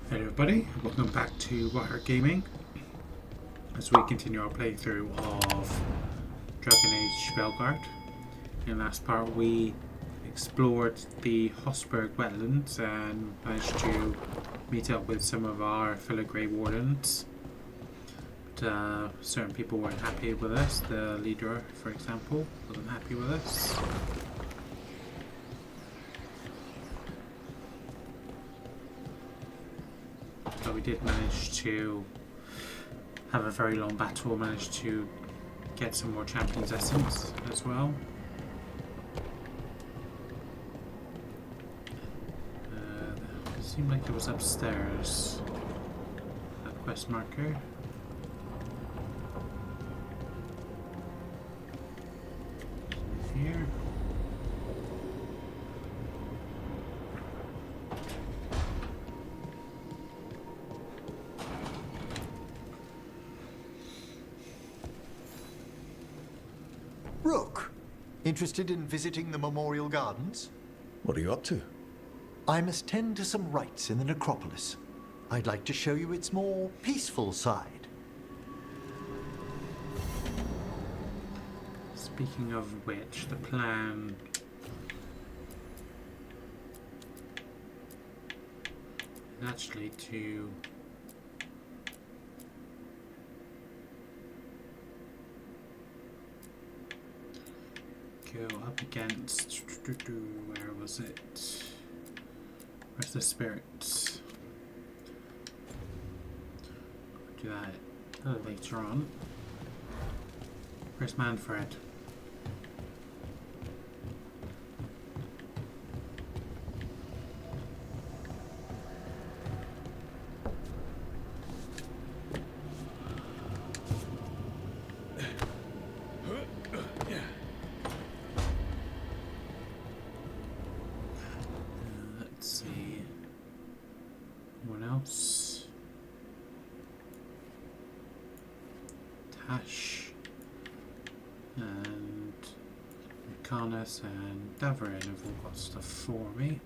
Hey everybody, welcome back to Water Gaming as we continue our playthrough of Dragon Age Veilguard. In the last part we explored the Hosberg wetlands and managed to meet up with some of our fellow Grey Wardens. But certain people weren't happy with us. The leader, for example, wasn't happy with us. But we did manage to have a very long battle, managed to get some more Champion's Essence as well. It seemed like it was upstairs, that quest marker. Here. Rook, interested in visiting the Memorial Gardens? What are you up to? I must tend to some rites in the necropolis. I'd like to show you its more peaceful side. Speaking of which, the plan is actually to go up against, where was it? Where's the spirits? Do that later on. Where's Manfred? Let's see. Anyone else? Tash and Mechanis and Davarin have all got stuff for me.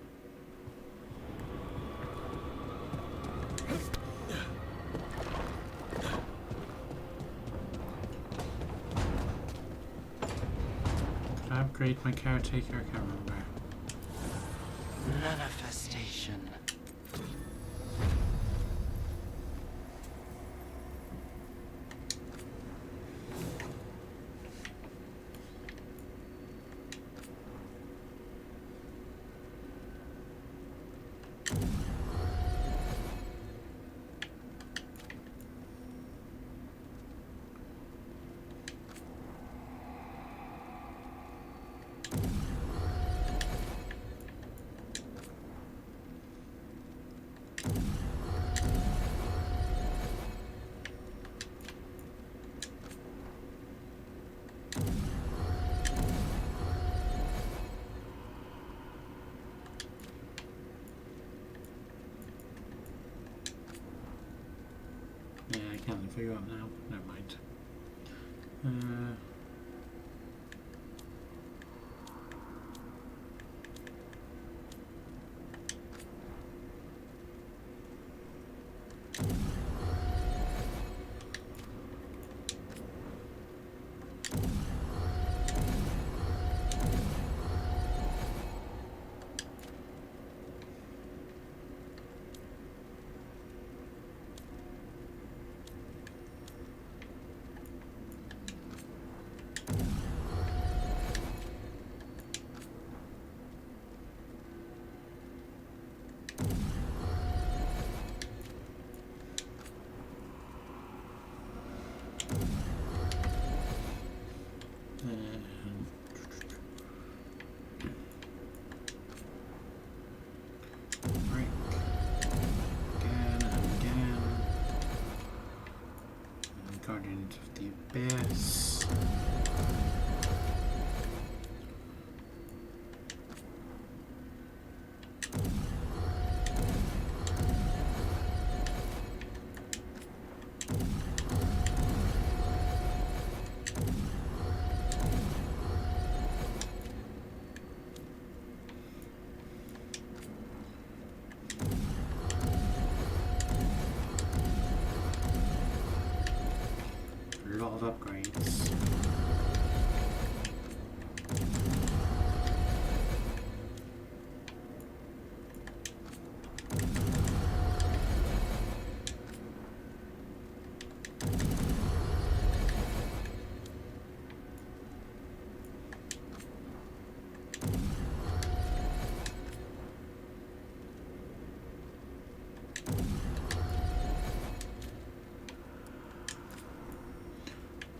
Could I upgrade my caretaker? I can't remember. Manifestation. Yeah, I can't figure out now. Never mind. Break. Again and again. And Guardians of the Abyss. lot of upgrades.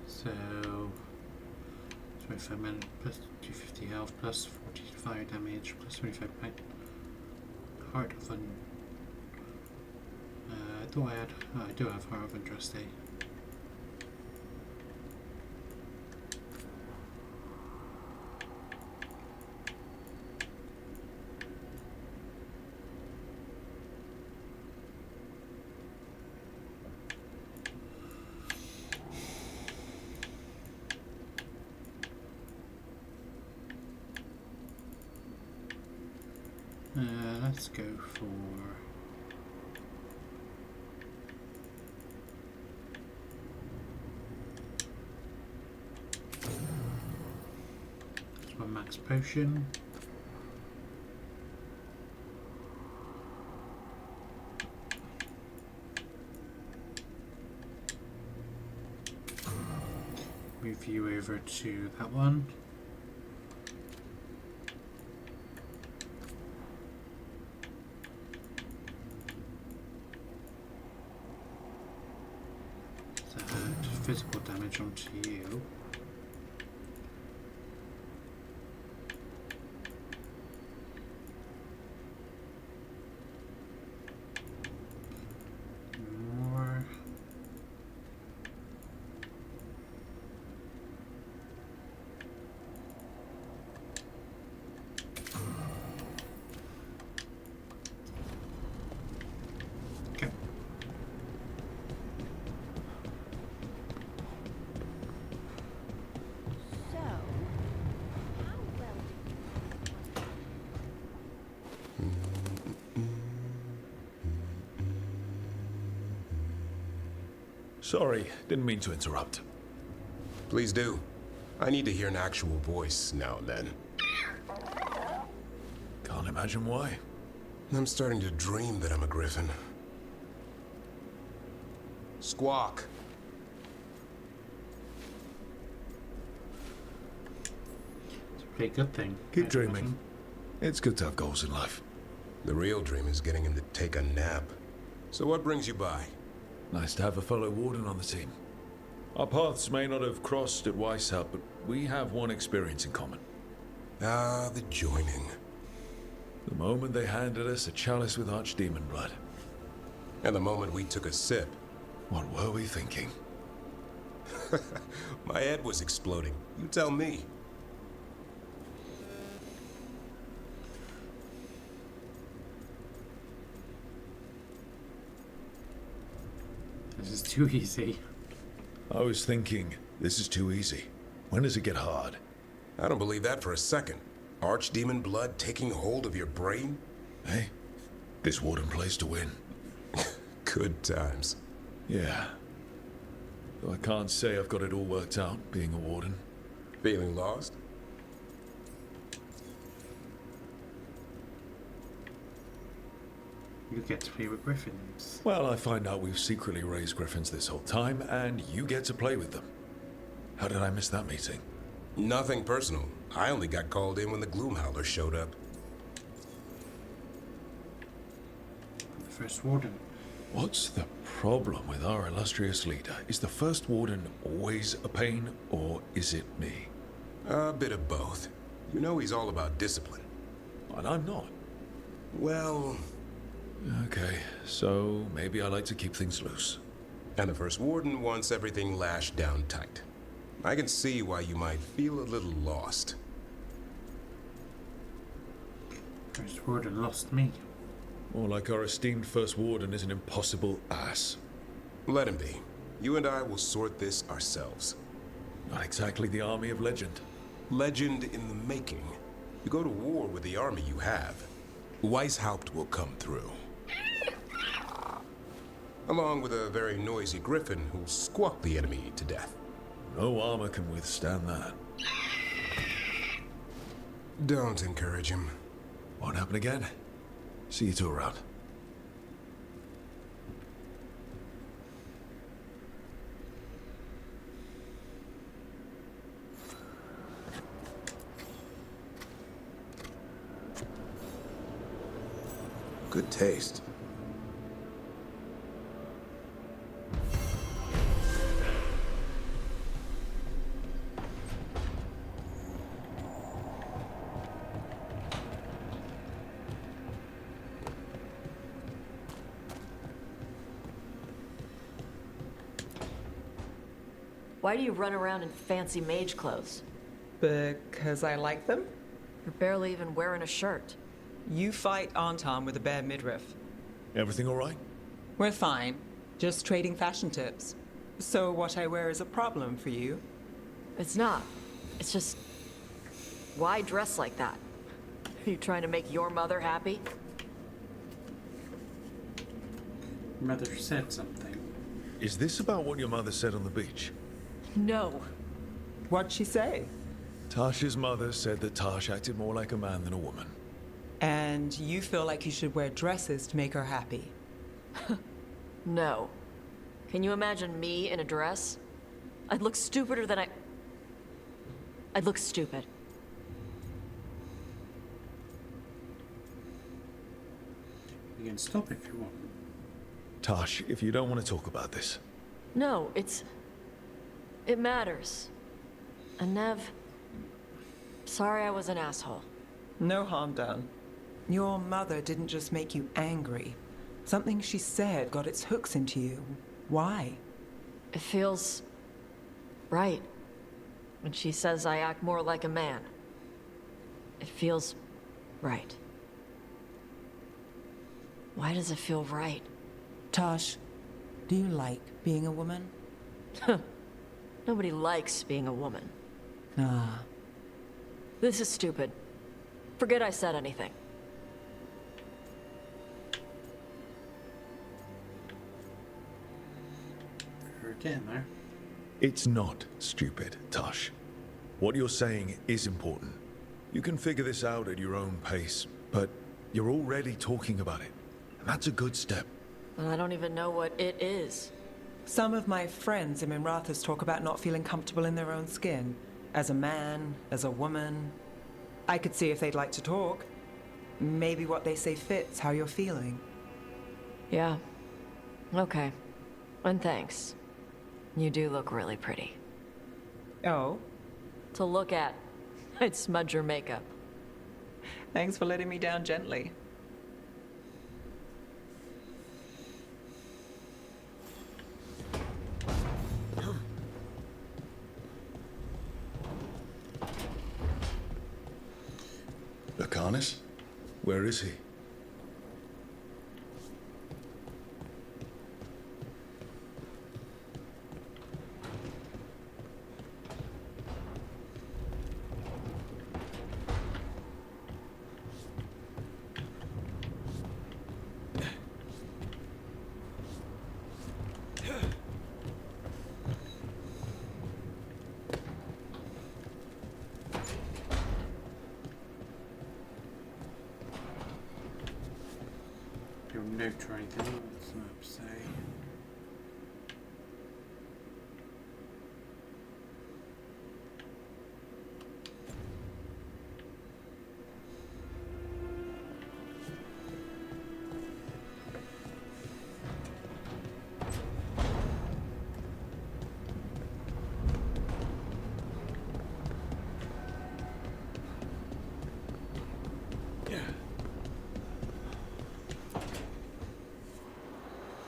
So, 25 minutes plus 250 health plus 40 fire damage plus 25 point. Heart of un. I thought I had. Oh, I do have Heart of Andraste. Let's go for that's my max potion. Move you over to that one. Physical damage onto you. More. Okay. Sorry, didn't mean to interrupt. Please do. I need to hear an actual voice now and then. Can't imagine why. I'm starting to dream that I'm a griffin. Squawk. It's a pretty good thing. Keep I'd dreaming. imagine. It's good to have goals in life. The real dream is getting him to take a nap. So what brings you by? Nice to have a fellow warden on the team. Our paths may not have crossed at Weishaupt, but we have one experience in common. Ah, the joining. The moment they handed us a chalice with archdemon blood. And the moment we took a sip. What were we thinking? My head was exploding. You tell me. This is too easy. I was thinking, this is too easy. When does it get hard? I don't believe that for a second. Archdemon blood taking hold of your brain? Hey, this warden plays to win. Good times. Yeah. Though I can't say I've got it all worked out, being a warden. Feeling lost? You get to play with griffins. Well, I find out we've secretly raised griffins this whole time, and you get to play with them. How did I miss that meeting? Nothing personal. I only got called in when the Gloomhowler showed up. The first warden. What's the problem with our illustrious leader? Is the first warden always a pain, or is it me? A bit of both. You know he's all about discipline. And I'm not. Well... Okay, so maybe I like to keep things loose. And the first warden wants everything lashed down tight. I can see why you might feel a little lost. First warden lost me. More like our esteemed first warden is an impossible ass. Let him be. You and I will sort this ourselves. Not exactly the army of legend. Legend in the making. You go to war with the army you have. Weishaupt will come through. Along with a very noisy griffin who'll squawk the enemy to death. No armor can withstand that. Don't encourage him. Won't happen again. See you two around. Good taste. Why do you run around in fancy mage clothes? Because I like them? You're barely even wearing a shirt. You fight Anton with a bare midriff. Everything all right? We're fine. Just trading fashion tips. So what I wear is a problem for you? It's not. It's just... Why dress like that? Are you trying to make your mother happy? Mother said something. Is this about what your mother said on the beach? No. What'd she say? Tasha's mother said that Tash acted more like a man than a woman. And you feel like you should wear dresses to make her happy? No. Can you imagine me in a dress? I'd look stupider than I'd look stupid. You can stop if you want. Tash, if you don't want to talk about this. No, it matters. And Nev, sorry I was an asshole. No harm done. Your mother didn't just make you angry. Something she said got its hooks into you. Why? It feels right when she says I act more like a man. It feels right. Why does it feel right? Tosh, do you like being a woman? Nobody likes being a woman. Ah. This is stupid. Forget I said anything. Her again there. It's not stupid, Tash. What you're saying is important. You can figure this out at your own pace, but you're already talking about it. And that's a good step. And I don't even know what it is. Some of my friends in Minrathas talk about not feeling comfortable in their own skin. As a man, as a woman. I could see if they'd like to talk. Maybe what they say fits how you're feeling. Yeah. Okay. And thanks. You do look really pretty. Oh, To look at. I'd smudge your makeup. thanks for letting me down gently. Lacanis? Where is he? Your note or anything. What's the map say?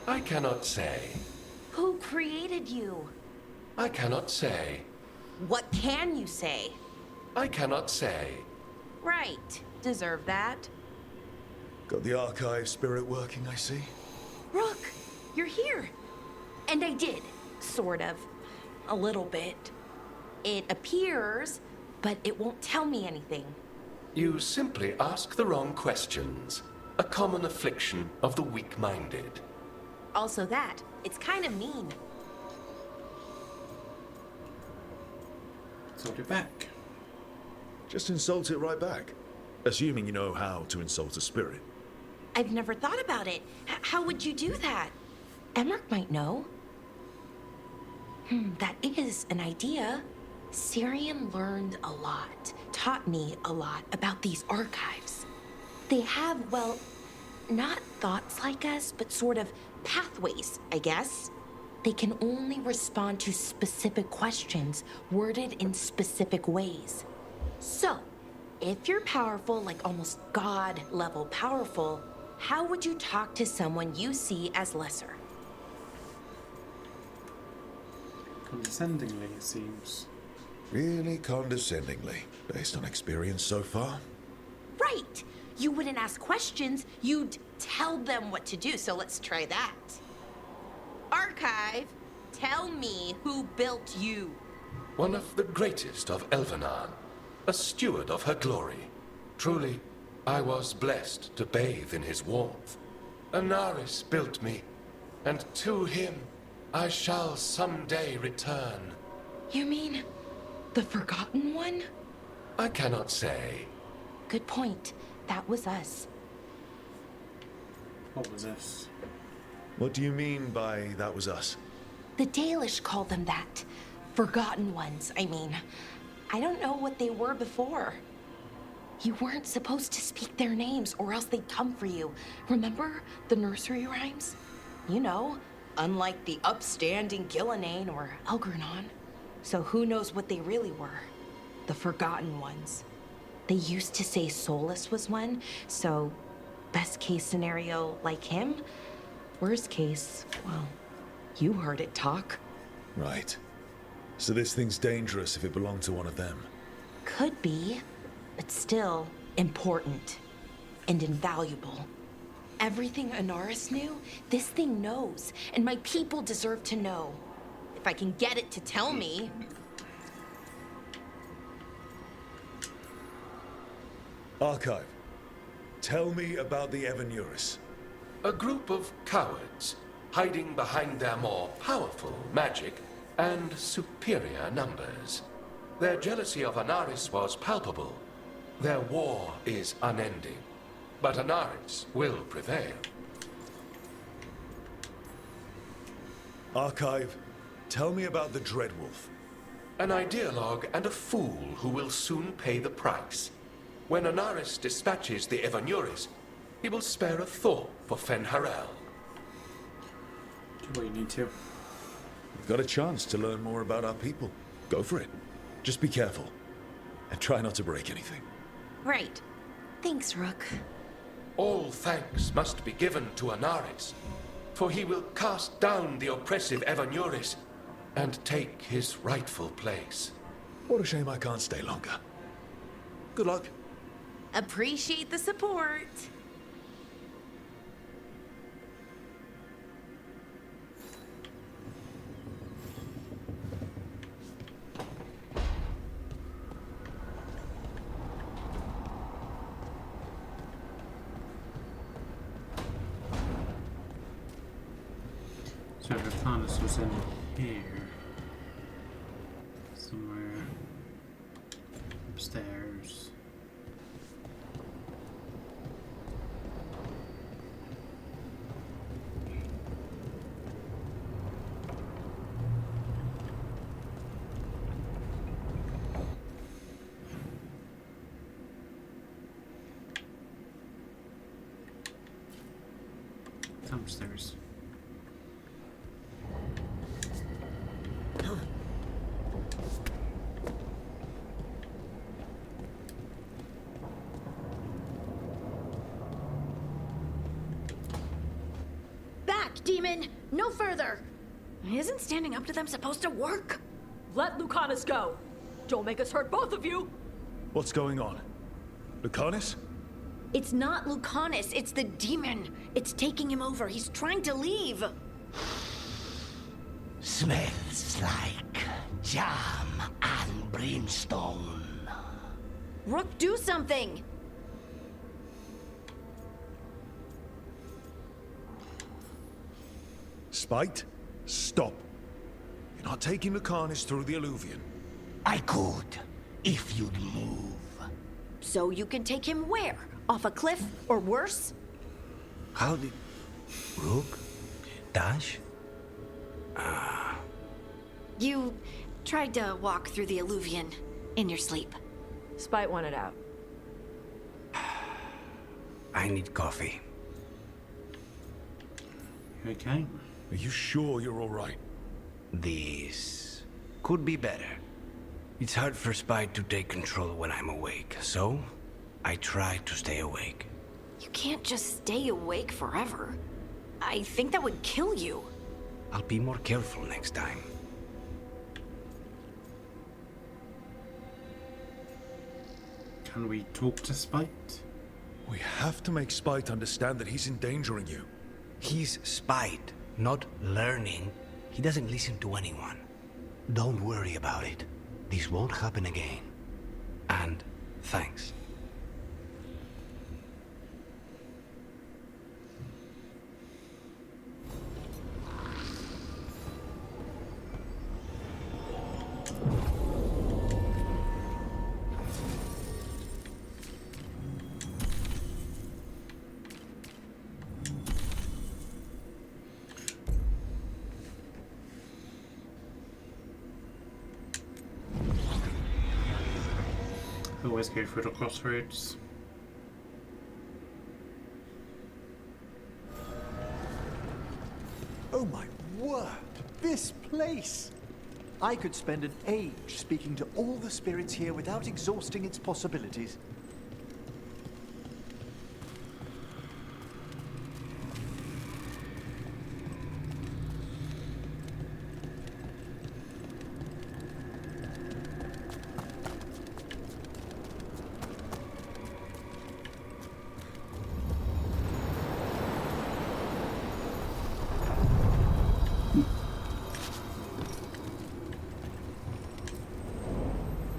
I cannot say. Who created you? I cannot say. What can you say? I cannot say. Right. Deserve that. Got the archive spirit working, I see. Rook, you're here. And I did, sort of. A little bit. It appears, but it won't tell me anything. You simply ask the wrong questions. A common affliction of the weak-minded. Also that, it's kind of mean. insult it back. Just insult it right back. Assuming you know how to insult a spirit. I've never thought about it. How would you do that? Emmerich might know. That is an idea. Syrian learned a lot, taught me a lot about these archives. They have, well, not thoughts like us, but sort of pathways, I guess. They can only respond to specific questions worded in specific ways. So, if you're powerful, like almost God-level powerful, how would you talk to someone you see as lesser? Condescendingly, it seems. Really condescendingly, based on experience so far. Right! You wouldn't ask questions, you'd tell them what to do, so let's try that. Archive, tell me who built you. One of the greatest of Elvenar, a steward of her glory. Truly, I was blessed to bathe in his warmth. Anaris built me, and to him I shall someday return. You mean the Forgotten One? I cannot say. Good point. That was us. What was this? What do you mean by that was us? The Dalish called them that. Forgotten Ones, I mean. I don't know what they were before. You weren't supposed to speak their names or else they'd come for you. Remember the nursery rhymes? You know, unlike the upstanding Gillenane or Elgernon. So who knows what they really were? The Forgotten Ones. They used to say Solus was one, so best case scenario like him. Worst case, well, you heard it talk. Right. So this thing's dangerous if it belonged to one of them. Could be, but still important and invaluable. Everything Anaris knew, this thing knows, and my people deserve to know. If I can get it to tell me. Archive, tell me about the Evanuris. A group of cowards, hiding behind their more powerful magic and superior numbers. Their jealousy of Anaris was palpable. Their war is unending, but Anaris will prevail. Archive, tell me about the Dreadwolf. An ideologue and a fool who will soon pay the price. When Anaris dispatches the Evanuris, he will spare a thought for Fen'Harel. Do what you need to. You've got a chance to learn more about our people. Go for it. Just be careful. And try not to break anything. Right. Thanks, Rook. All thanks must be given to Anaris, for he will cast down the oppressive Evanuris and take his rightful place. What a shame I can't stay longer. Good luck. Appreciate the support. So the Thanos was in here. Somewhere upstairs. It's upstairs. Back, demon! No further! Isn't standing up to them supposed to work? Let Lucanus go. Don't make us hurt both of you. What's going on? Lucanus? It's not Lucanus, it's the demon. It's taking him over. He's trying to leave. Smells like jam and brimstone. Rook, do something! Spite? Stop. You're not taking Lucanus through the Alluvian. I could, if you'd move. So you can take him where? Off a cliff, or worse? How did... Rook? Dash? You tried to walk through the Alluvion in your sleep. Spite wanted out. I need coffee. Okay. Are you sure you're all right? This could be better. It's hard for Spite to take control when I'm awake, so I try to stay awake. You can't just stay awake forever. I think that would kill you. I'll be more careful next time. Can we talk to Spite? We have to make Spite understand that he's endangering you. He's Spite, not learning. He doesn't listen to anyone. Don't worry about it. This won't happen again. And thanks. Always go through the crossroads. Oh my word! This place! I could spend an age speaking to all the spirits here without exhausting its possibilities.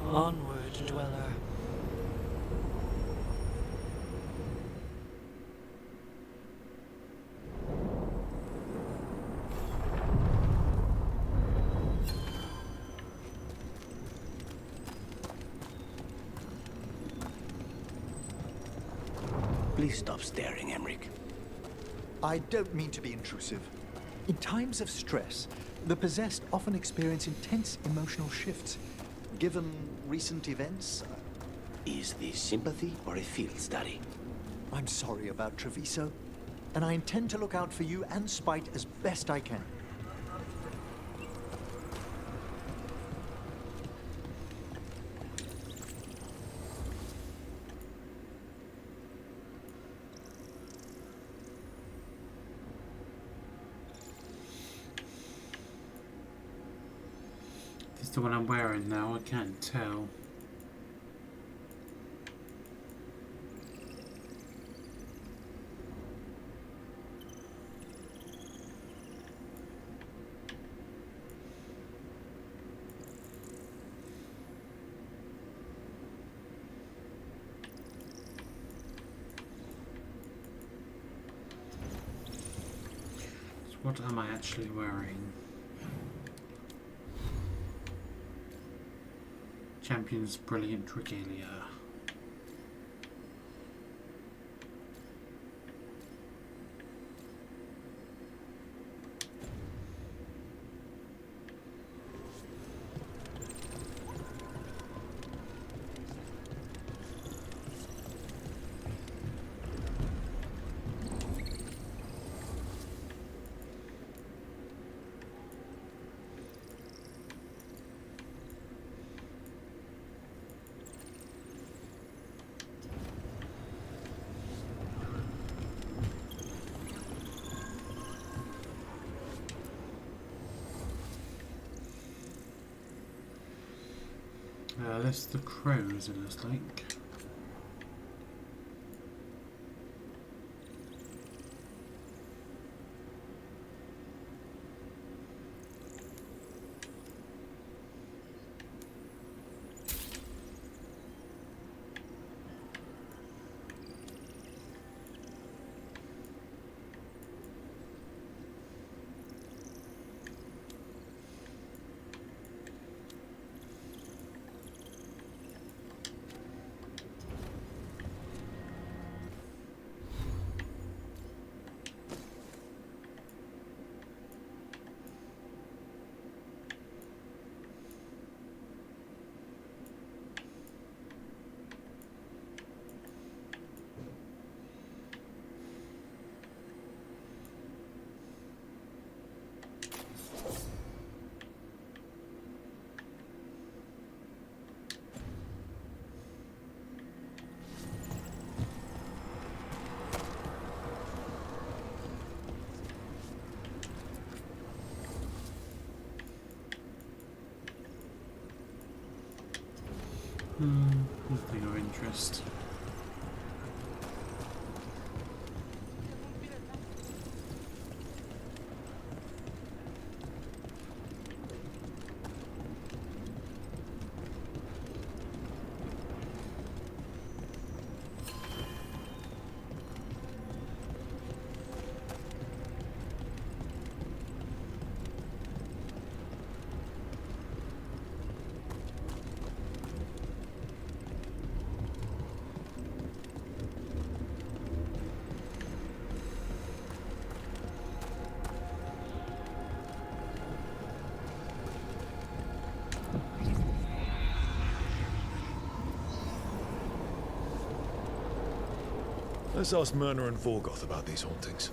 Onward, dweller. Please stop staring, Emmerich. I don't mean to be intrusive. In times of stress, the possessed often experience intense emotional shifts. Given recent events, Is this sympathy or a field study? I'm sorry about Treviso, and I intend to look out for you and Spite as best I can. This is the one I'm wearing now, I can't tell. So what am I actually wearing? Champion's brilliant regalia. That's the crows, it looks like. Nothing of interest. Let's ask Myrna and Vorgoth about these hauntings.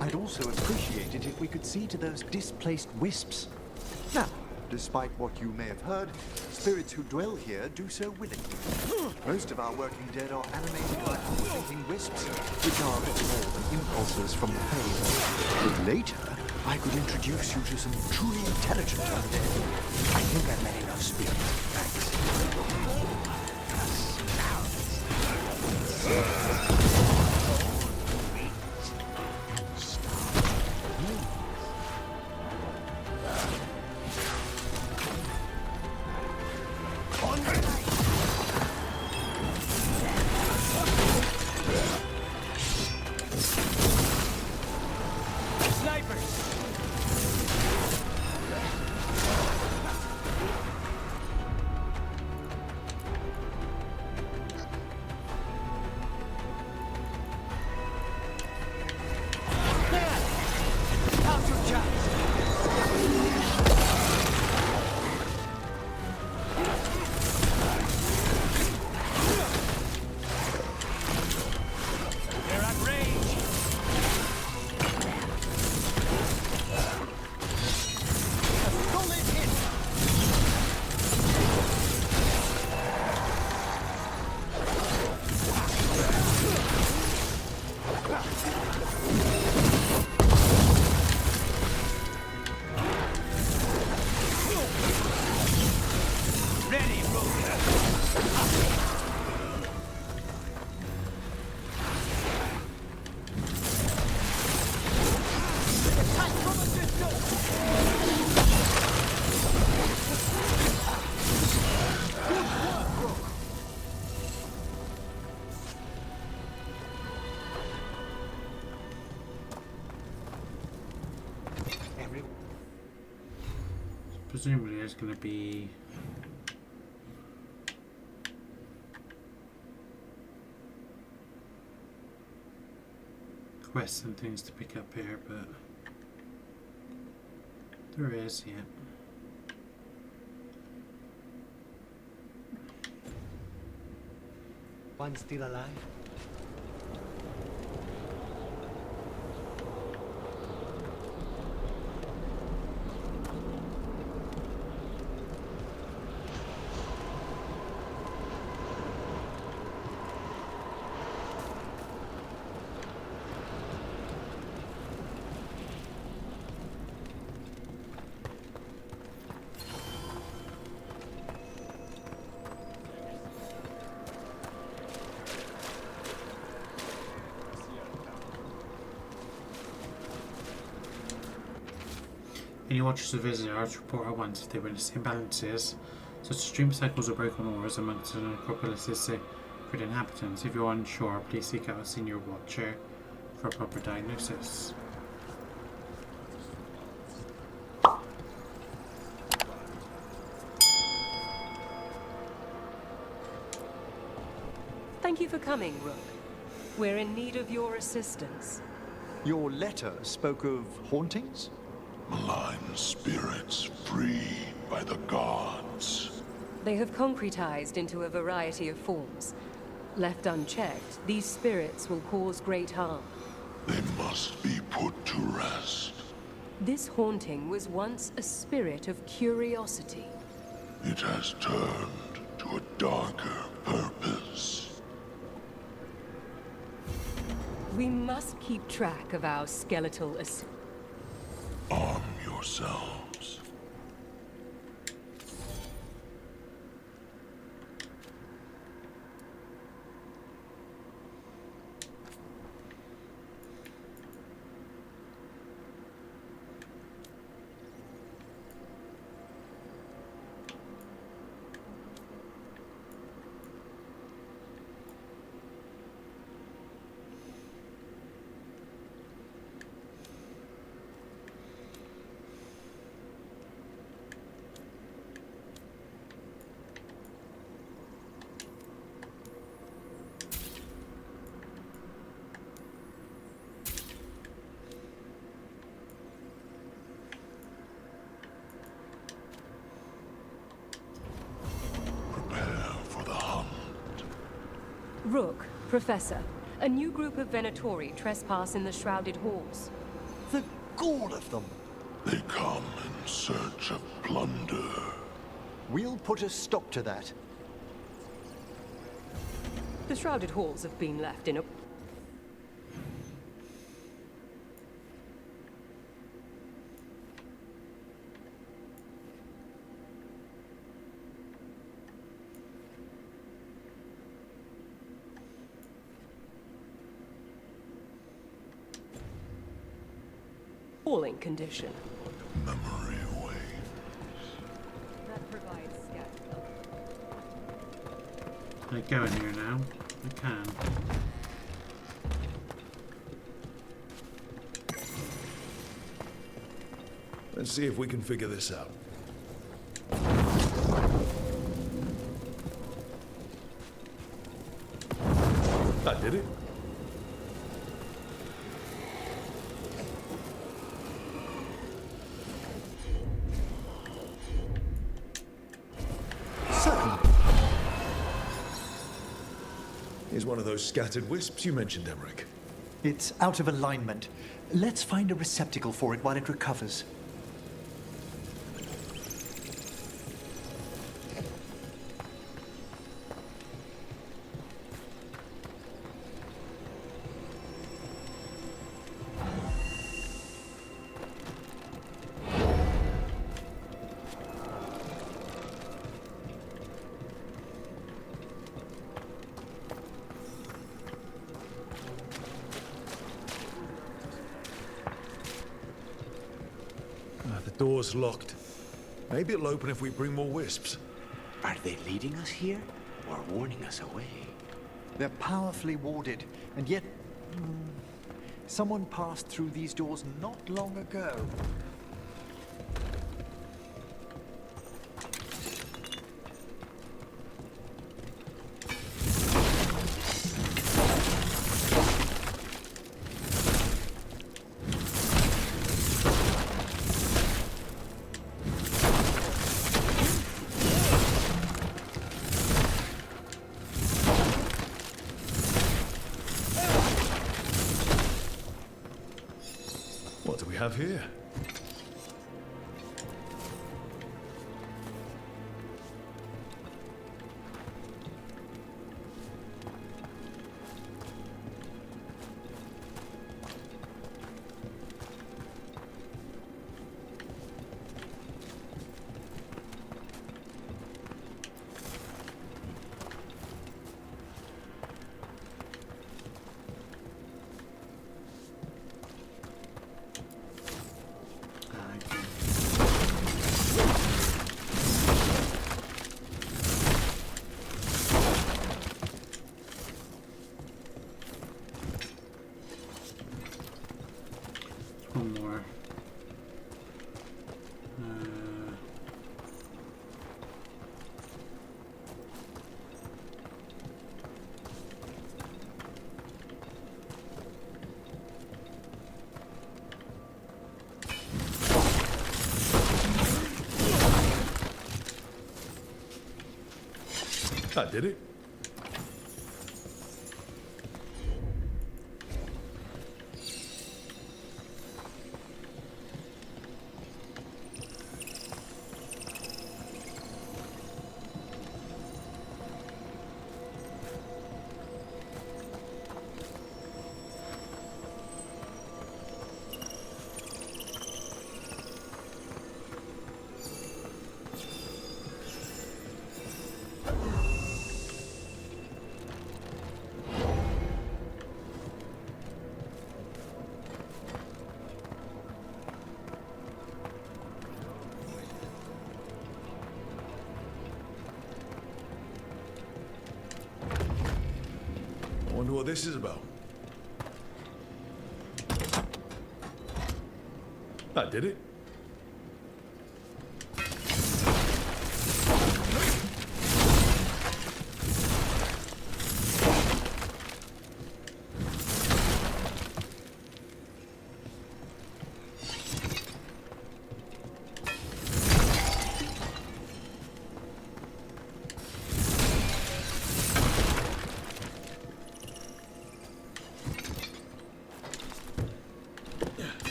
I'd also appreciate it if we could see to those displaced wisps. Now, despite what you may have heard, spirits who dwell here do so willingly. Most of our working dead are animated by unwilling wisps, which are little more than impulses from the pain. But later, I could introduce you to some truly intelligent undead. I think I've met enough spirits. Thanks. Presumably there's going to be quests and things to pick up here, but there is, yeah. One still alive? Any watchers or visitors report at once if they witness imbalances, such as stream cycles or broken ores amongst the necropolis' for the inhabitants. If you're unsure, please seek out a senior watcher for a proper diagnosis. Thank you for coming, Rook. We're in need of your assistance. Your letter spoke of hauntings? Malign spirits free by the gods. They have concretized into a variety of forms. Left unchecked, these spirits will cause great harm. They must be put to rest. This haunting was once a spirit of curiosity. It has turned to a darker purpose. We must keep track of our skeletal Arm yourselves. Rook, Professor. A new group of Venatori trespass in the Shrouded Halls. The gall of them! They come in search of plunder. We'll put a stop to that. The Shrouded Halls have been left in a... falling condition. Memory waves. That provides scatter. Can I go in here now? I can. Let's see if we can figure this out. I did it. Here's one of those scattered wisps you mentioned, Emmerich. It's out of alignment. Let's find a receptacle for it while it recovers. The door's locked. Maybe it'll open if we bring more wisps. Are they leading us here or warning us away? They're powerfully warded, and yet... someone passed through these doors not long ago. What do we have here? One more. I did it. I wonder what this is about. I did it.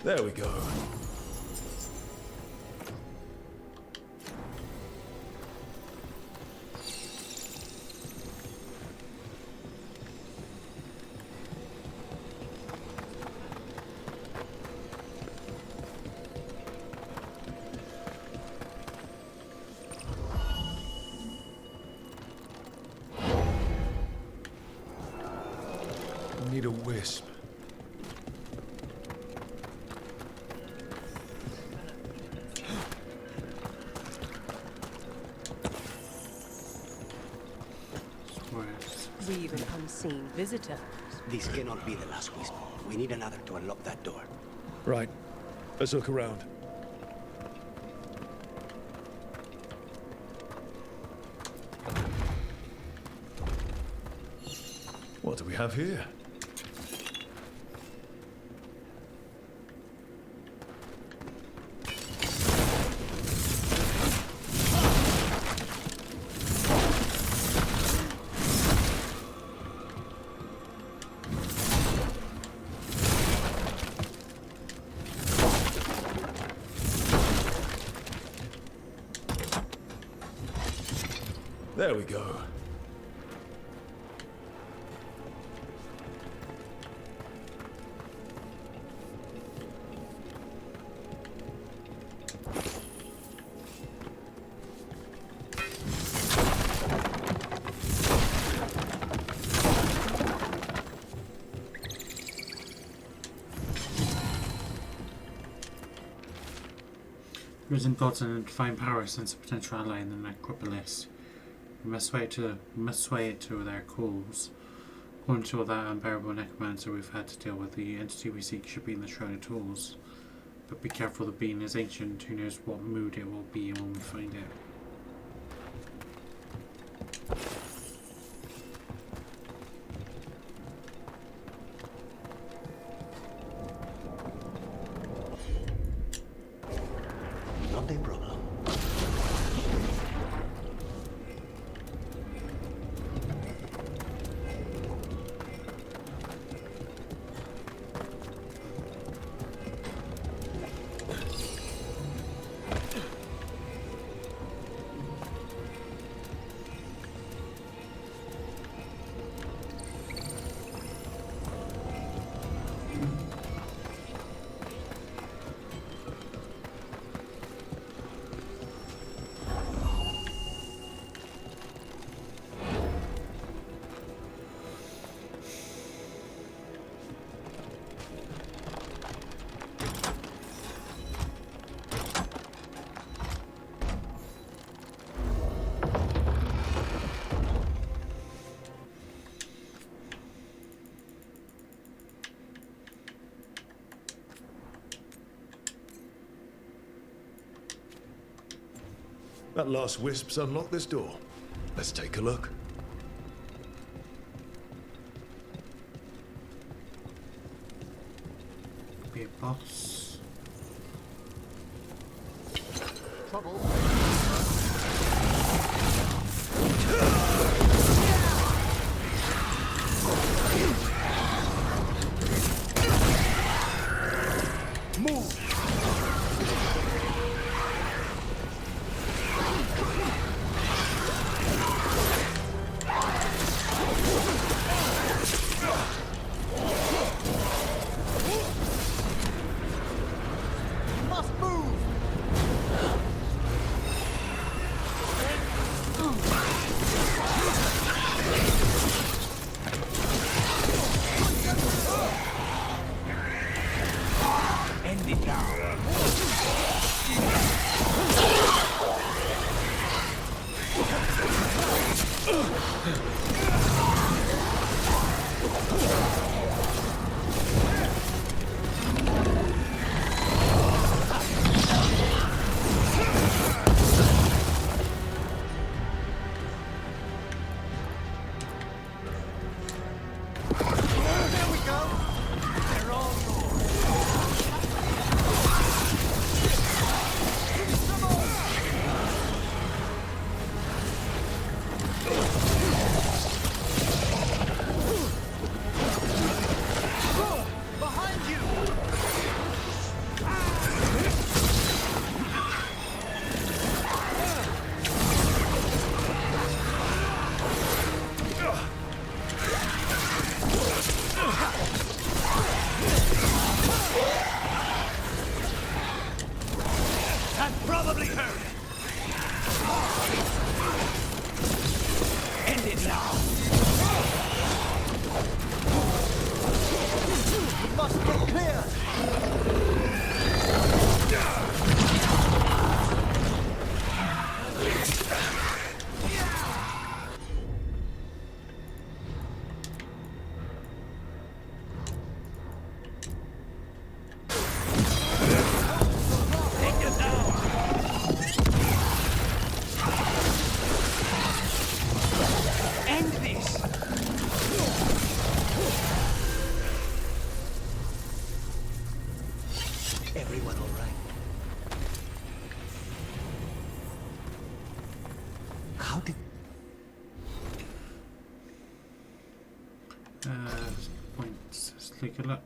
There we go. Need a wisp. We've an unseen visitor. This cannot be the last wisp. We need another to unlock that door. Right. Let's look around. What do we have here? There we go. Risen gods and divine power sense a potential ally in the necropolis. We must sway it to their calls. According to that unbearable necromancer we've had to deal with, the entity we seek should be in the Shrouded Halls. But be careful, the being is ancient, who knows what mood it will be when we find it. Not a problem. That last wisp's unlocked this door. Let's take a look. Be a boss. Trouble. must get clear! End this! Everyone all right? How did... Points. Let's take a look.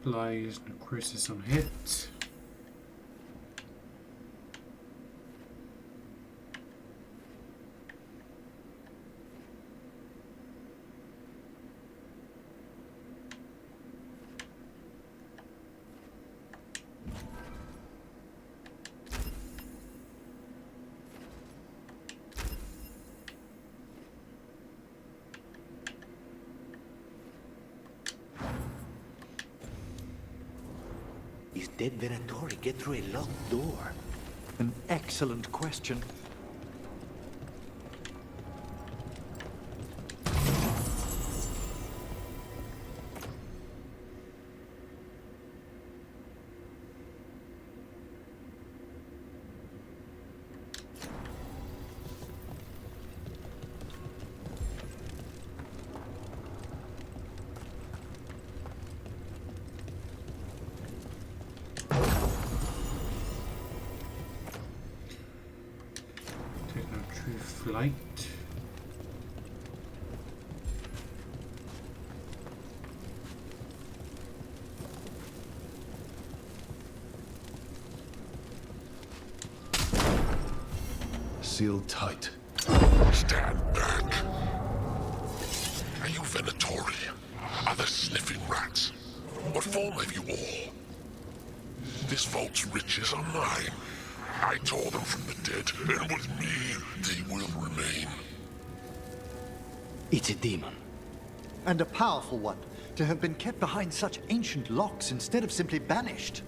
Applies necrosis on hit. Is dead Venatori get through a locked door? An excellent question. Flight. Sealed tight. Stand back. Are you Venatori? Are there sniffing rats? What form have you all? This vault's riches are mine. I tore them from the dead, and with me, they will remain. It's a demon. And a powerful one, to have been kept behind such ancient locks instead of simply banished.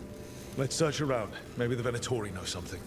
Let's search around. Maybe the Venatori know something.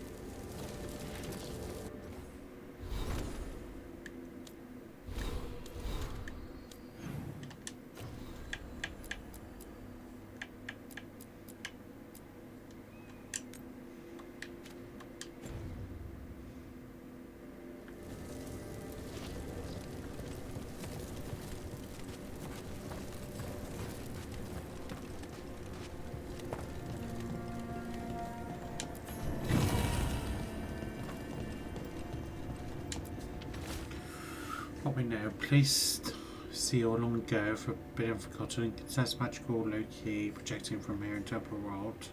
What we know, placed seal long ago for been forgotten. Consensus magical low-key projecting from here in temporal world.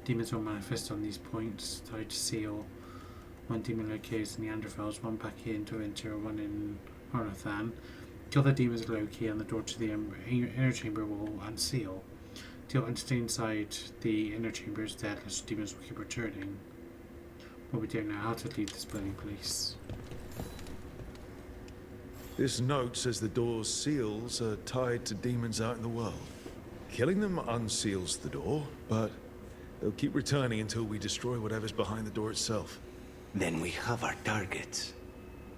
Demons will manifest on these points tied to seal. One demon locates Neanderthals, one back here into Inter, one in Horathan. Kill the demons low-key on the door to the inner chamber will unseal. Till entity inside the inner chamber is dead, as demons will keep returning. But we don't know how to leave this bloody place. This note says the door's seals are tied to demons out in the world. Killing them unseals the door, but they'll keep returning until we destroy whatever's behind the door itself. Then we have our targets.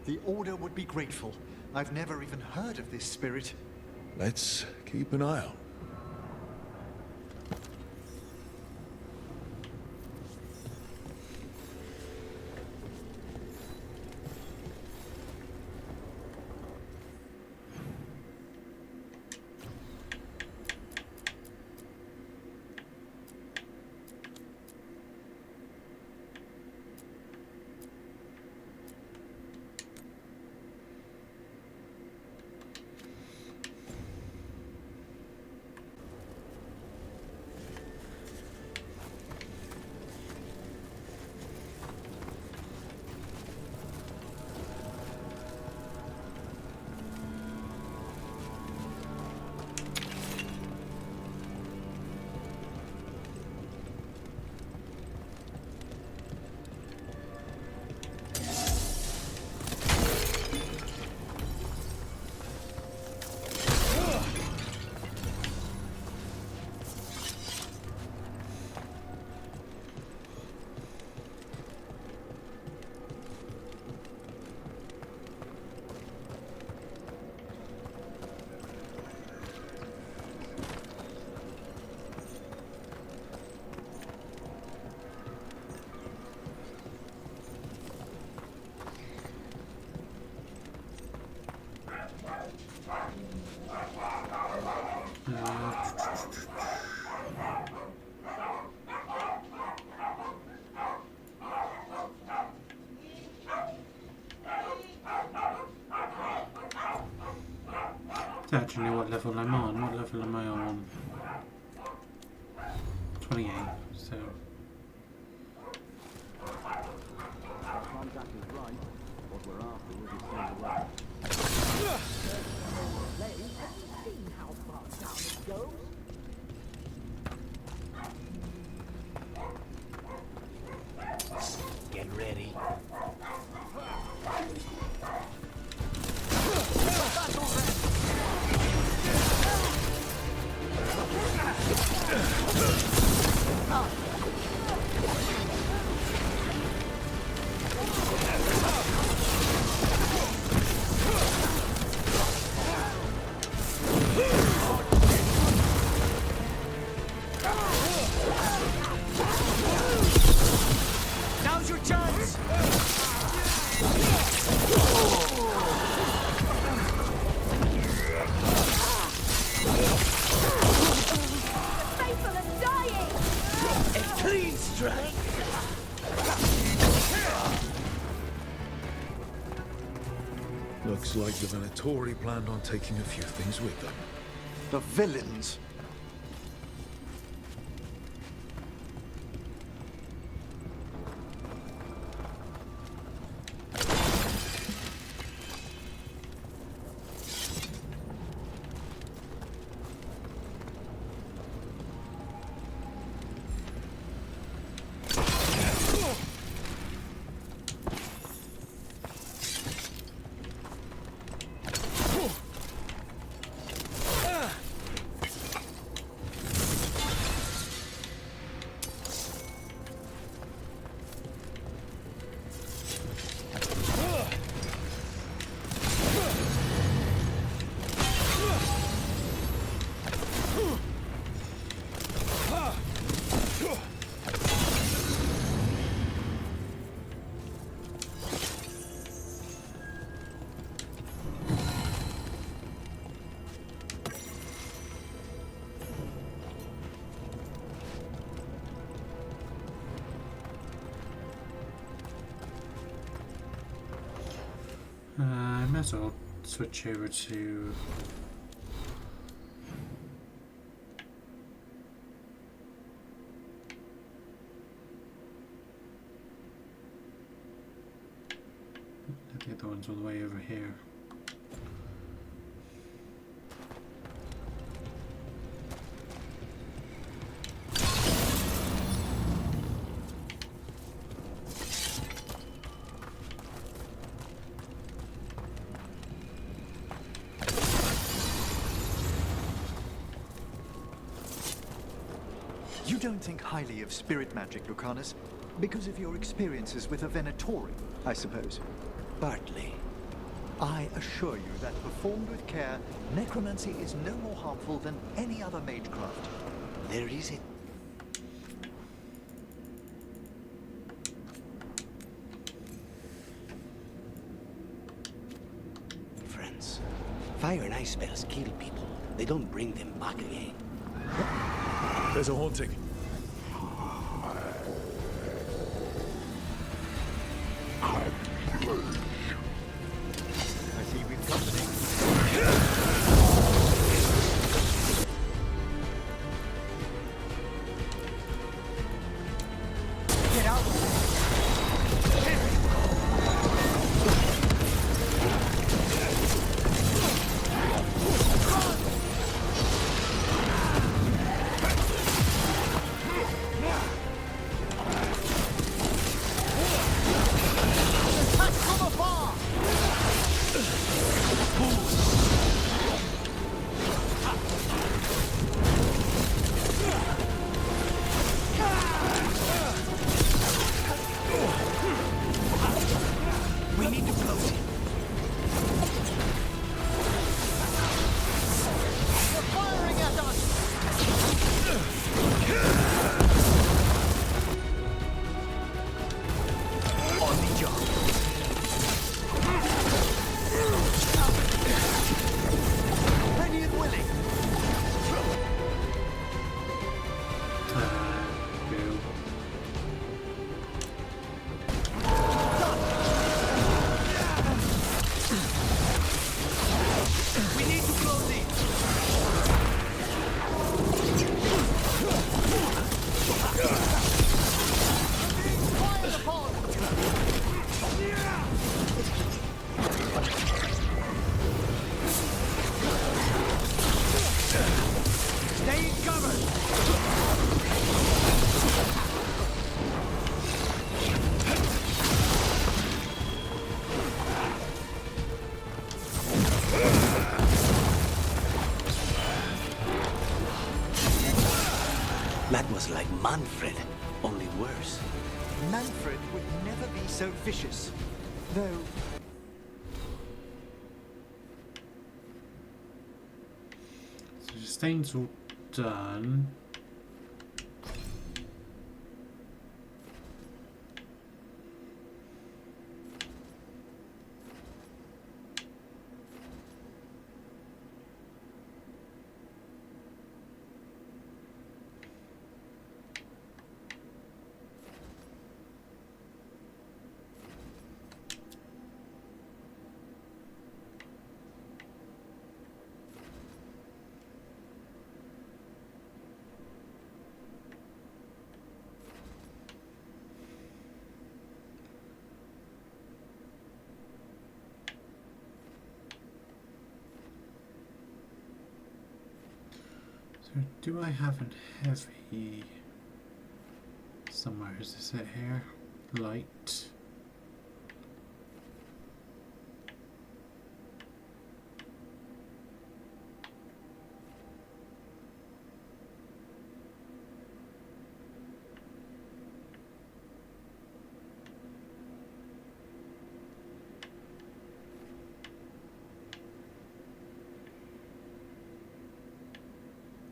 The Order would be grateful. I've never even heard of this spirit. Let's keep an eye out. I actually know what level I'm on. What level am I on? 28, so... Contact is right. What we're after will be staying away. Have you seen how far down it goes? Get ready. Now's your chance! Faithful are dying! A clean strike! Looks like the Venatori planned on taking a few things with them. The villains! I might as well switch over to... The other one's all the way over here. You don't think highly of spirit magic, Lucanus, because of your experiences with a Venatori, I suppose. Partly. I assure you that performed with care, necromancy is no more harmful than any other magecraft. There is it. Friends, fire and ice spells kill people. They don't bring them back again. There's a haunting. I see we've company. Get out! That was like Manfred, only worse. Manfred would never be so vicious. Though, so the stain's all done. So do I have a heavy somewhere? Is this it here? Light.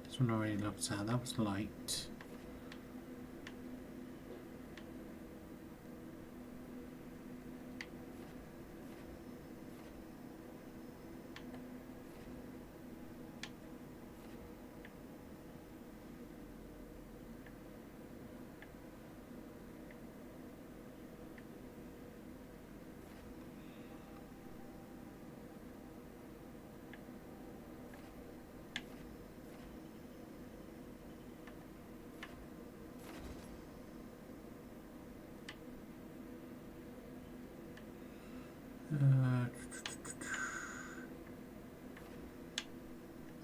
This one already looked at. That was light.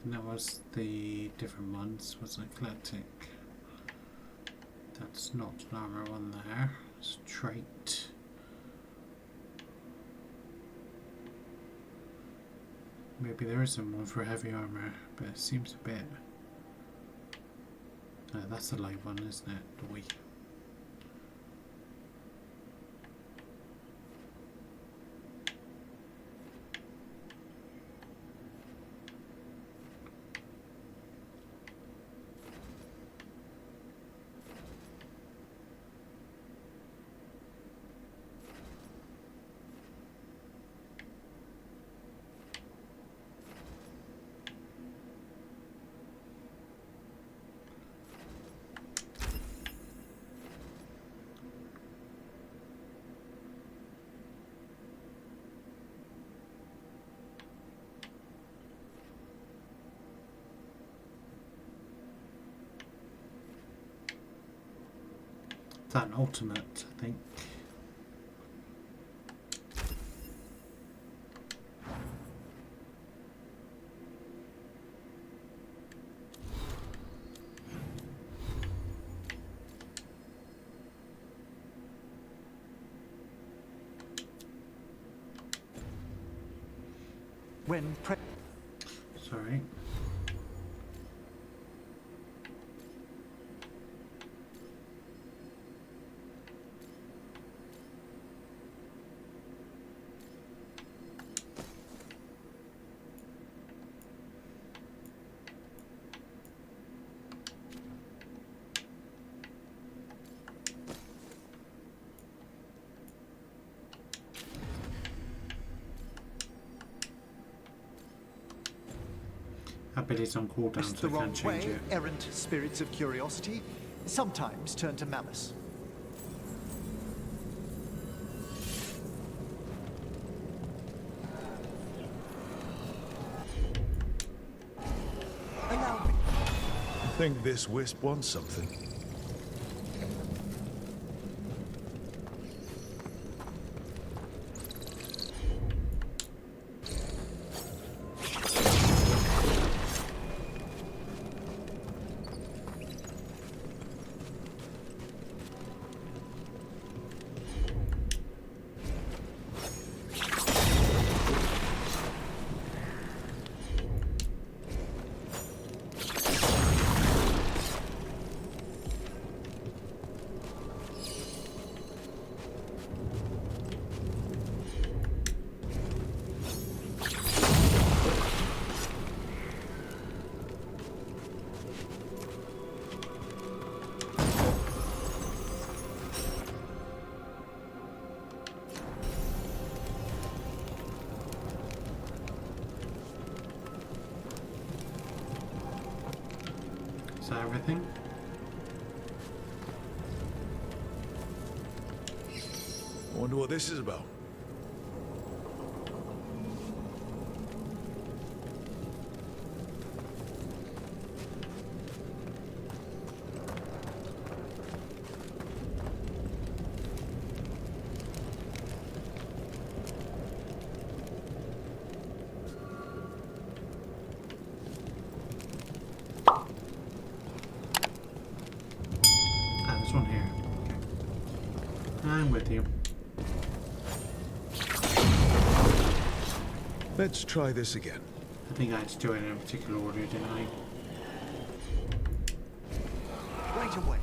And that was the different ones, was eclectic. That's not an armor one there. It's trait. Maybe there isn't one for heavy armor, but it seems a bit. That's the light one, isn't it? The weak. That an ultimate, I think. when Sorry. Abilities on cooldown, It's so the I wrong can change way, it. errant spirits of curiosity sometimes turn to malice. Allow me. I think this wisp wants something. that everything? I wonder what this is about. This one here. Okay. I'm with you. Let's try this again. I think I had to do it in a particular order, didn't I? Right away.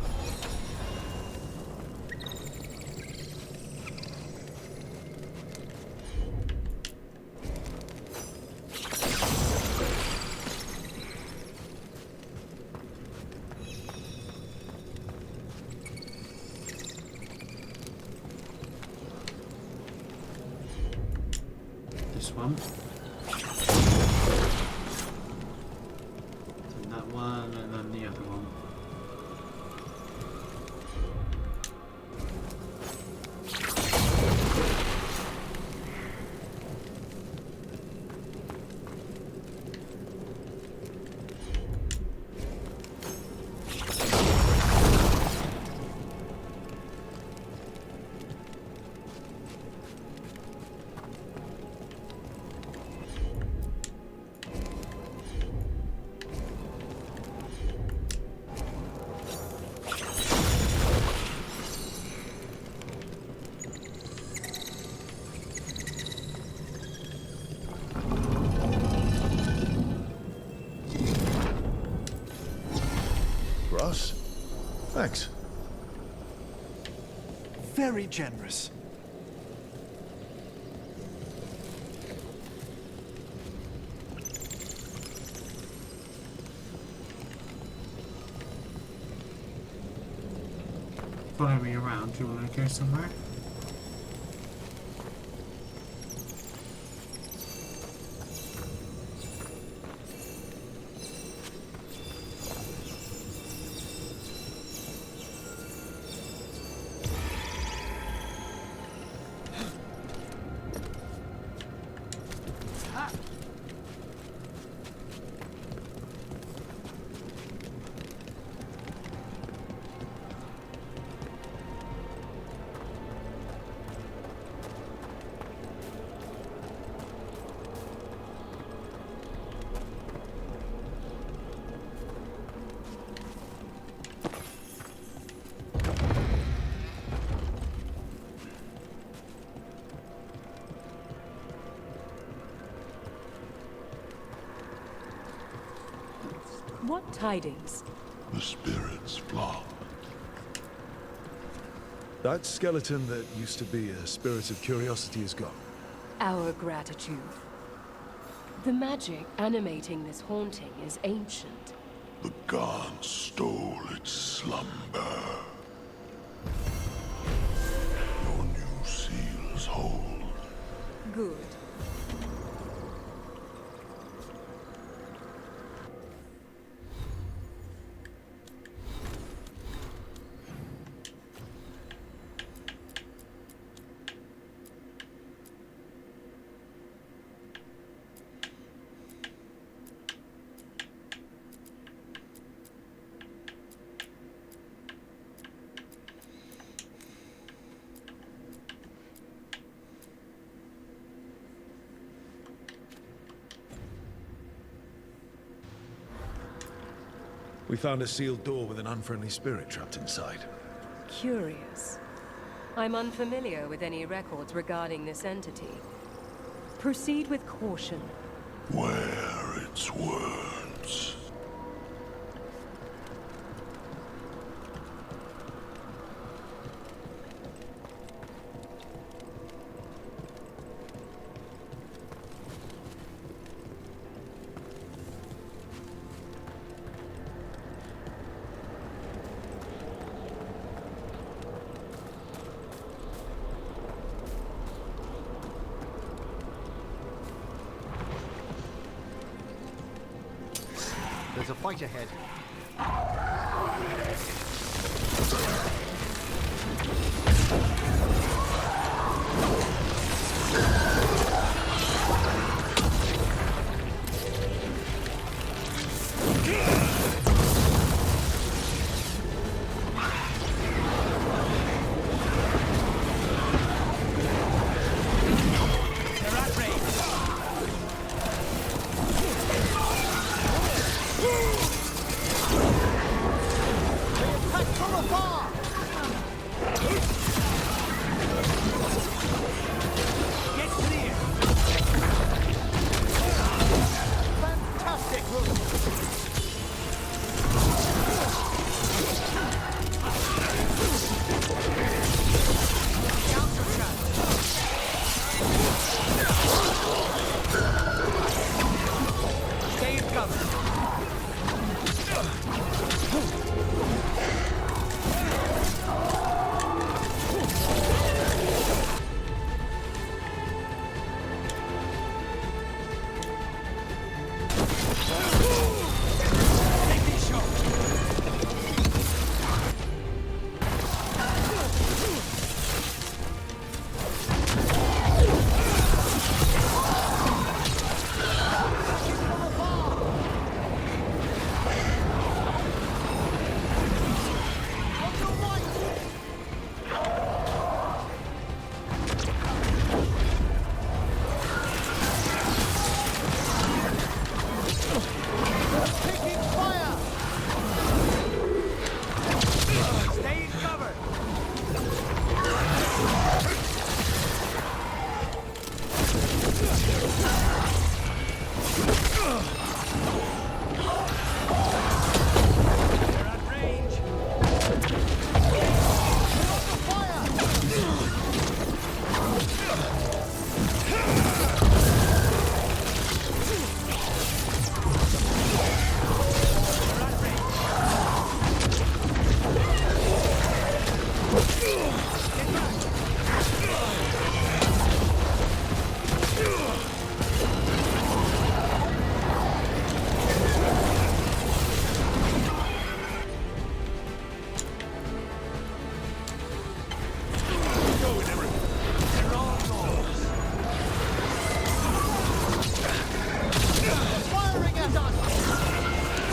This one. And that one, and then the other one. Russ? Thanks. Very generous. Follow me around. Do you want to go somewhere? What tidings? The spirits flock. That skeleton that used to be a spirit of curiosity is gone. Our gratitude. The magic animating this haunting is ancient. The gods stole its slumber. Your new seals hold. Good. We found a sealed door with an unfriendly spirit trapped inside. Curious. I'm unfamiliar with any records regarding this entity. Proceed with caution. Wear its words. There's a fight ahead.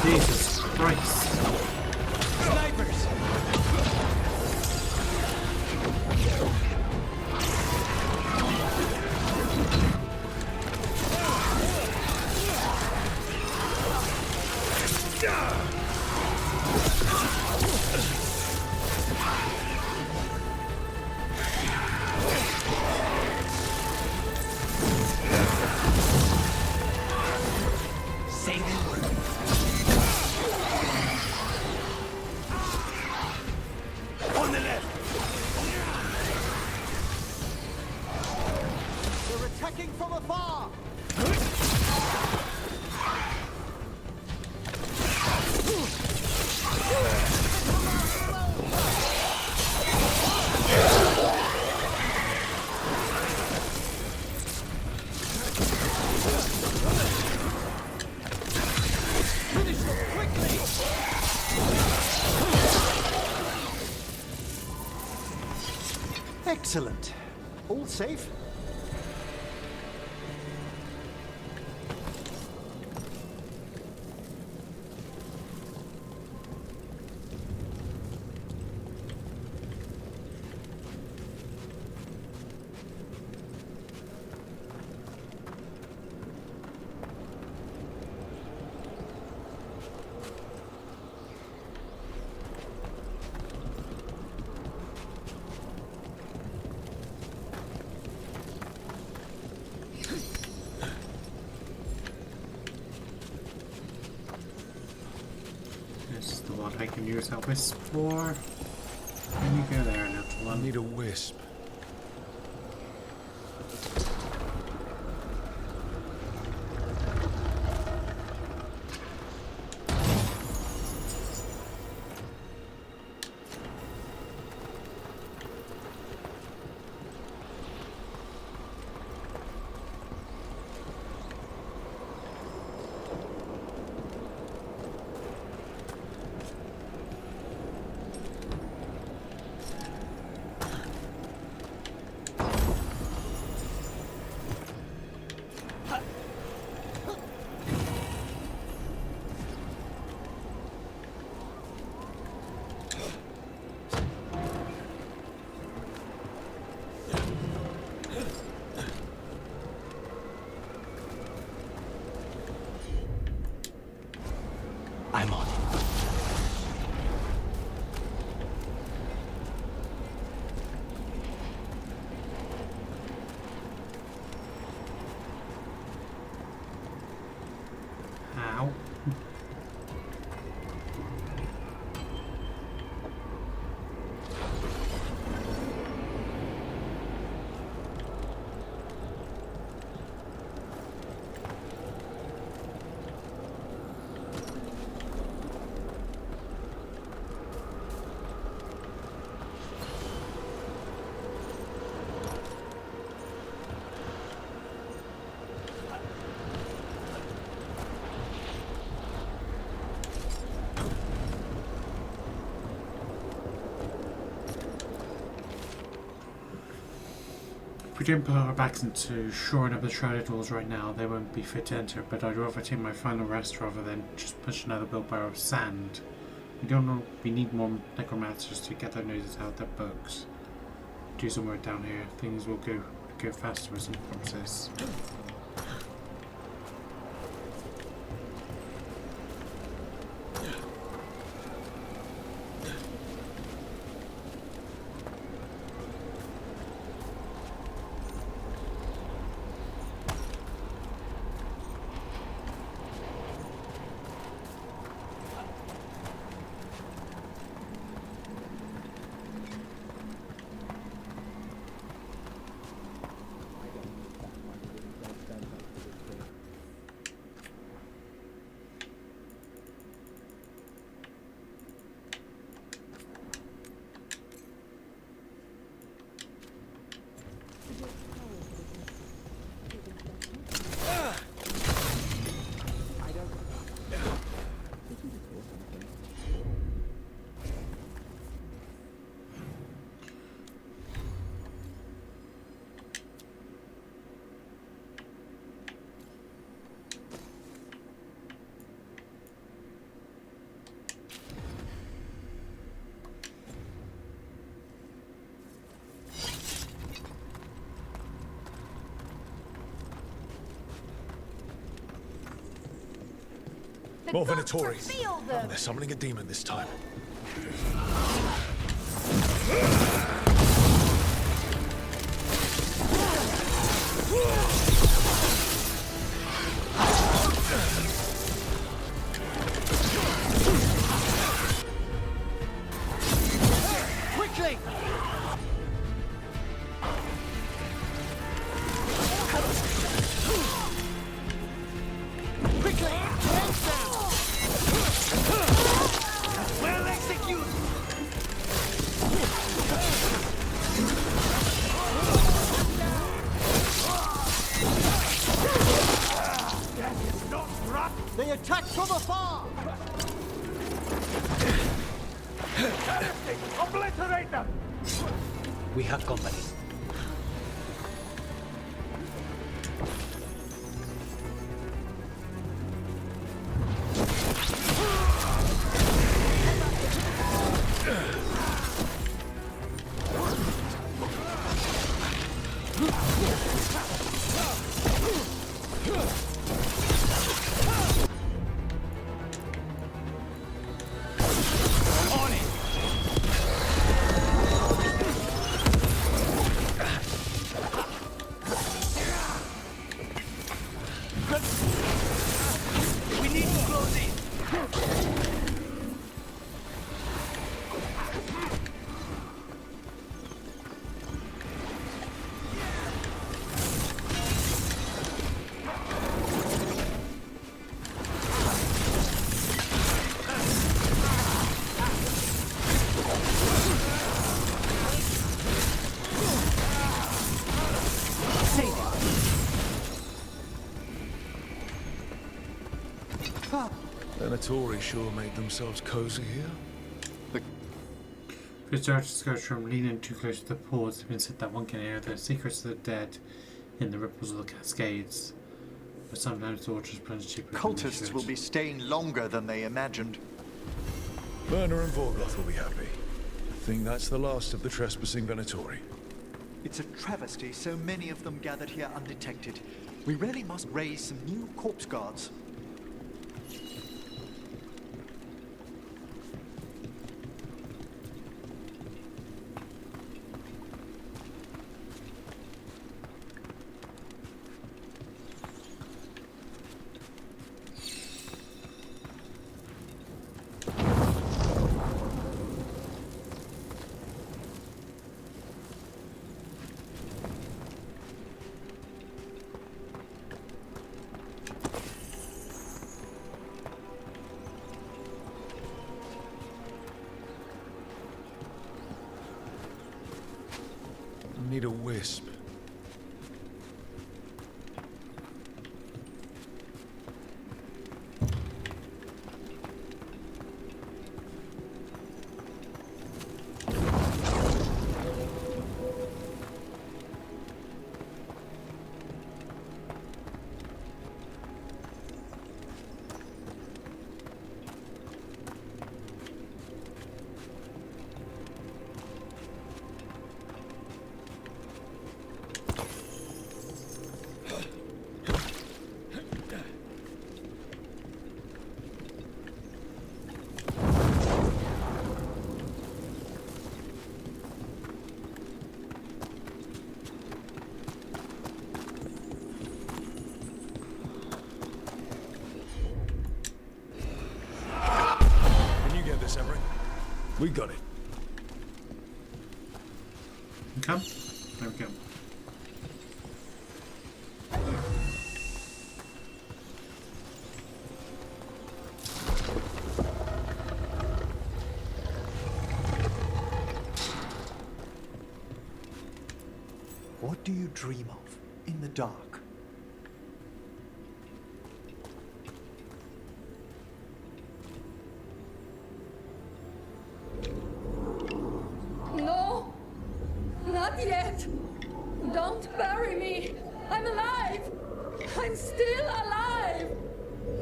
Jesus Christ. Snipers! On the left! They're attacking from afar! Finish them quickly! Excellent. All safe? This is the one I can use that wisp for. Can you go there, natural I one? need a wisp. I'm on it. How? If we didn't put our backs into shoring up the shrouded walls right now, they won't be fit to enter, but I'd rather take my final rest rather than just push another wheelbarrow of sand. We don't know, we need more necromancers to get their noses out of their books. Do some work down here, things will go faster with some promises. More Venatori. Oh, they're summoning a demon this time. Quickly! Quickly! Hands down! Well executed! That is not right! They attack from afar! Obliterate them! We have company. We need to close in! Venatori sure made themselves cozy here. Researchers go from leaning too close to the pores have been said that one can hear the secrets of the dead in the ripples of the cascades. But sometimes the waters plunge deeper than they Cultists should. will be staying longer than they imagined. Werner and Veilguard will be happy. I think that's the last of the trespassing Venatori. It's a travesty so many of them gathered here undetected. We really must raise some new corpse guards. need a wisp. We got it. Come. There we go. What do you dream of in the dark? No! Not yet! Don't bury me! I'm alive! I'm still alive!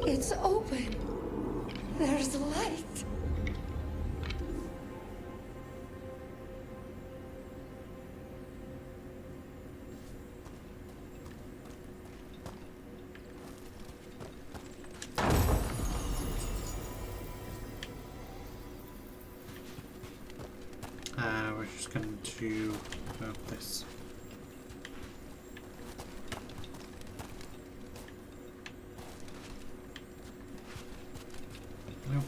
It's open. There's light. We're just going to this. Nope.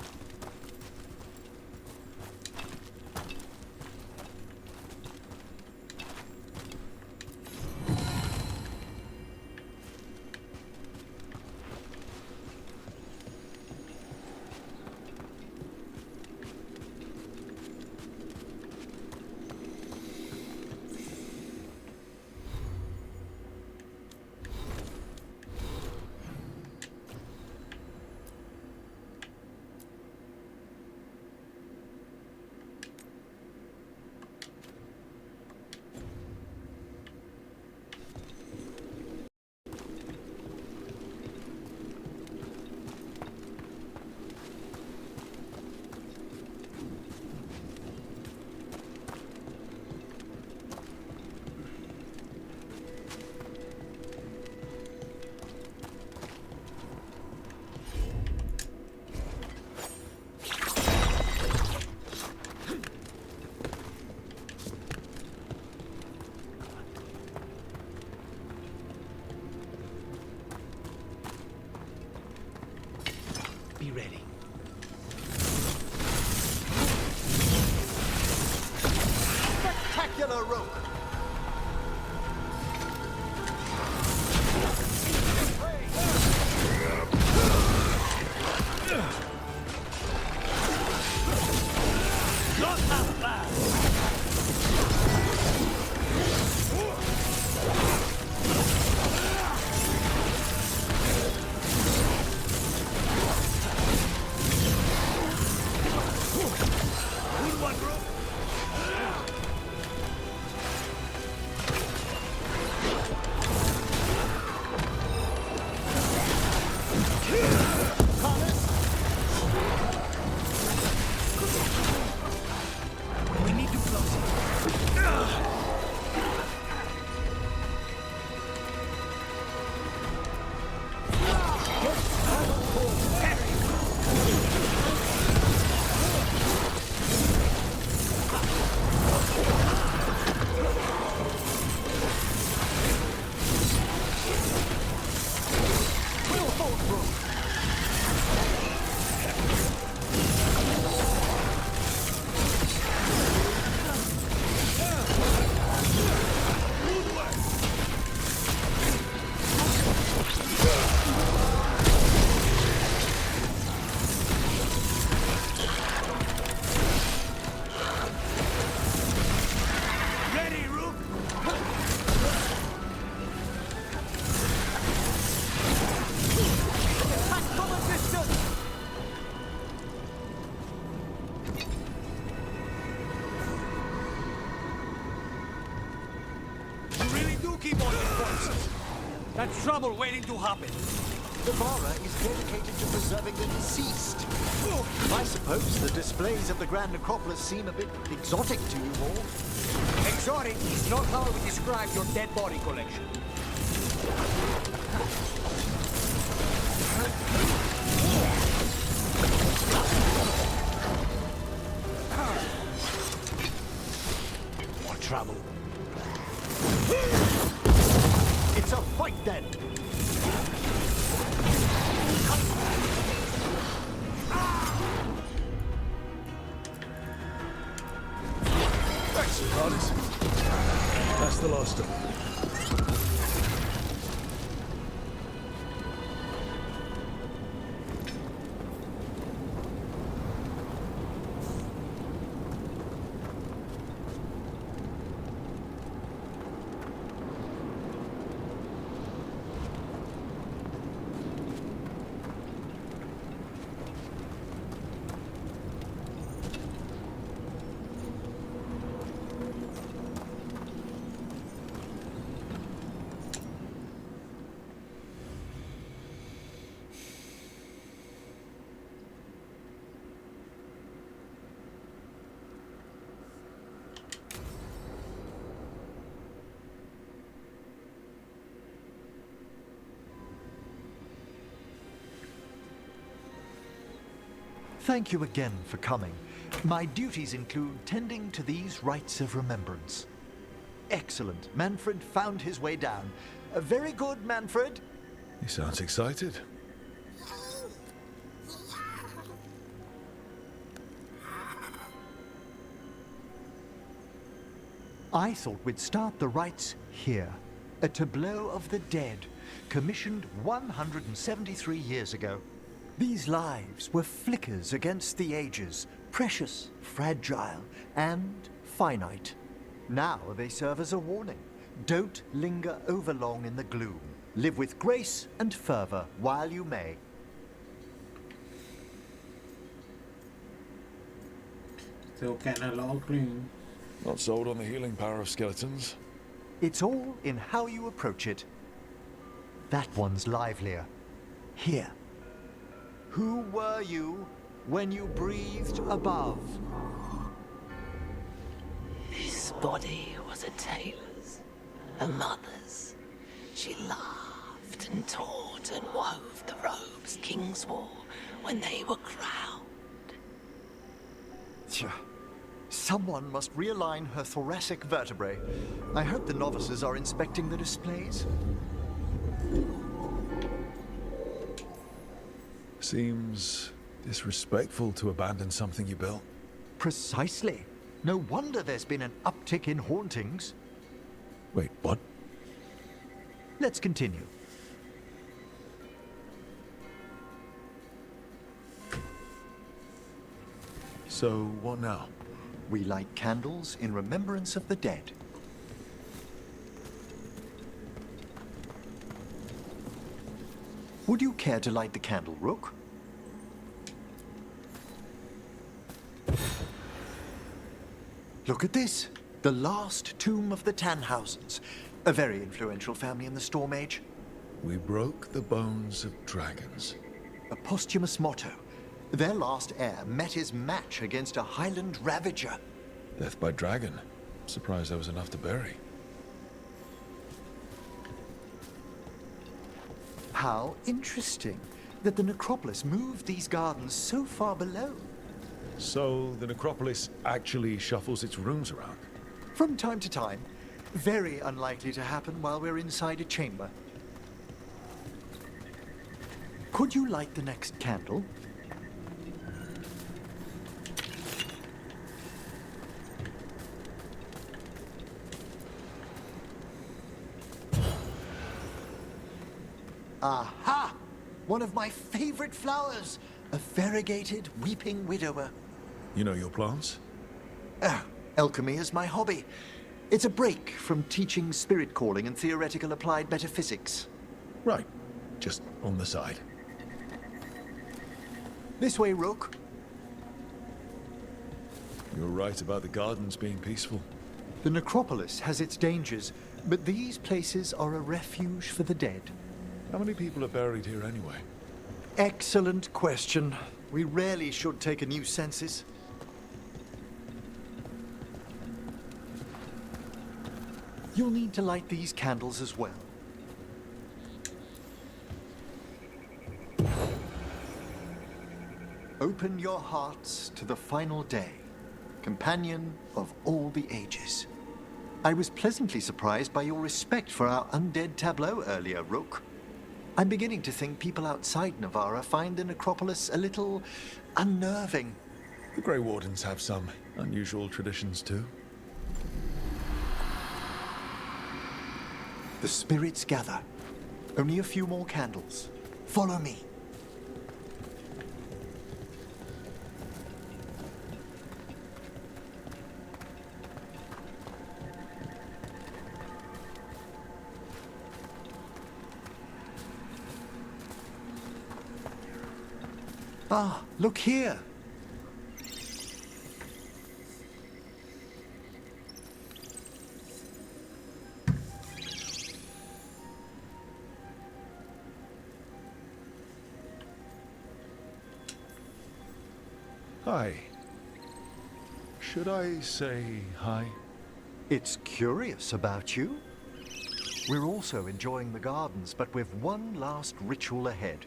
Be ready. Spectacular rope! Not that bad! Good one, bro. That's trouble waiting to happen. The Mara is dedicated to preserving the deceased. I suppose the displays of the Grand Necropolis seem a bit exotic to you all. Exotic is not how I would describe your dead body collection. More trouble. It's a fight then! Thanks, Lucardus. That's the last of them. Thank you again for coming. My duties include tending to these rites of remembrance. Excellent. Manfred found his way down. Very good, Manfred. He sounds excited. I thought we'd start the rites here. A tableau of the dead, commissioned 173 years ago. These lives were flickers against the ages, precious, fragile, and finite. Now they serve as a warning. Don't linger overlong in the gloom. Live with grace and fervor while you may. Still getting a lot of gloom. Not sold on the healing power of skeletons. It's all in how you approach it. That one's livelier. Here. Who were you when you breathed above? This body was a tailor's, a mother's. She laughed and taught and wove the robes kings wore when they were crowned. Tja. Someone must realign her thoracic vertebrae. I hope the novices are inspecting the displays. Seems disrespectful to abandon something you built. Precisely. No wonder there's been an uptick in hauntings. Wait, what? Let's continue. So, what now? We light candles in remembrance of the dead. Would you care to light the candle, Rook? Look at this. The last tomb of the Tannhausens. A very influential family in the Storm Age. We broke the bones of dragons. A posthumous motto. Their last heir met his match against a Highland Ravager. Death by dragon. Surprised there was enough to bury. How interesting that the necropolis moved these gardens so far below. So the necropolis actually shuffles its rooms around? From time to time. Very unlikely to happen while we're inside a chamber. Could you light the next candle? Aha! One of my favorite flowers! A variegated weeping widower. You know your plants? Alchemy is my hobby. It's a break from teaching spirit calling and theoretical applied metaphysics. Right. Just on the side. This way, Rook. You're right about the gardens being peaceful. The necropolis has its dangers, but these places are a refuge for the dead. How many people are buried here anyway? Excellent question. We rarely should take a new census. You'll need to light these candles as well. Open your hearts to the final day, companion of all the ages. I was pleasantly surprised by your respect for our undead tableau earlier, Rook. I'm beginning to think people outside Navarra find the necropolis a little unnerving. The Grey Wardens have some unusual traditions too. The spirits gather. Only a few more candles. Follow me. Ah, look here. Hi. Should I say hi? It's curious about you. We're also enjoying the gardens, but we've one last ritual ahead.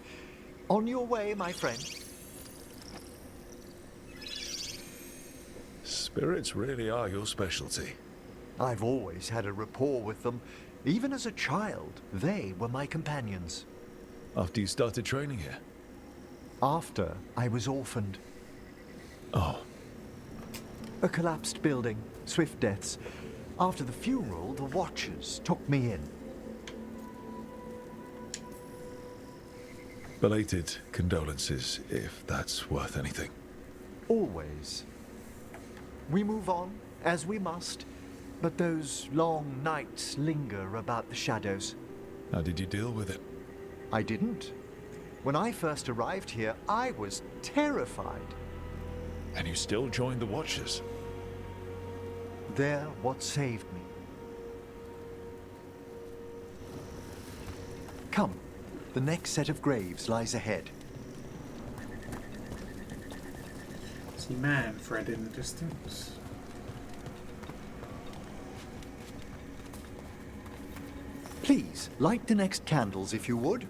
On your way, my friend. Spirits really are your specialty. I've always had a rapport with them. Even as a child, they were my companions. After you started training here? After I was orphaned. Oh. A collapsed building, swift deaths. After the funeral, the Watchers took me in. Belated condolences, if that's worth anything. Always. We move on, as we must, but those long nights linger about the shadows. How did you deal with it? I didn't. When I first arrived here, I was terrified. And you still joined the Watchers? They're what saved me. Come, the next set of graves lies ahead. See Manfred in the distance. Please, light the next candles if you would.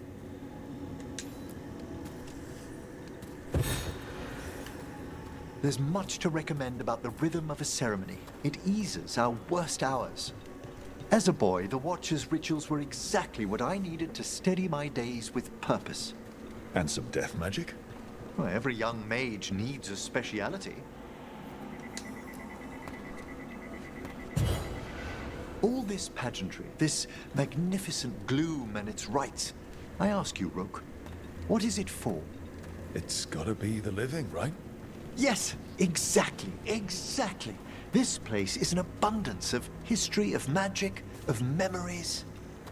There's much to recommend about the rhythm of a ceremony. It eases our worst hours. As a boy, the Watcher's rituals were exactly what I needed to steady my days with purpose. And some death magic? Well, every young mage needs a speciality. All this pageantry, this magnificent gloom and its rites, I ask you, Rook, what is it for? It's gotta be the living, right? Yes, exactly, exactly. This place is an abundance of history, of magic, of memories.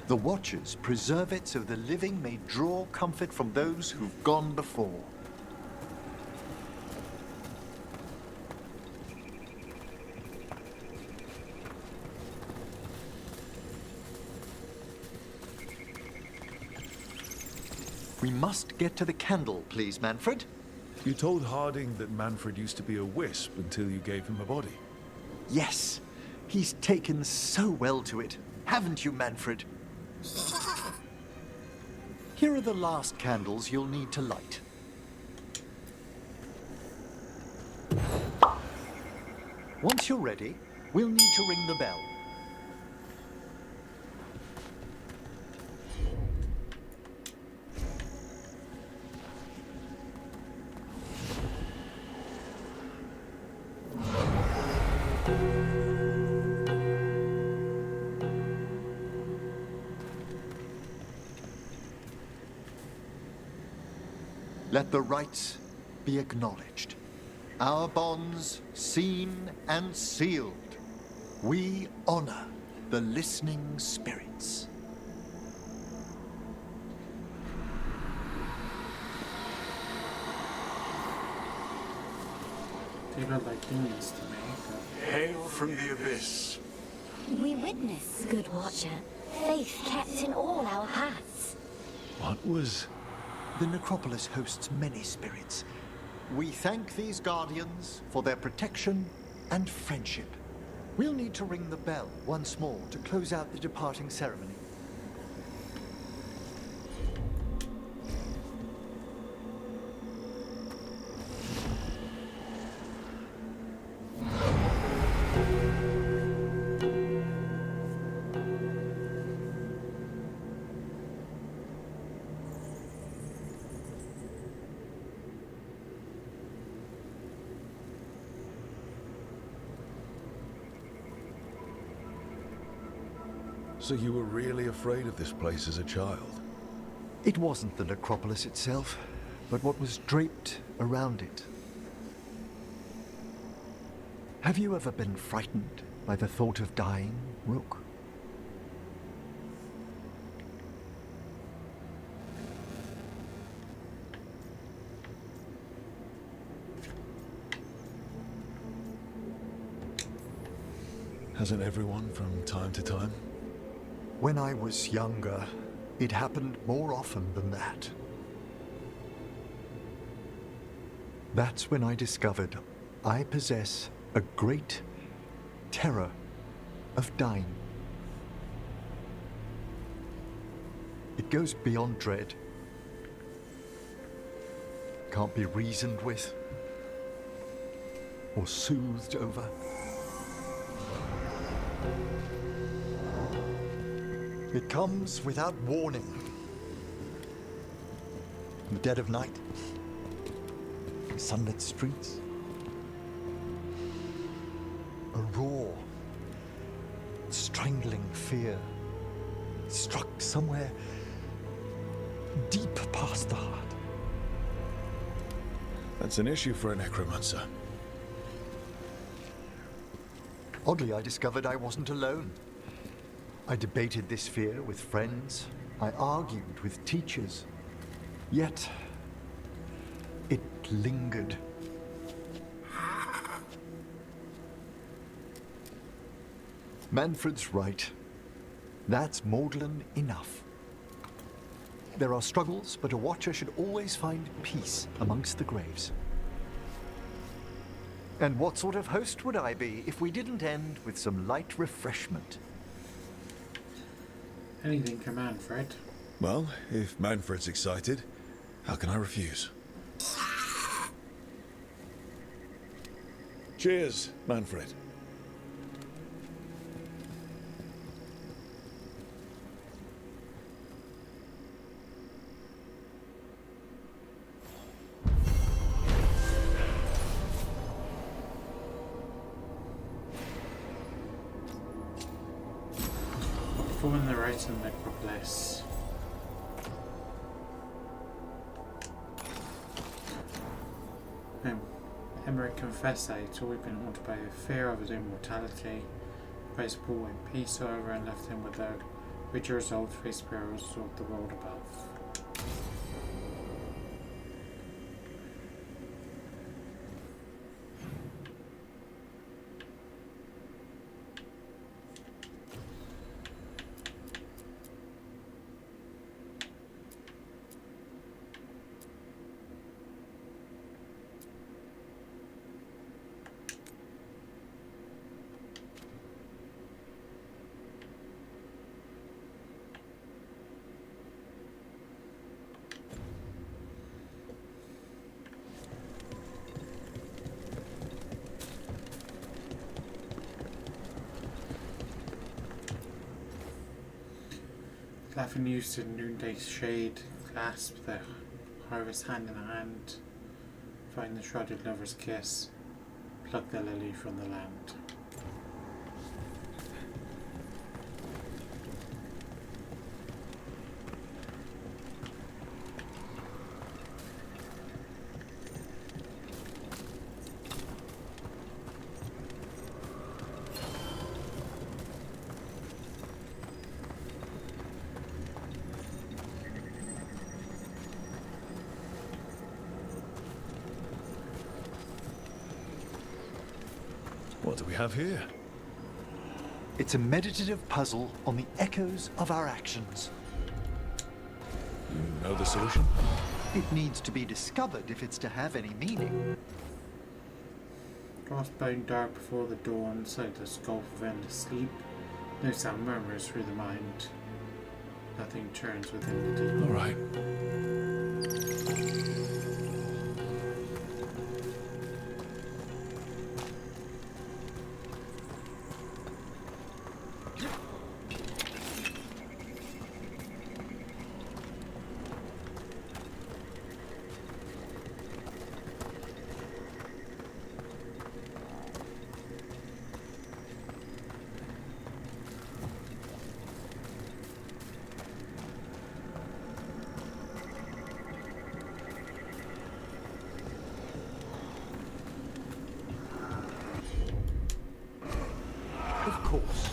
The Watchers preserve it so the living may draw comfort from those who've gone before. We must get to the candle, please, Manfred. You told Harding that Manfred used to be a wisp until you gave him a body. Yes, he's taken so well to it. Haven't you, Manfred? Here are the last candles you'll need to light. Once you're ready, we'll need to ring the bell. Let the rites be acknowledged. Our bonds seen and sealed. We honor the listening spirits. They look like demons to me. Hail from the abyss. We witness, good Watcher. Faith kept in all our hearts. What was... The necropolis hosts many spirits. We thank these guardians for their protection and friendship. We'll need to ring the bell once more to close out the departing ceremony. So you were really afraid of this place as a child? It wasn't the necropolis itself, but what was draped around it. Have you ever been frightened by the thought of dying, Rook? Hasn't everyone from time to time? When I was younger, it happened more often than that. That's when I discovered I possess a great terror of dying. It goes beyond dread. Can't be reasoned with or soothed over. It comes without warning. In the dead of night, in sunlit streets, a raw, strangling fear struck somewhere deep past the heart. That's an issue for a necromancer. Oddly, I discovered I wasn't alone. I debated this fear with friends. I argued with teachers. Yet, it lingered. Manfred's right. That's maudlin enough. There are struggles, but a watcher should always find peace amongst the graves. And what sort of host would I be if we didn't end with some light refreshment? Anything for Manfred. Well, if Manfred's excited, how can I refuse? Cheers, Manfred. Performing the rites in the necropolis. Emmerich confessed that he'd always been haunted by a fear of his immortality. Praise brought him peace, however, and left him with a richer result for his spirits of the world above. Laughing used to noonday shade, clasp the harvest hand in hand, find the shrouded lover's kiss, pluck the lily from the land. What do we have here? It's a meditative puzzle on the echoes of our actions. You know the solution? It needs to be discovered if it's to have any meaning. Frostbound dark before the dawn, sightless gulf of endless sleep. No sound murmurs through the mind. Nothing turns within the deep. All right. Of course.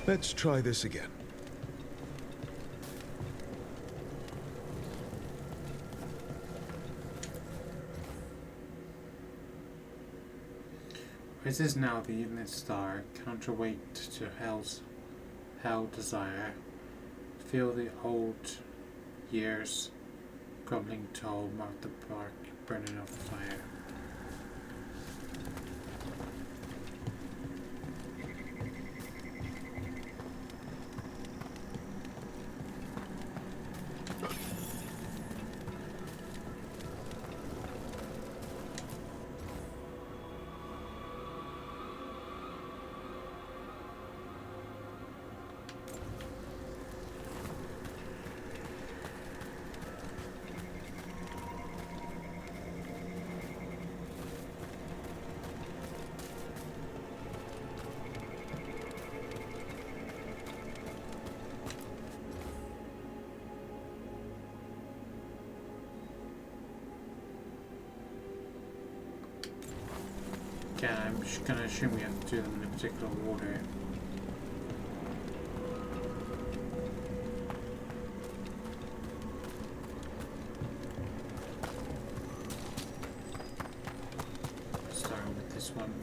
Let's try this again. Rises now the evening star, counterweight to hell desire. Feel the old years crumbling toll, mark the bark burning of the fire. Yeah, I'm just gonna assume we have to do them in a particular order. Starting with this one.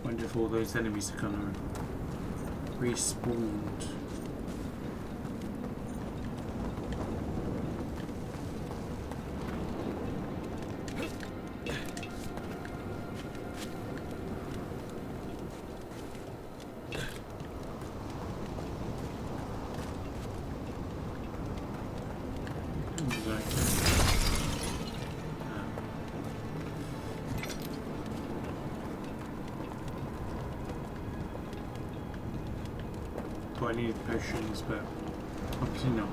Wonder if all those enemies are gonna respawn. I needed potions, but obviously not.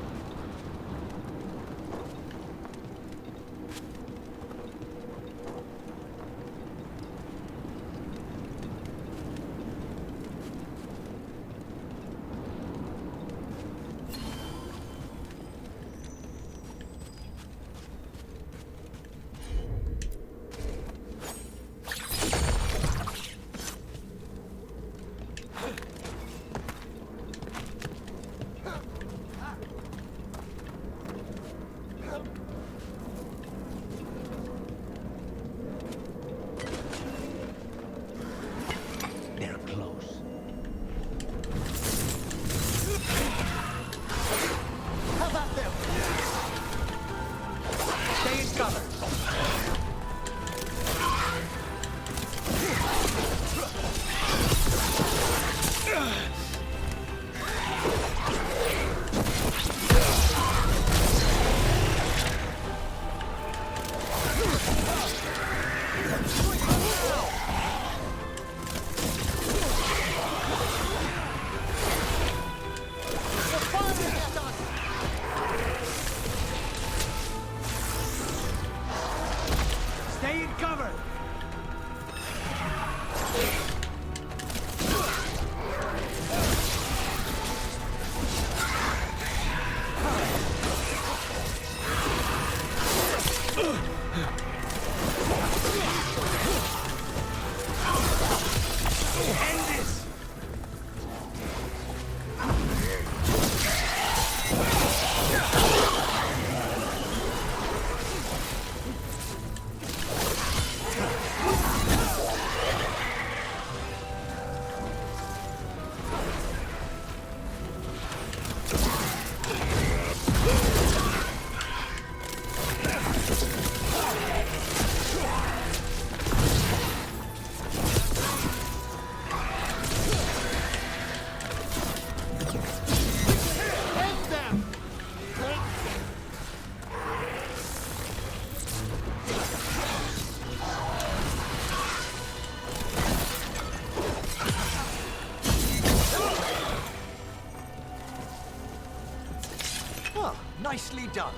Nicely done.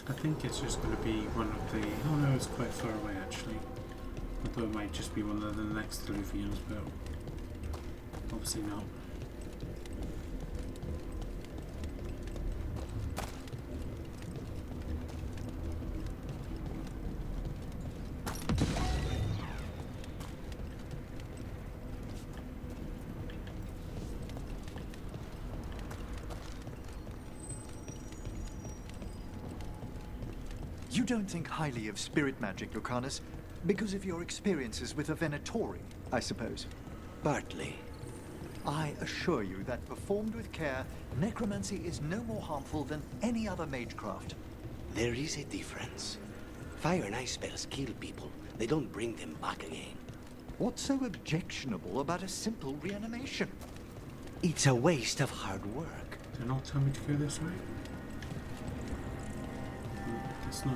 I think it's just going to be one of the... Oh no, it's quite far away actually. I thought it might just be one of the next Illuvians, but obviously not. You don't think highly of spirit magic, Lucanus, because of your experiences with a Venatori, I suppose. Partly. I assure you that performed with care, necromancy is no more harmful than any other magecraft. There is a difference. Fire and ice spells kill people. They don't bring them back again. What's so objectionable about a simple reanimation? It's a waste of hard work. Did not tell me to go this way? It's not.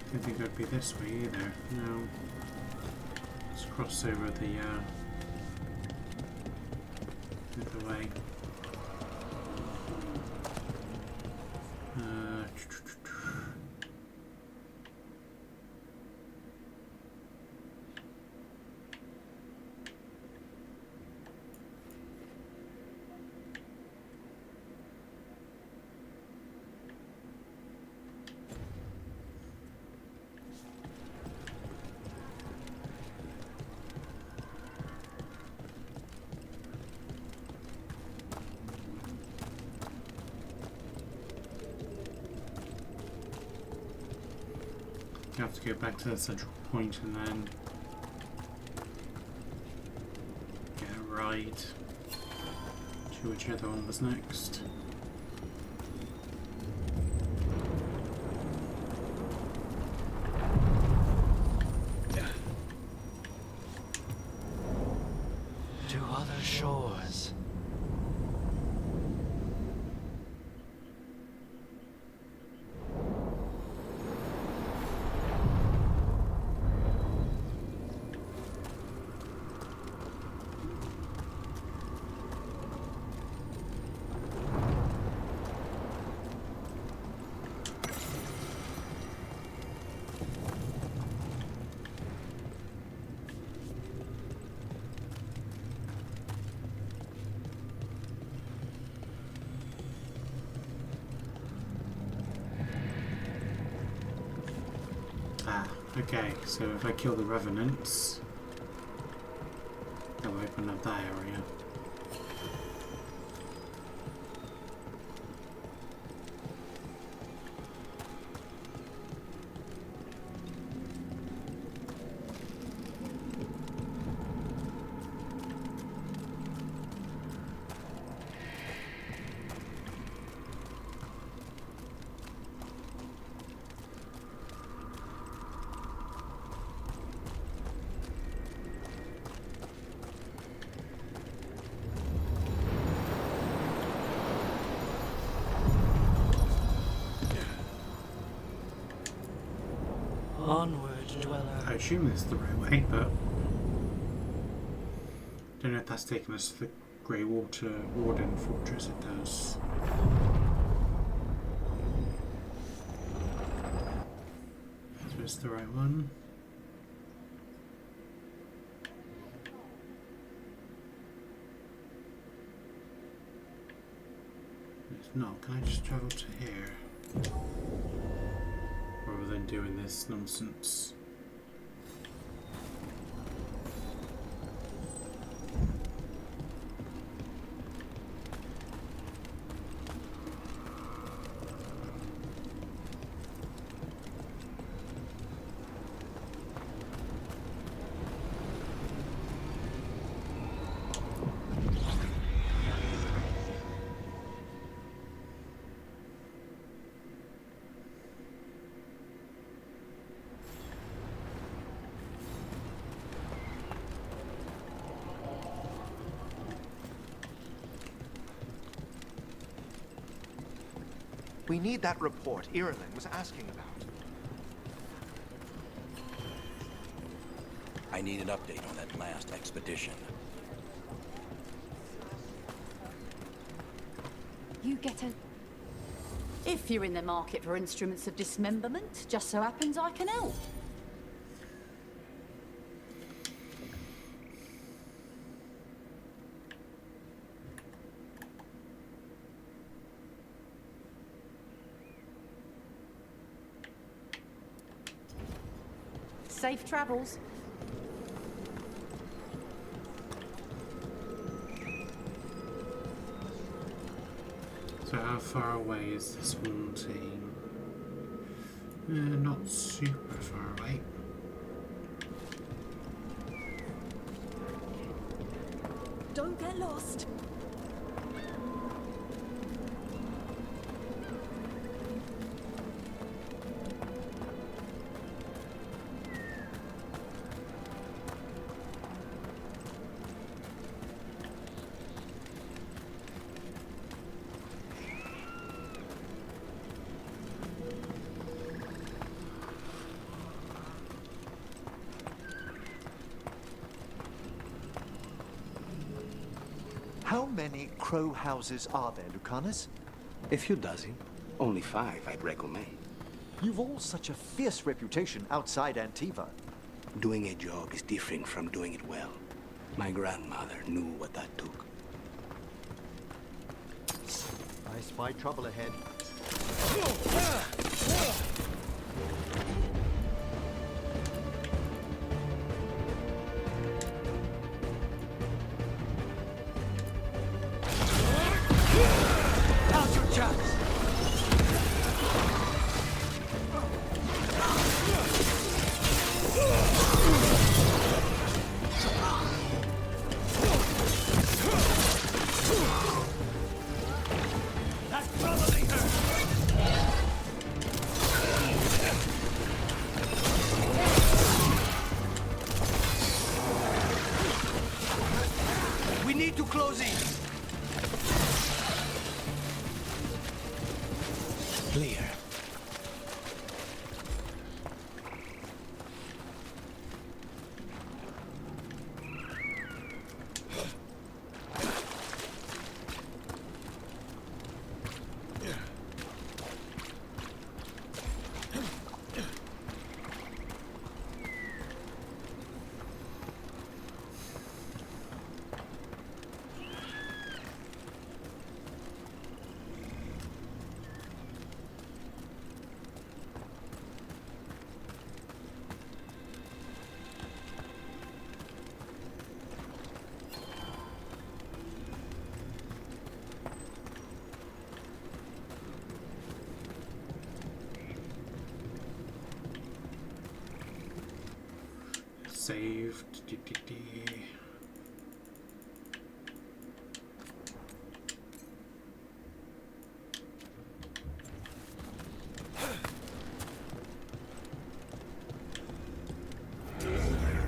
I didn't think it would be this way either. No. Let's cross over the way. You have to go back to the central point and then get it right to whichever one was next. To other shores. Okay, so if I kill the revenants, that'll open up that area. dweller. I assume this is the right way, but don't know if that's taking us to the Grey Water Warden Fortress. It does. So it's the right one. If not, can I just travel to here? Rather than doing this nonsense. We need that report Irulan was asking about. I need an update on that last expedition. You get a... If you're in the market for instruments of dismemberment, just so happens I can help. Safe travels. So how far away is this haunting? Not super far away. Don't get lost. How many crow houses are there, Lucanus? A few dozen. Only 5, I'd recommend. You've all such a fierce reputation outside Antiva. Doing a job is different from doing it well. My grandmother knew what that took. I spy trouble ahead. Now's your chance. That probably hurt. We need to close in. Clear. Saved.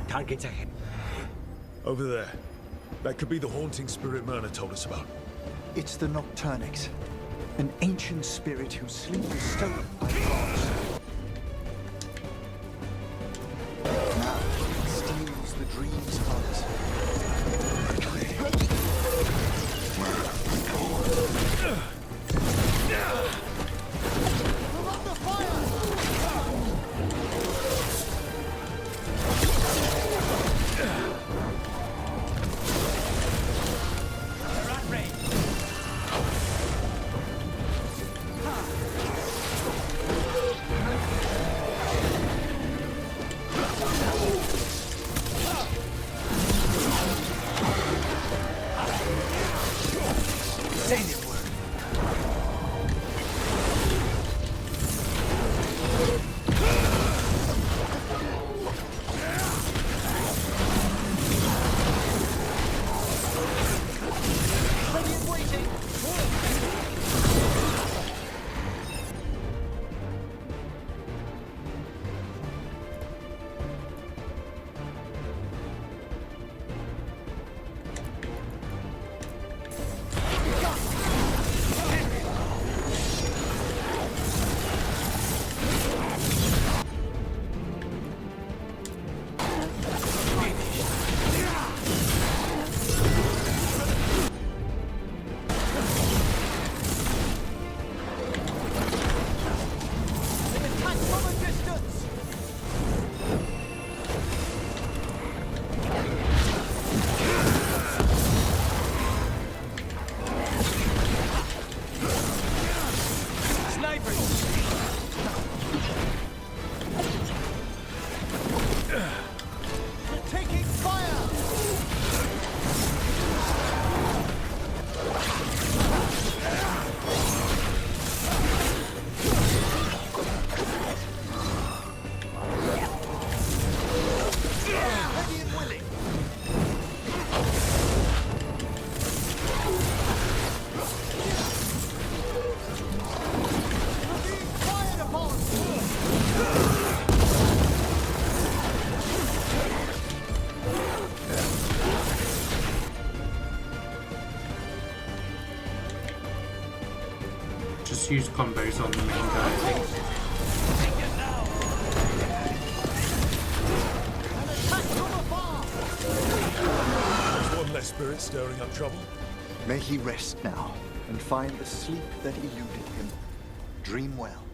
Targets ahead. Over there. That could be the haunting spirit Myrna told us about. It's the Nocturnix, an ancient spirit whose sleep is stolen by the gods. dreams of others. Just use combos on the main guy, I think. There's one less spirit stirring up trouble. May he rest now and find the sleep that eluded him. Dream well.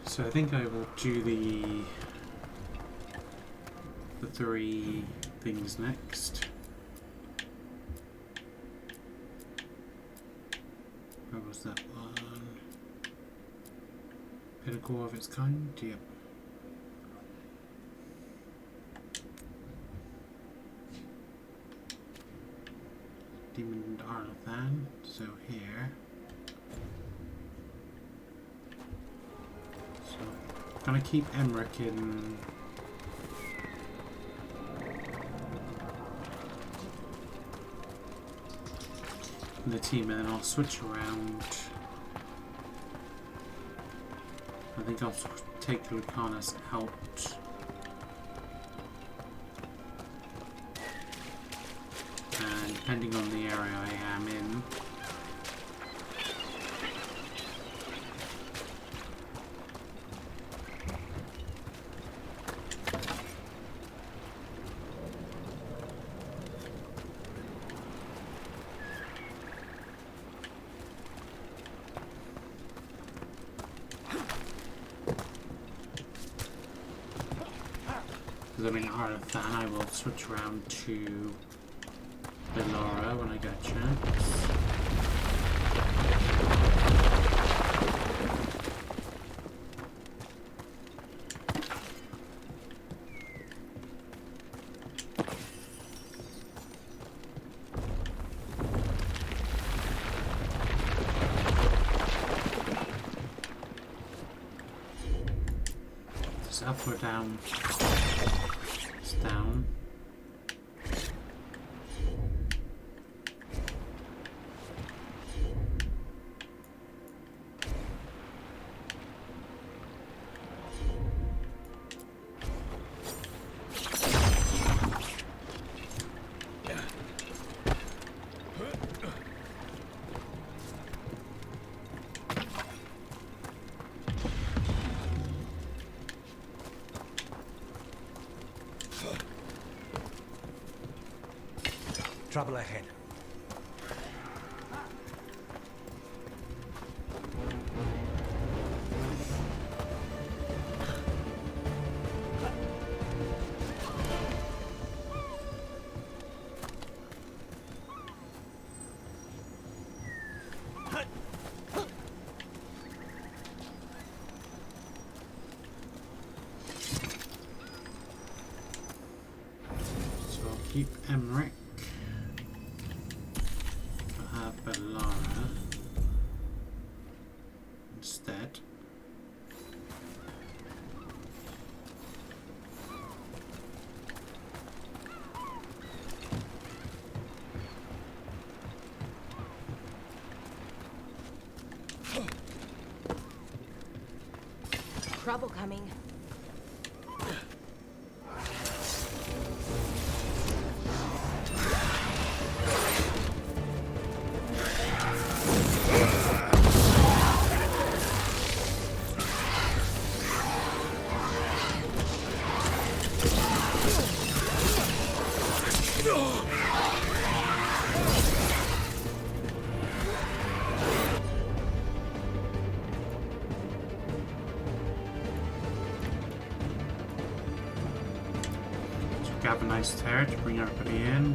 So I think I will do the three things next. Where was that one? Pinnacle of its kind? Yep. Demon Arlathan, so here. So, gonna keep Emmerich in the team, and then I'll switch around. I think I'll take Lucana's out. And depending on the area I am in, Because I mean, Arlathan, I will switch around to Bellara when I get a chance. Is up or down? It's down. Trouble ahead. So I'll keep Emmerich. I'll have Bellara instead. Trouble coming. Grab a nice tear to bring everybody in.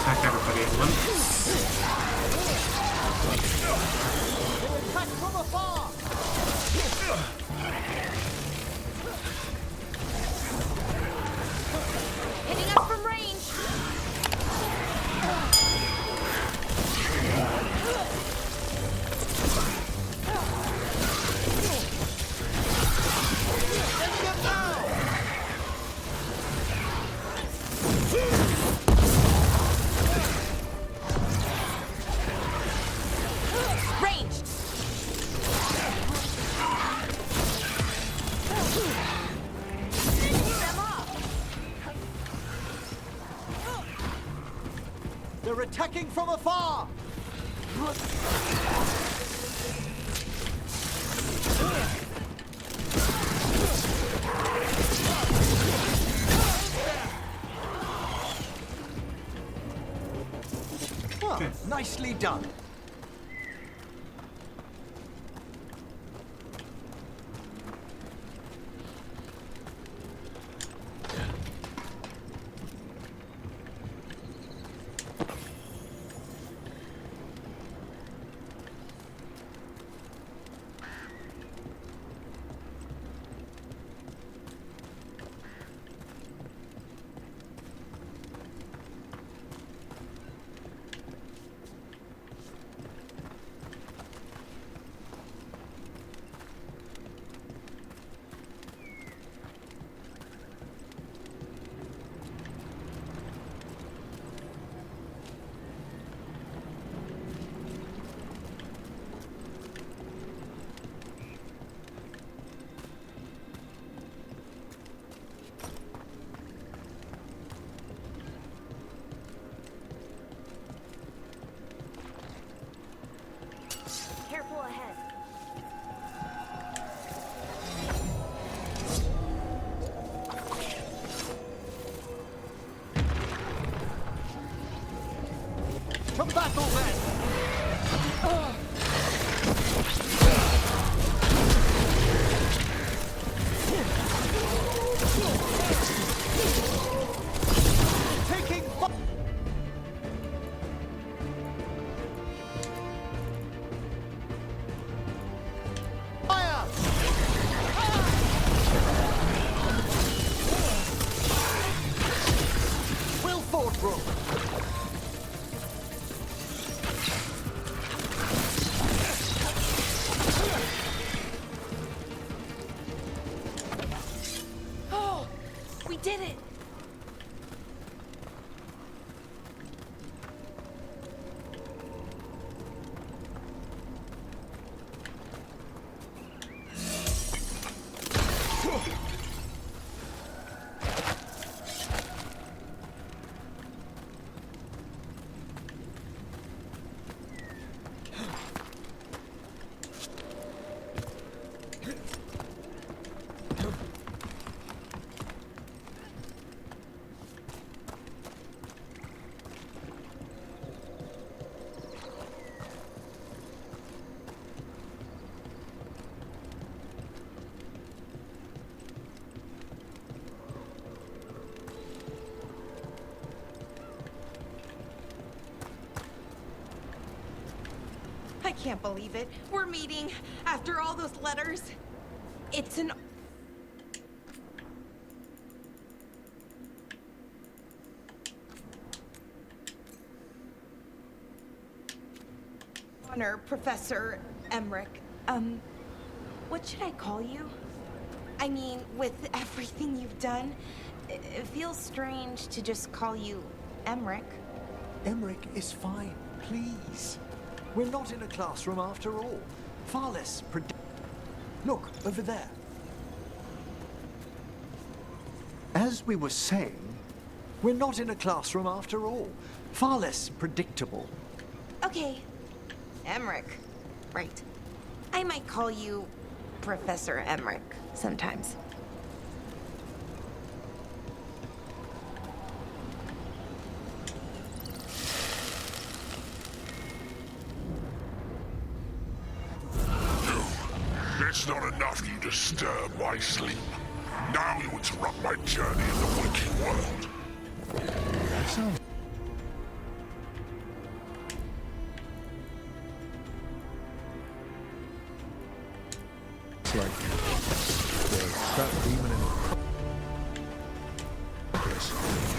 Attack everybody at once. Attack from afar! Hitting us from range. Ranged. Them up. They're attacking from afar! Oh, nicely done. battle then! Taking fire! Will Fordbrook! Oh, we did it! I can't believe it. We're meeting after all those letters. It's an honor, Professor Emmerich. What should I call you? I mean, with everything you've done, it feels strange to just call you Emmerich. Emmerich is fine, please. We're not in a classroom after all. Far less Look, over there. As we were saying, we're not in a classroom after all. Far less predictable. Okay, Emmerich. Right. I might call you Professor Emmerich sometimes. It's not enough you disturb my sleep. Now you interrupt my journey in the waking world. That sounds... It's like there's that demon in progress.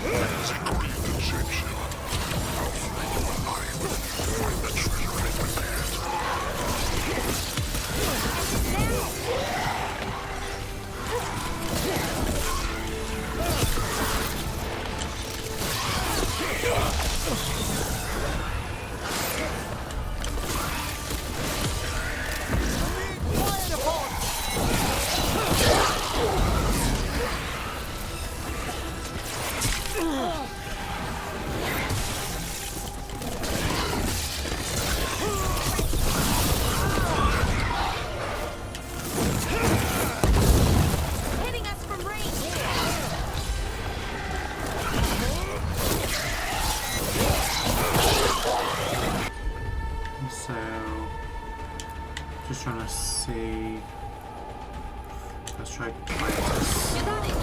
There's a grief that shapes you. I'll free you alive. Find the treasure and prepare it. Just trying to see. Let's try to find this. You got it.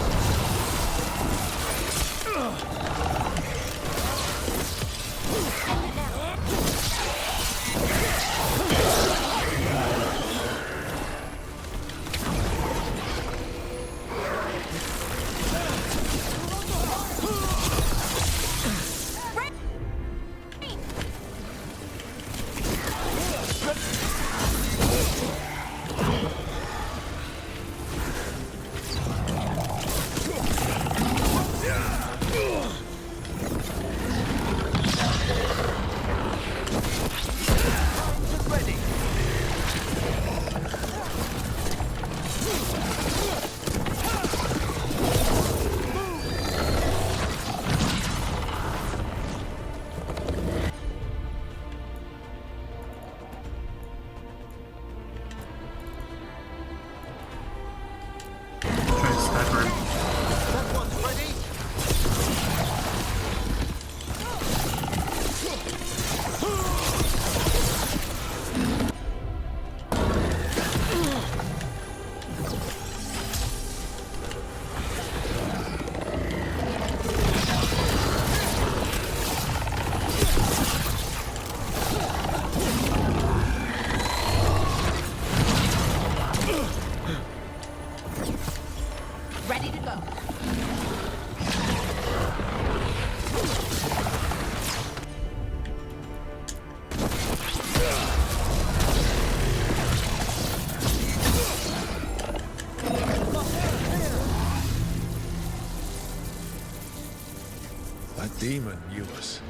That demon knew us.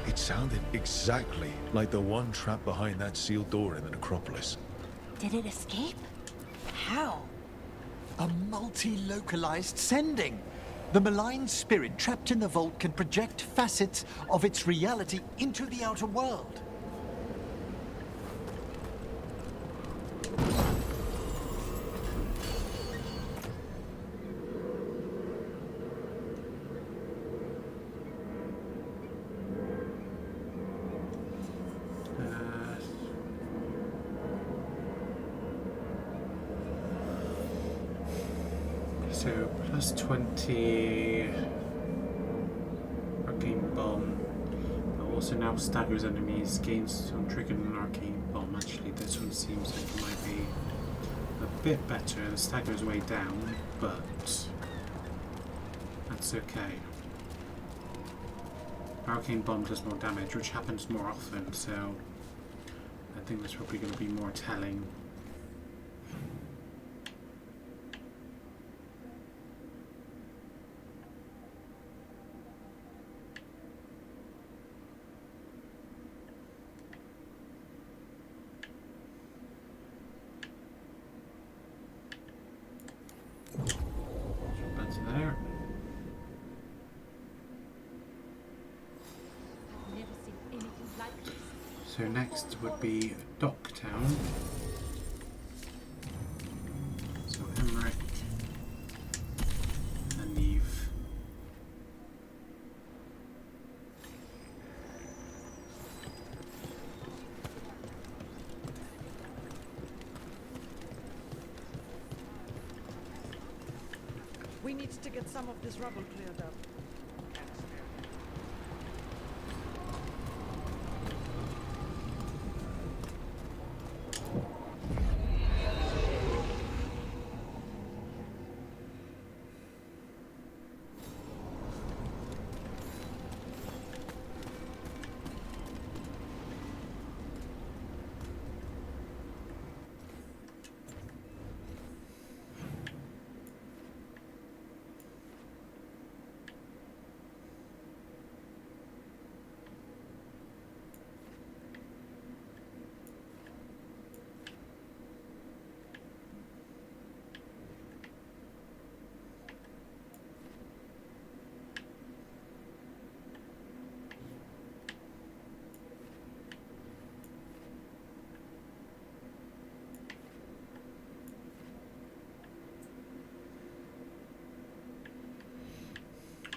It sounded exactly like the one trapped behind that sealed door in the necropolis. Did it escape? How? A multi-localized sending. The malign spirit trapped in the vault can project facets of its reality into the outer world. So plus 20 arcane bomb. But also now staggers enemies, gains on triggering an arcane bomb. Actually, this one seems like it might be a bit better. The stagger's way down, but that's okay. Arcane bomb does more damage, which happens more often, so I think that's probably going to be more telling. So next would be Docktown. So Emmerich and Neve. We need to get some of this rubble cleared up.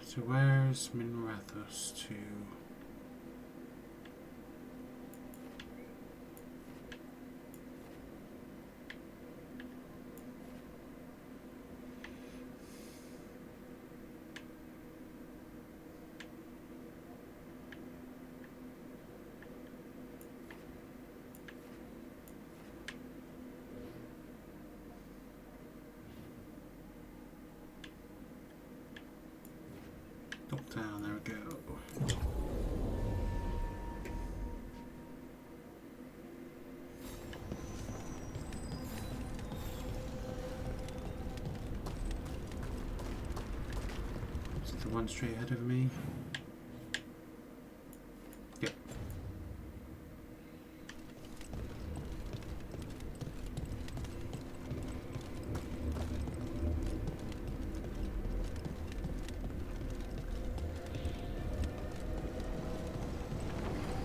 So where's Minrathos to? Down, there we go. Is it the one straight ahead of me? Yep.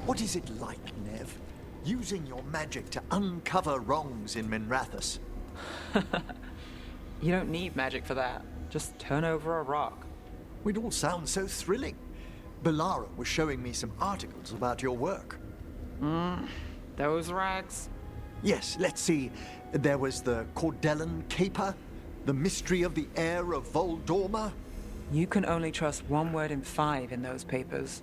What is it like, Nev? Using your magic to uncover wrongs in Minrathos? You don't need magic for that. Just turn over a rock. It all sounds so thrilling. Belara was showing me some articles about your work. Those rags? Yes, let's see. There was the Cordellan Caper, the mystery of the heir of Voldorma. You can only trust one word in 5 in those papers.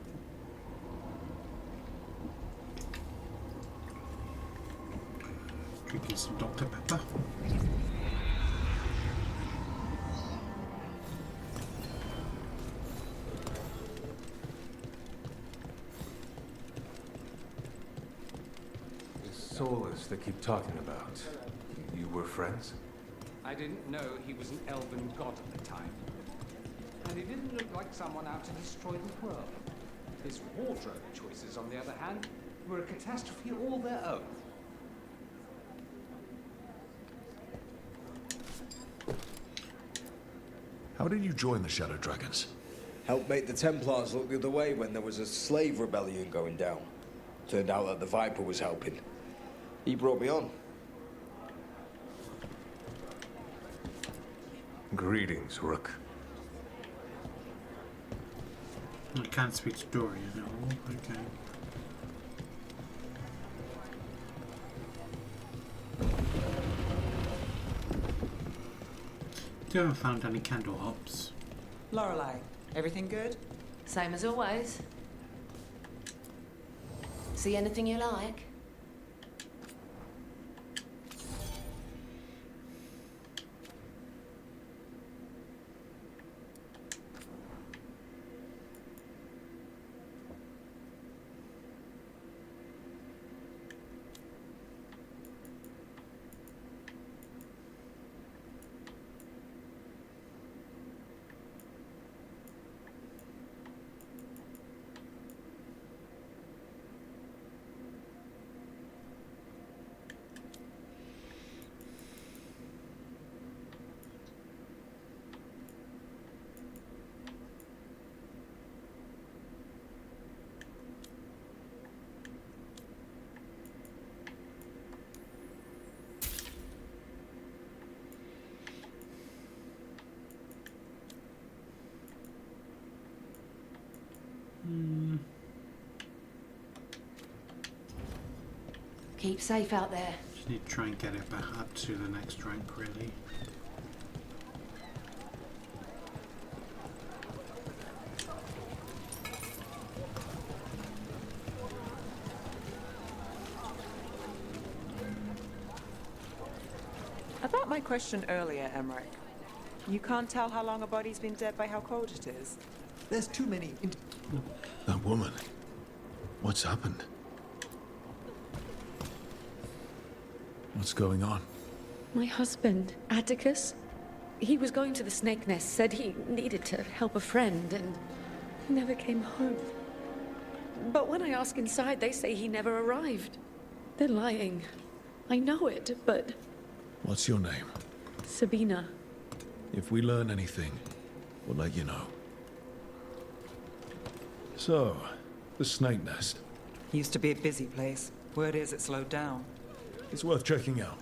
Drinking some Dr. Pepper. Soulless they keep talking about. You were friends? I didn't know he was an elven god at the time. I he didn't look like someone out to destroy the world. His wardrobe choices, on the other hand, were a catastrophe all their own. How did you join the Shadow Dragons? Helped make the Templars look the other way when there was a slave rebellion going down. Turned out that the Viper was helping. He brought me on. Greetings, Rook. I can't speak to Dorian at all. Okay. You haven't found any candle hops. Lorelei, everything good? Same as always. See anything you like? Keep safe out there. Just need to try and get it back up to the next rank, really. About my question earlier, Emmerich. You can't tell how long a body's been dead by how cold it is. There's too many. That woman. What's happened? What's going on? My husband, Atticus, he was going to the Snake Nest, said he needed to help a friend, and he never came home. But when I ask inside, they say he never arrived. They're lying. I know it, but... What's your name? Sabina. If we learn anything, we'll let you know. So, the Snake Nest. Used to be a busy place. Word is it slowed down. It's worth checking out.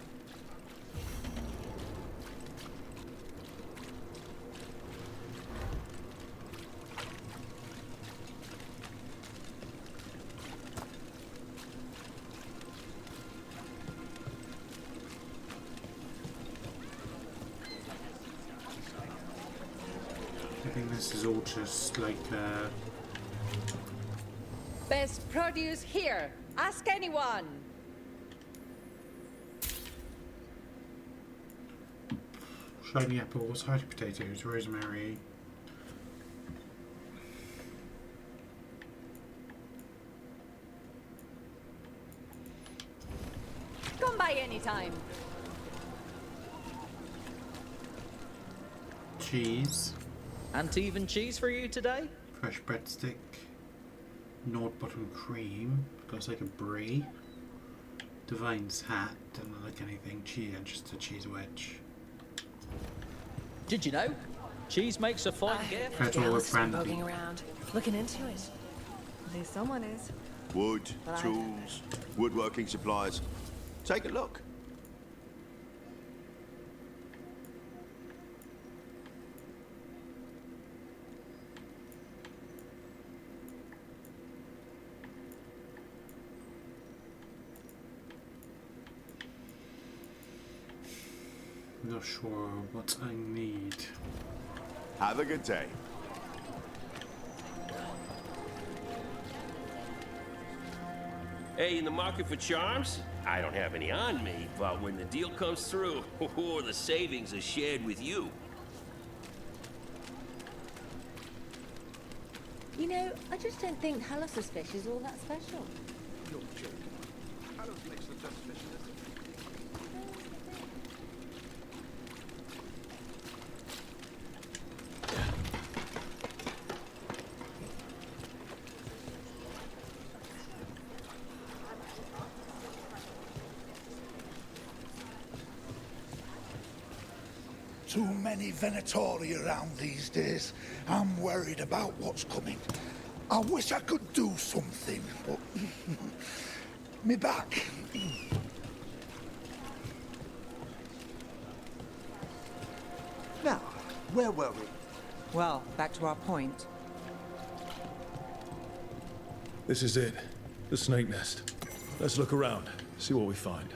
I think this is all just like Best produce here. Ask anyone. shiny apples, hard potatoes, rosemary. Come by anytime. Cheese. Anti-even cheese for you today? Fresh breadstick. Nord bottom cream. Looks like a brie. Divine's hat. Doesn't look like anything. Cheese, just a cheese wedge. Did you know? Cheese makes a fine gift. Pretzel with brandy. Poking around, looking into it. At least someone is. Wood, tools, woodworking supplies. Take a look. Not sure what I need. Have a good day. Hey, in the market for charms? I don't have any on me, but when the deal comes through, the savings are shared with you. You know, I just don't think Halus's fish is all that special. You're joking. Hallows makes the best fish, doesn't it? Too many Venatori around these days. I'm worried about what's coming. I wish I could do something, but... me back. Now, where were we? Well, back to our point. This is it. The snake nest. Let's look around, see what we find.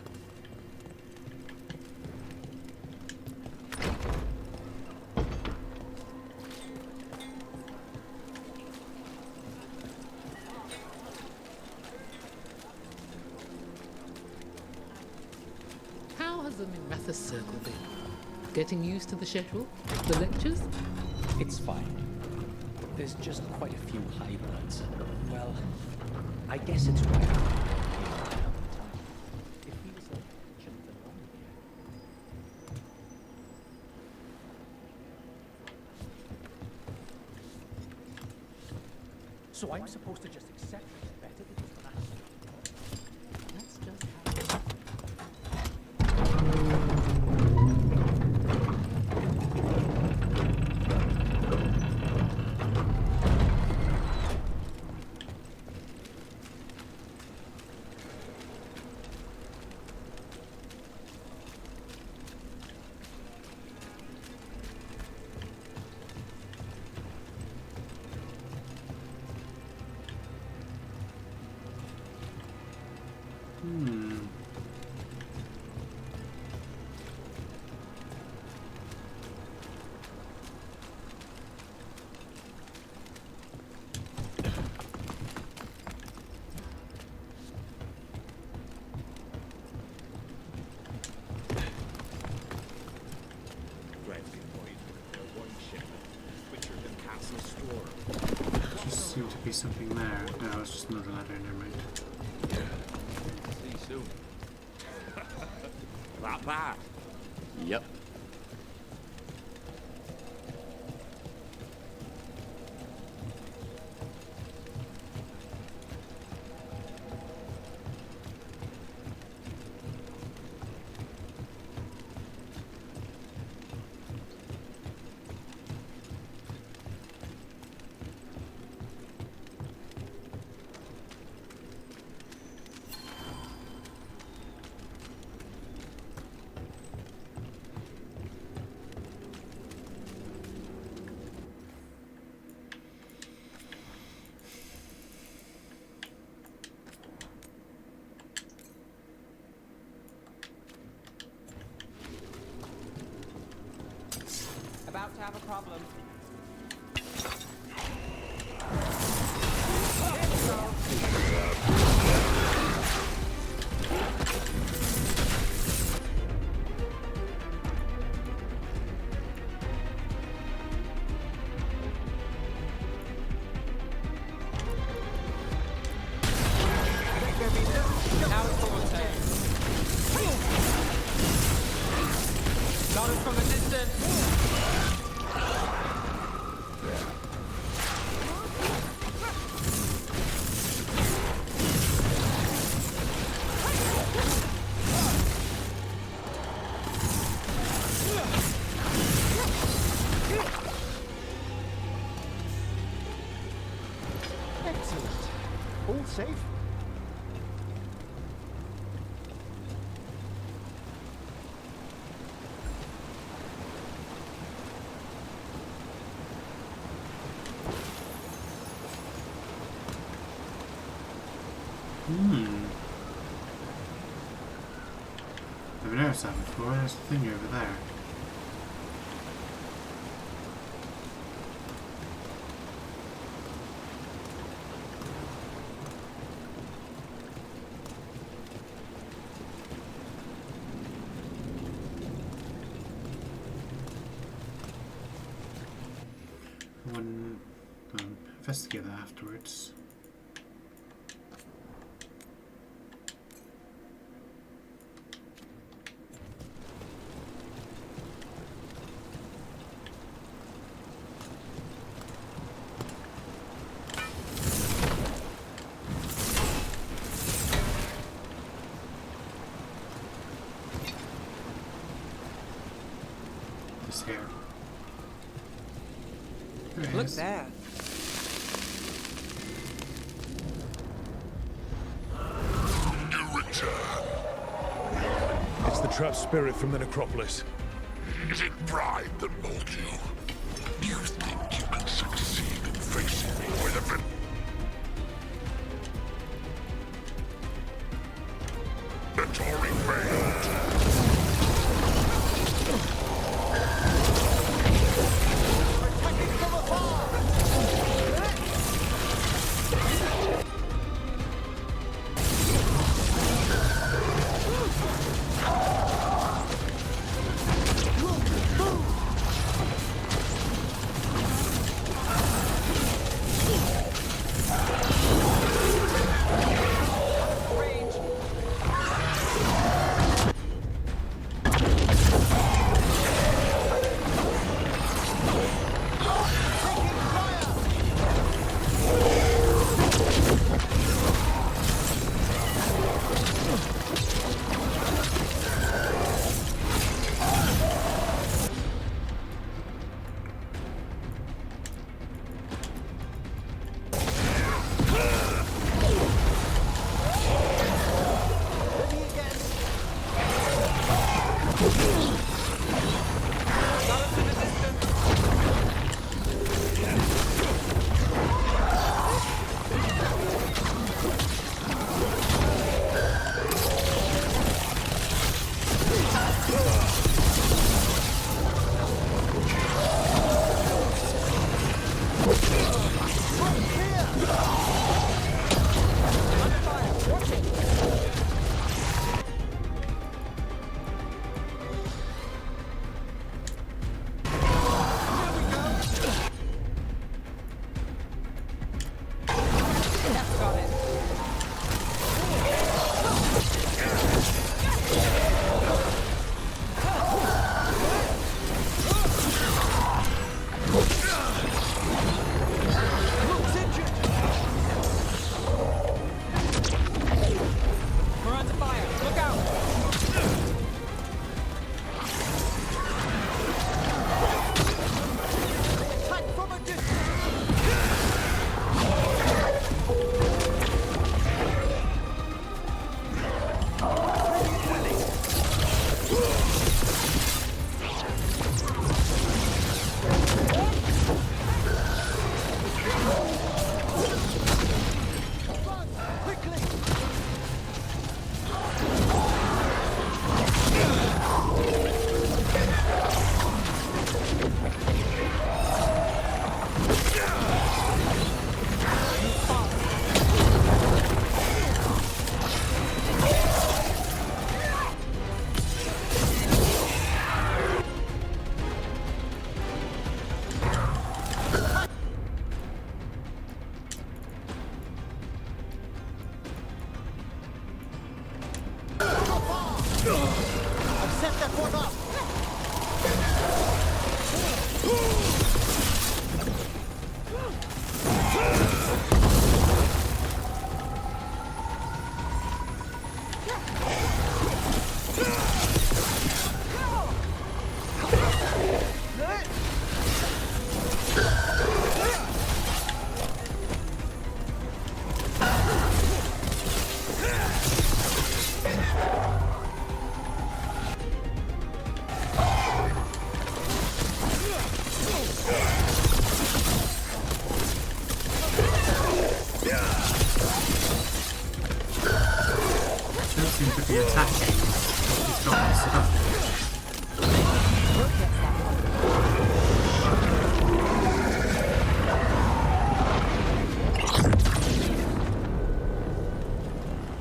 How has the Mirathus Circle been? Getting used to the schedule? The lectures? It's fine. There's just quite a few hybrids. Well, I guess it's right. If he was a Jonathan Long here. So I'm supposed to just accept it's better because when I... That's just how... Just seemed to be something there. No, it's just another ladder, never mind. See you soon. That bad? Yep. About to have a problem. Got it from a distance. Excellent. All safe? Never noticed that before. There's a thing over there. One investigate that afterwards. is here. There it Look is. there. You return. It's the trapped spirit from the necropolis. Is it pride that brought you? Do you think you can succeed in facing me with a Tory failed?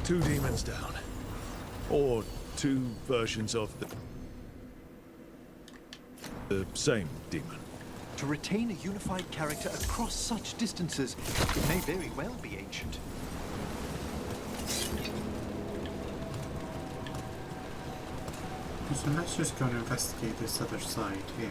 Two demons down. Or two versions of the same demon. To retain a unified character across such distances, it may very well be ancient. So let's just go and investigate this other side here.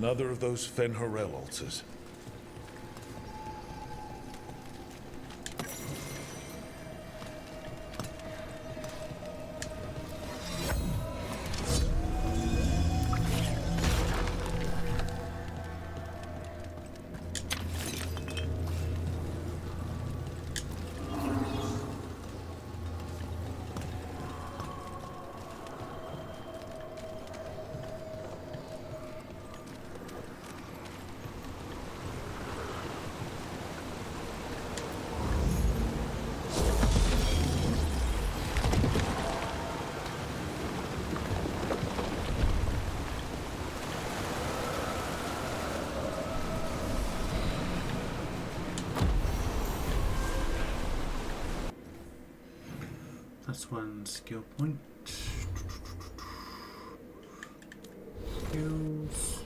Another of those Fen'Harel altars. That's one skill point. Skills.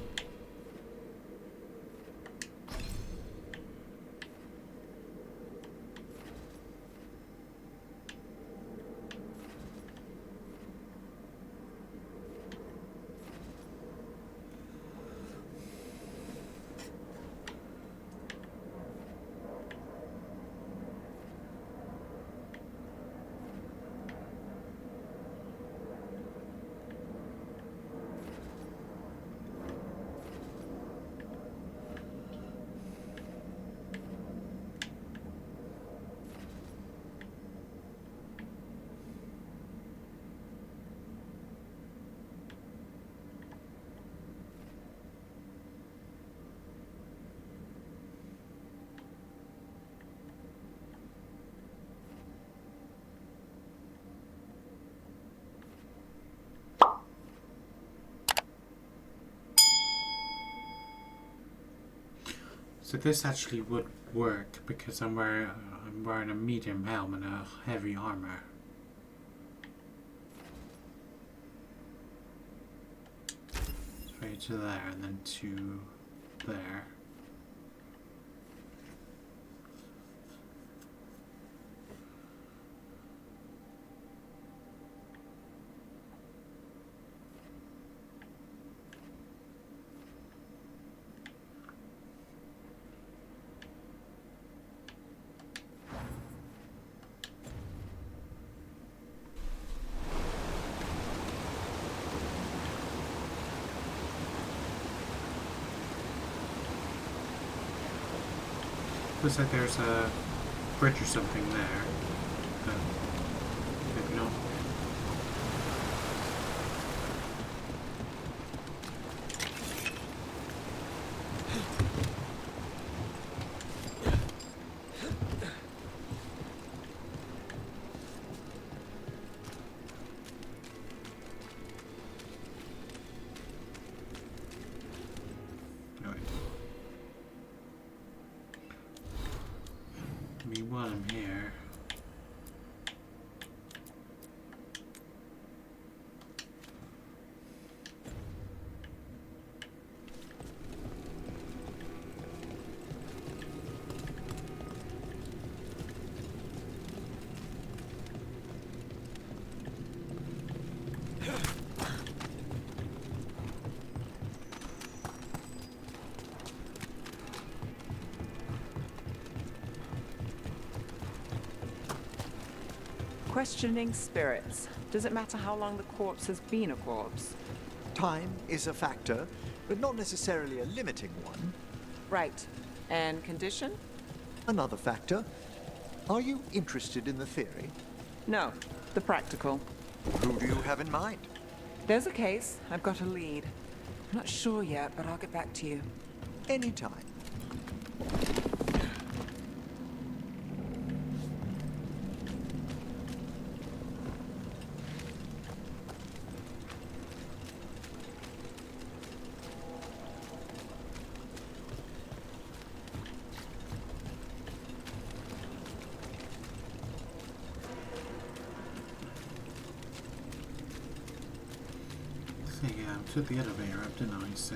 So this actually would work because I'm wearing a medium helm and a heavy armor. Straight to there and then to there. Looks like there's a bridge or something there. Maybe not. While I'm here, Questioning spirits. Does it matter how long the corpse has been a corpse? Time is a factor, but not necessarily a limiting one. Right. And condition? Another factor. Are you interested in the theory? No, the practical. Who do you have in mind? There's a case. I've got a lead. I'm not sure yet, but I'll get back to you. Anytime. So yeah, I took the elevator up, didn't I? So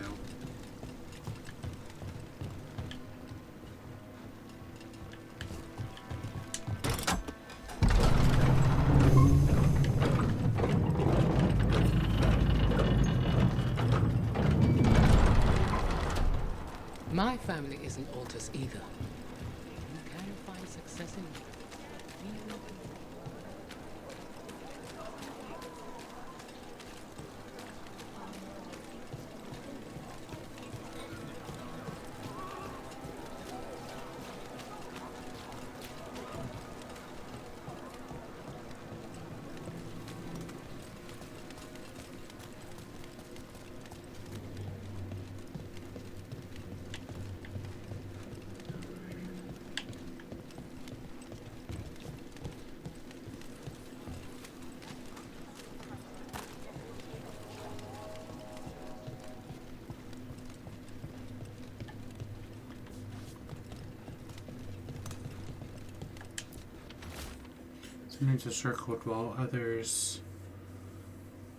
My family isn't Altus either. You can find success in it. Some names are circled while others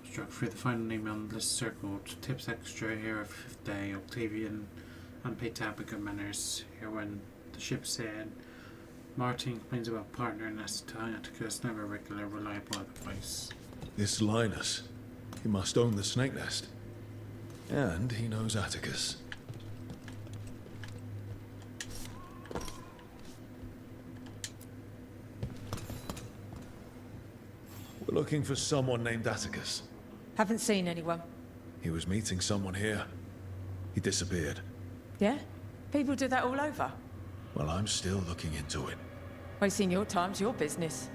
struck through. The final name on the list circled. Tips extra here of 5th day. Octavian unpaid tab good manners. Here when the ship said Martin complains about partner and Atticus never regular reliable advice. This Linus, he must own the snake nest. And he knows Atticus. We're looking for someone named Atticus. Haven't seen anyone. He was meeting someone here. He disappeared. Yeah? People do that all over. Well, I'm still looking into it. Wasting your time's your business.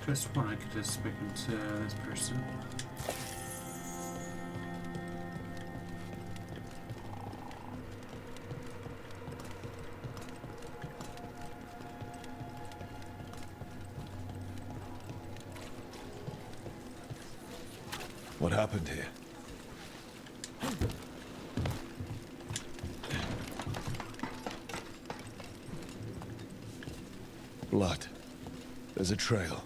Just one I could have spoken to this person. What happened here? Blood. There's a trail.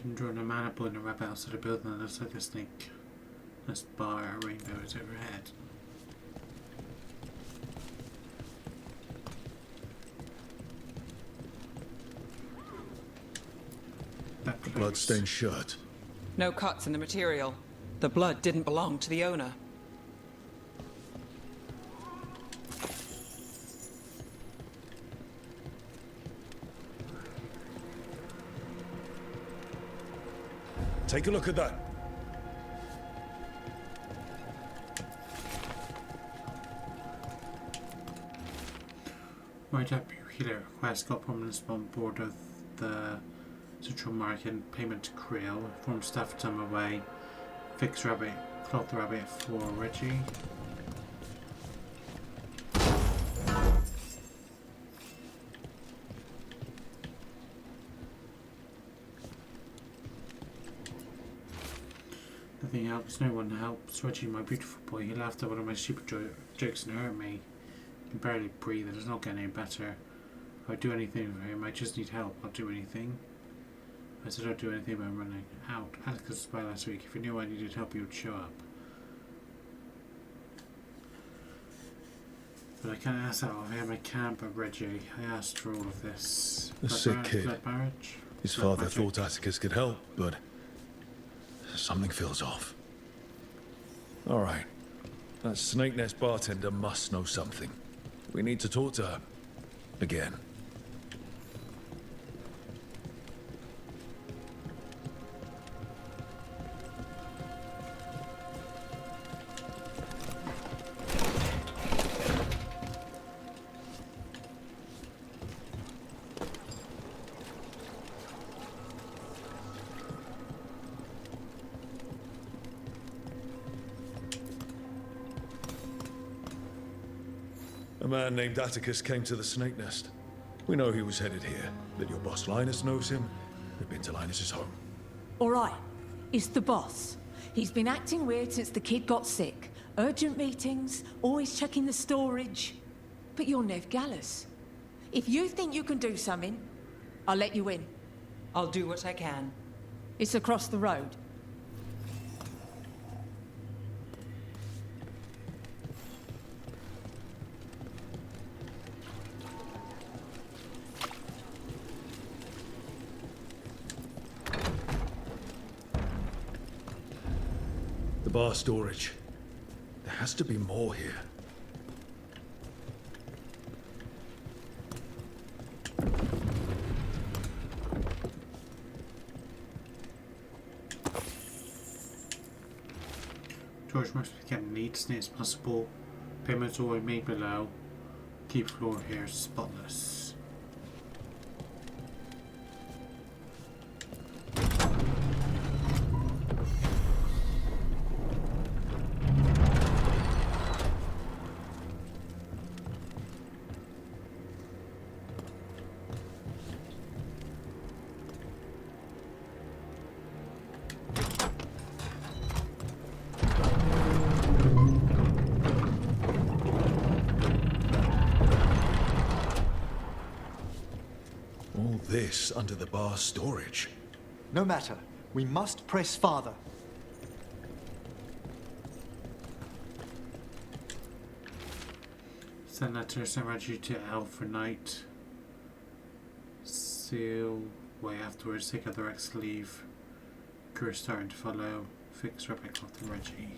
I'm drawing a man up in a web outside a building that looks like a snake. This bar, a rainbow is overhead. Bloodstained shirt. No cuts in the material. The blood didn't belong to the owner. Take a look at that. Right up here, request got prominence on board of the Central Market, payment to Creel, form staff time away, fix rabbit, cloth rabbit for Reggie. Nothing helps, no one helps. Reggie, my beautiful boy, he laughed at one of my stupid jokes and hurt me. He can barely breathe, it does not get any better. If I do anything for him, I just need help, I'll do anything. I said I'd do anything by running out. Atticus was by last week. If he knew I needed help, he would show up. But I can't ask that of him. I can't, but Reggie. I asked for all of this. A sick kid. Blood marriage? His father thought Atticus could help, but something feels off. All right. That Snake Nest bartender must know something. We need to talk to her. Again. A man named Atticus came to the Snake Nest. We know he was headed here, that your boss Linus knows him. We've been to Linus's home. All right, it's the boss. He's been acting weird since the kid got sick. Urgent meetings, always checking the storage. But you're Nev Gallus. If you think you can do something, I'll let you in. I'll do what I can. It's across the road. The bar storage. There has to be more here. George must be getting neat as neat as possible. Payments always made below. Keep floor here spotless. This under the bar storage. No matter. We must press farther. Send letters and Reggie to L for night. Seal way afterwards, take out the Rex leave. Crew starting to follow. Fix Rebecca off to Reggie.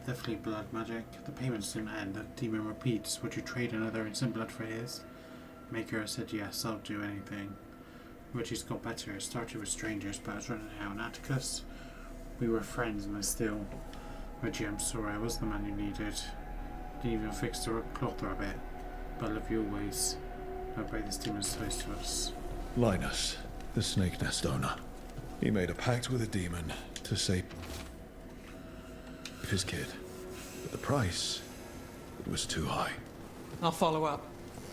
Definitely blood magic. The payments didn't end. The demon repeats. Would you trade another innocent blood for his? Maker said yes, I'll do anything. Reggie's got better. It started with strangers, but I was running out on Atticus. We were friends and I still... Reggie, I'm sorry, I was the man you needed. Didn't even fix the cloth rabbit. But I love you always. Don't break this demon's close to us. Linus, the snake nest owner. He made a pact with a demon to save his kid. But the price, it was too high. I'll follow up.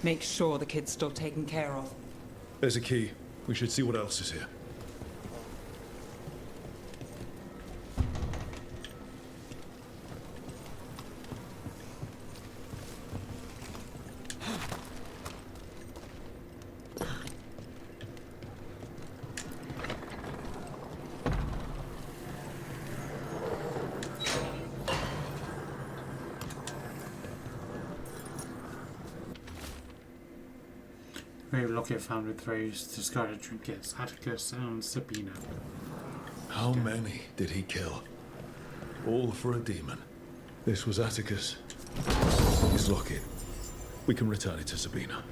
Make sure the kid's still taken care of. There's a key. We should see what else is here. Very lucky I found with those discarded trinkets, Atticus and Sabina. How many did he kill? All for a demon. This was Atticus. His locket. We can return it to Sabina.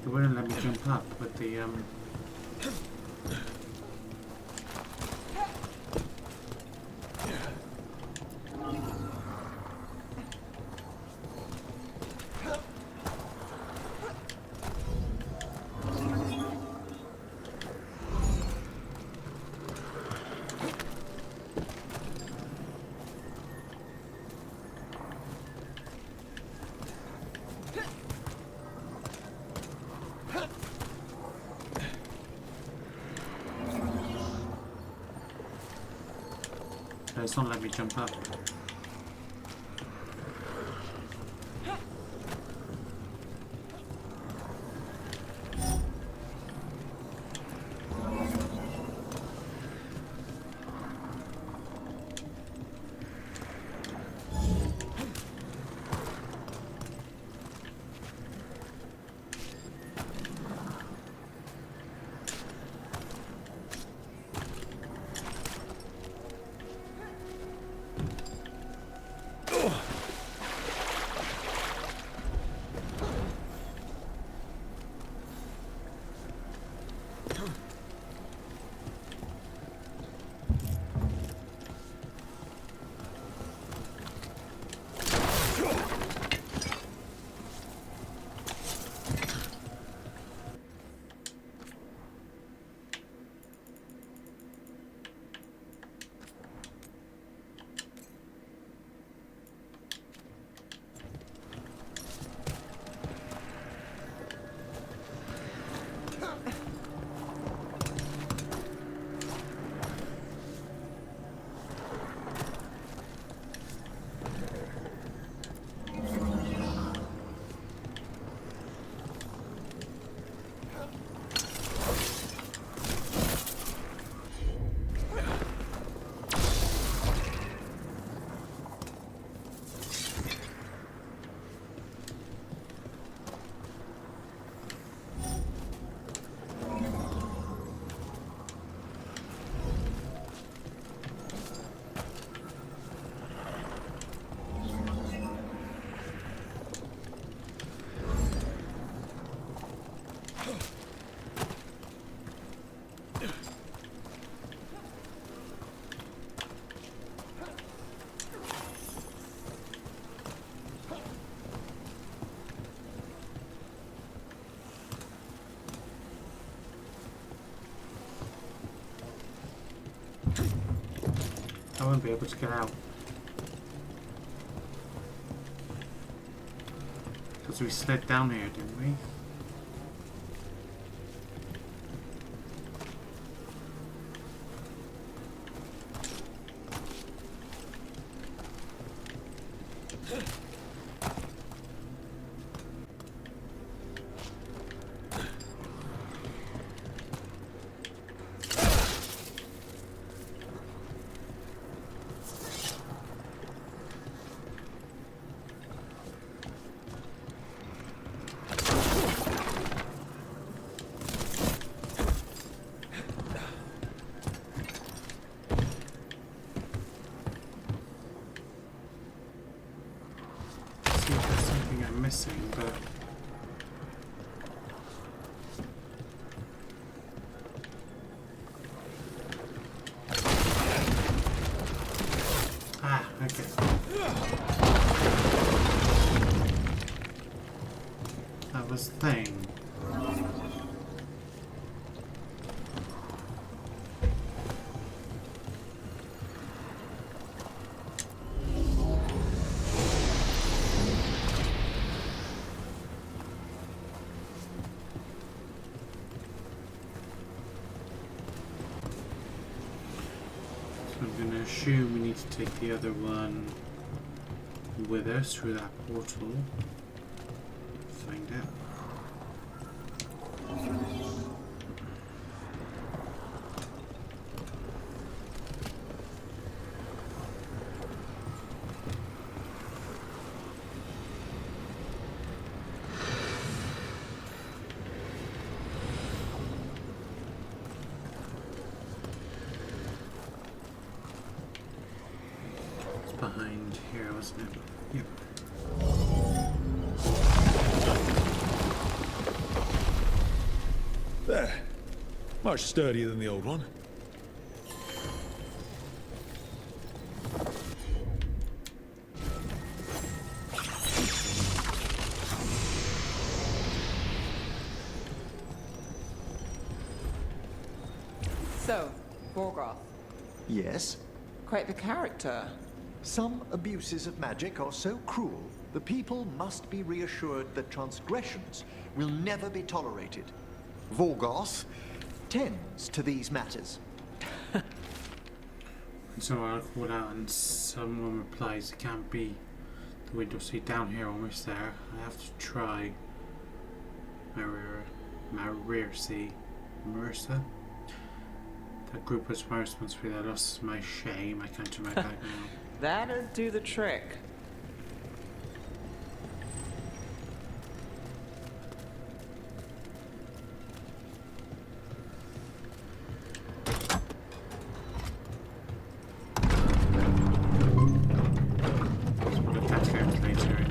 It wouldn't let me jump up with the it's not letting me jump up. I won't be able to get out. Because we slid down here, didn't we? Missing, but okay. That was the thing. I'm going to assume we need to take the other one with us through that portal. Find out. Behind here, wasn't it? Yep. There. Much sturdier than the old one. So, Veilguard. Yes? Quite the character. Some abuses of magic are so cruel, the people must be reassured that transgressions will never be tolerated. Veilguard tends to these matters. So I'll call out and someone replies, it can't be the window seat down here, almost there. I have to try. Marissa. That group was my responsibility. I lost my shame. I can't turn my back now. That'd do the trick. Look at that later.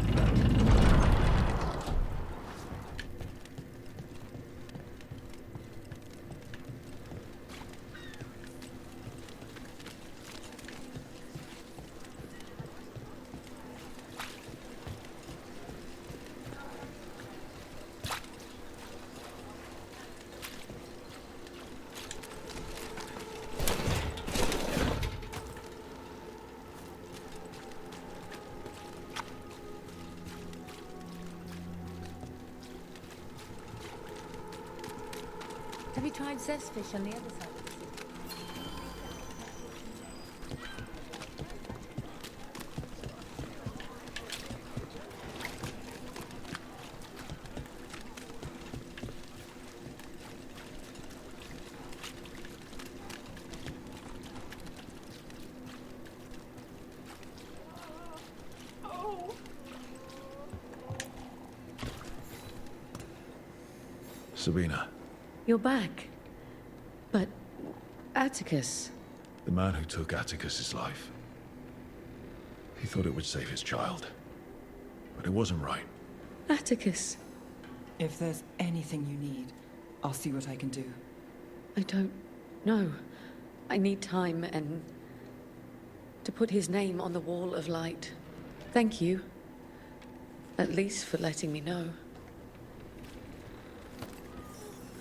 Have you tried zestfish on the other side of the sea? Sabina, You're back. But Atticus. the man who took Atticus's life. He thought it would save his child. But it wasn't right. Atticus. If there's anything you need, I'll see what I can do. I don't know. I need time and to put his name on the wall of light. Thank you. At least for letting me know.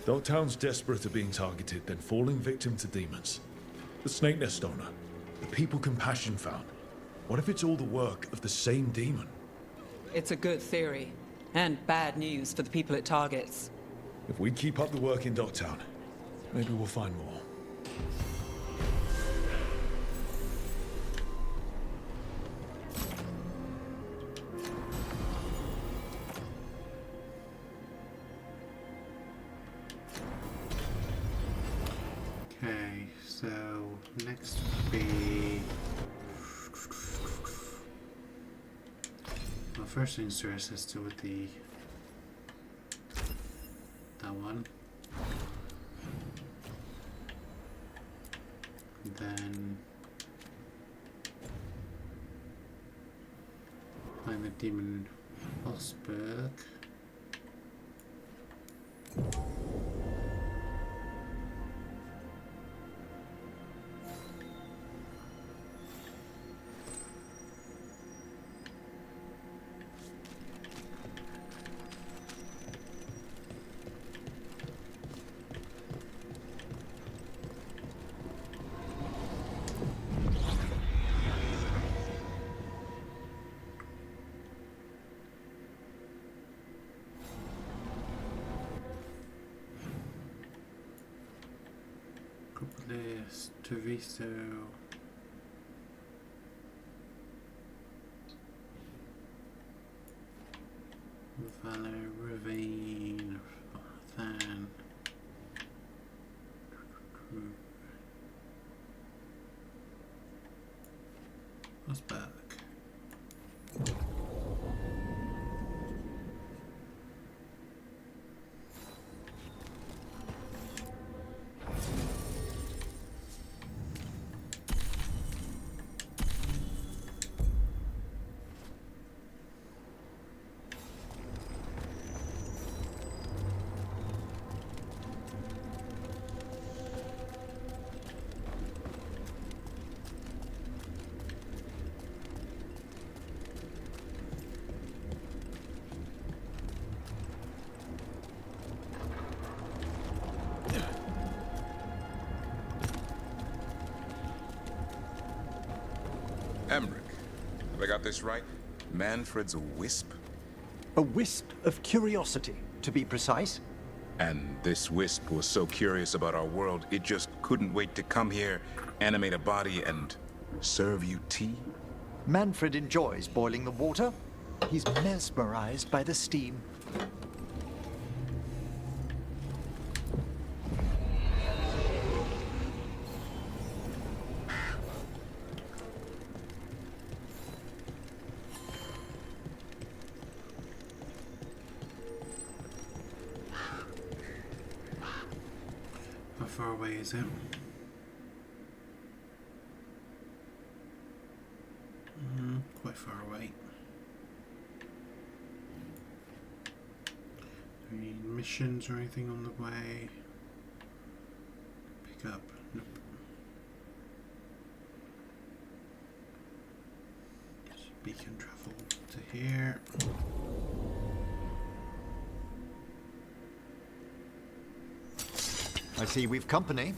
Dogtown's desperate at being targeted, then falling victim to demons. The Snake Nest owner, The people Compassion found. What if it's all the work of the same demon? It's a good theory, and bad news for the people it targets. If we keep up the work in Docktown, maybe we'll find more. Okay, so next would be... Well, first things first, let's do with the... that one. And then... find the demon Osberg. Coupleless, Treviso. Valor, Ravine, Than. What's back? Emmerich, have I got this right? Manfred's a wisp? A wisp of curiosity, to be precise. And this wisp was so curious about our world, it just couldn't wait to come here, animate a body, and serve you tea? Manfred enjoys boiling the water. He's mesmerized by the steam. How far away is it? Quite far away. Any missions or anything on the way? Pick up. Nope. Beacon travel to here. I see we've company.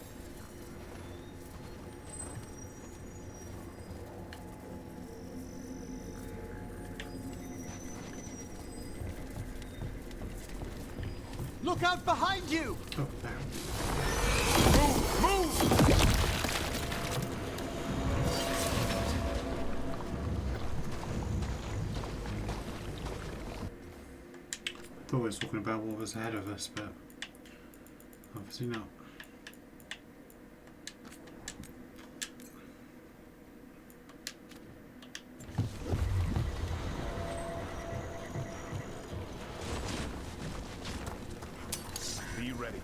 Look out behind you! Oh, there. Move! I thought we were talking about what was ahead of us, but obviously not. Be ready.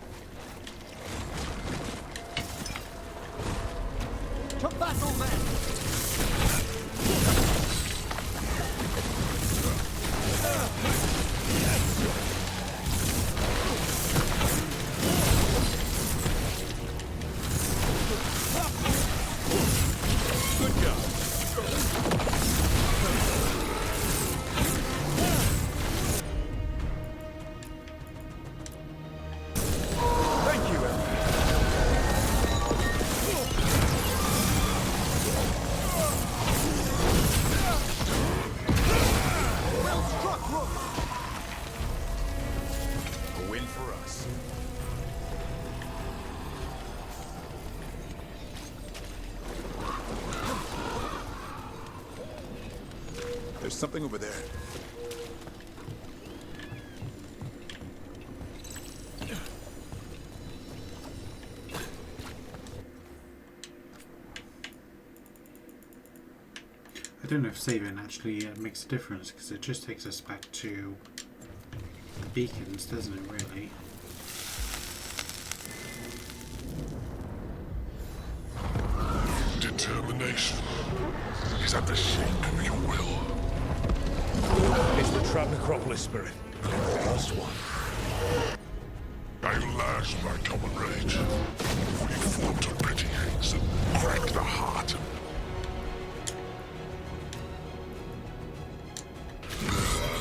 To battle then! There's something over there. I don't know if saving actually makes a difference, because it just takes us back to the beacons, doesn't it, really? Determination is at the shape of your will. It's the Trap Necropolis spirit. Last one. I lash my common rage. We form to petty hates and crack the heart.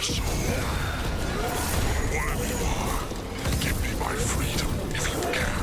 So, whatever you are, give me my freedom if you can.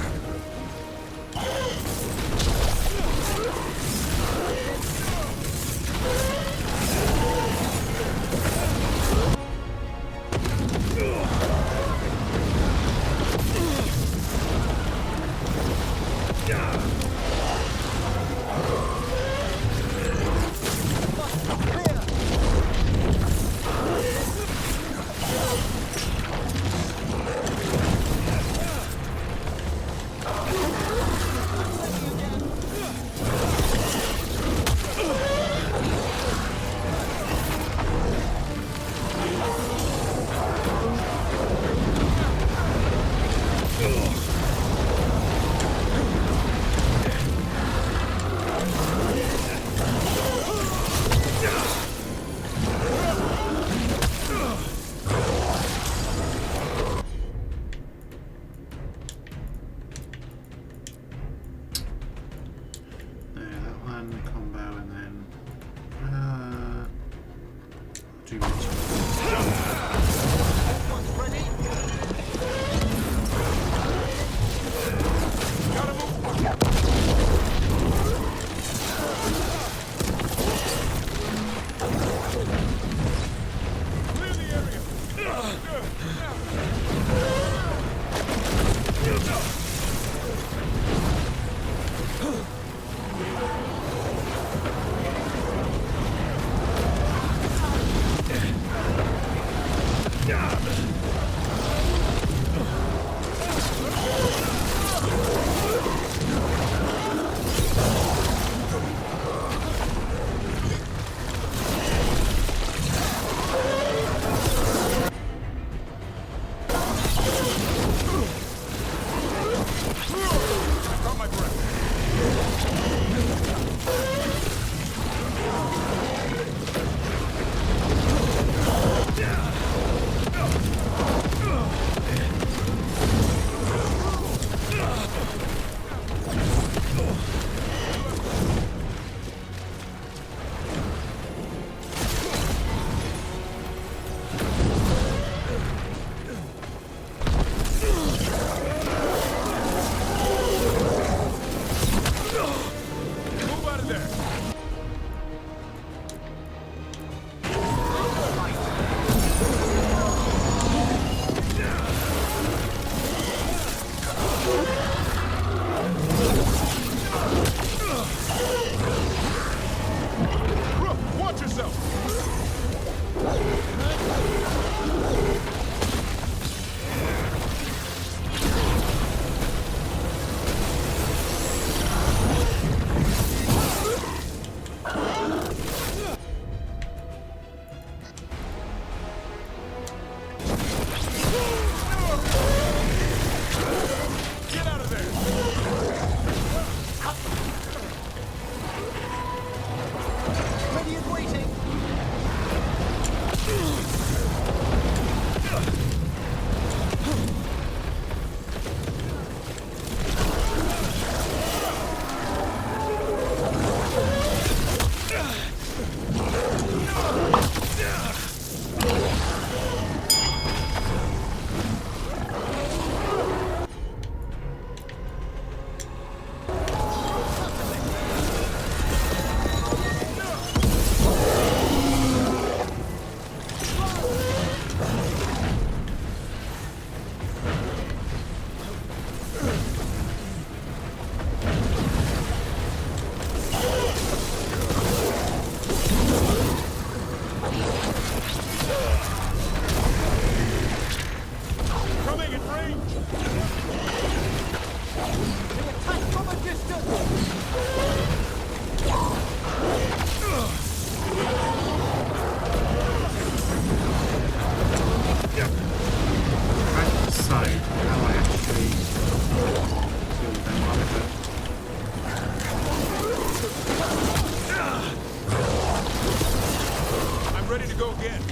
Ready to go again.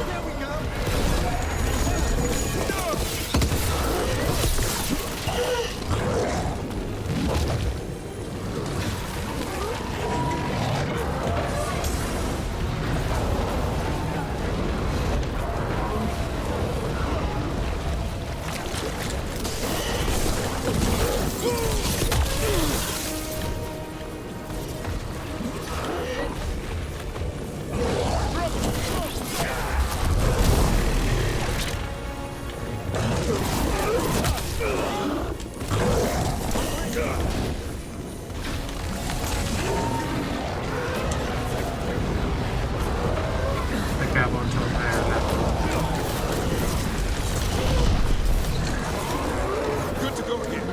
There we go. Good to go again.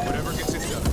Whatever gets it done.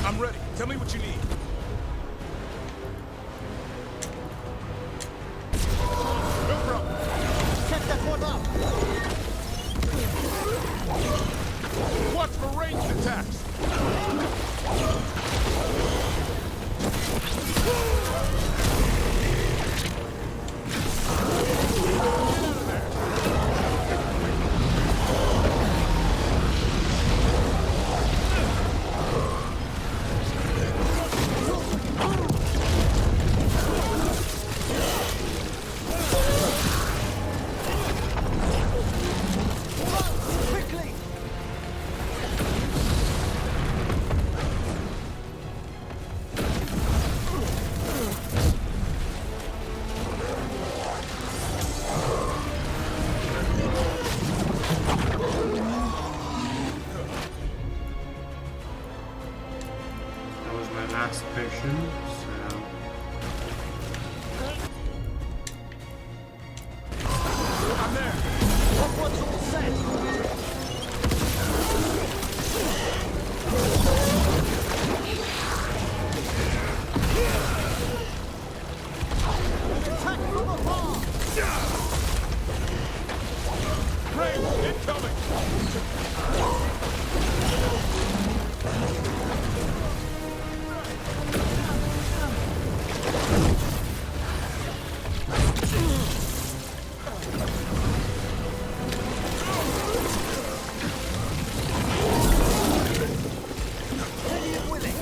I'm ready. Tell me what you need. No problem. Check that one up. Watch for ranged attacks. Quickly. That was my last potion, so I'm there. That one's all set. Attack from afar. Range incoming. Ready and willing.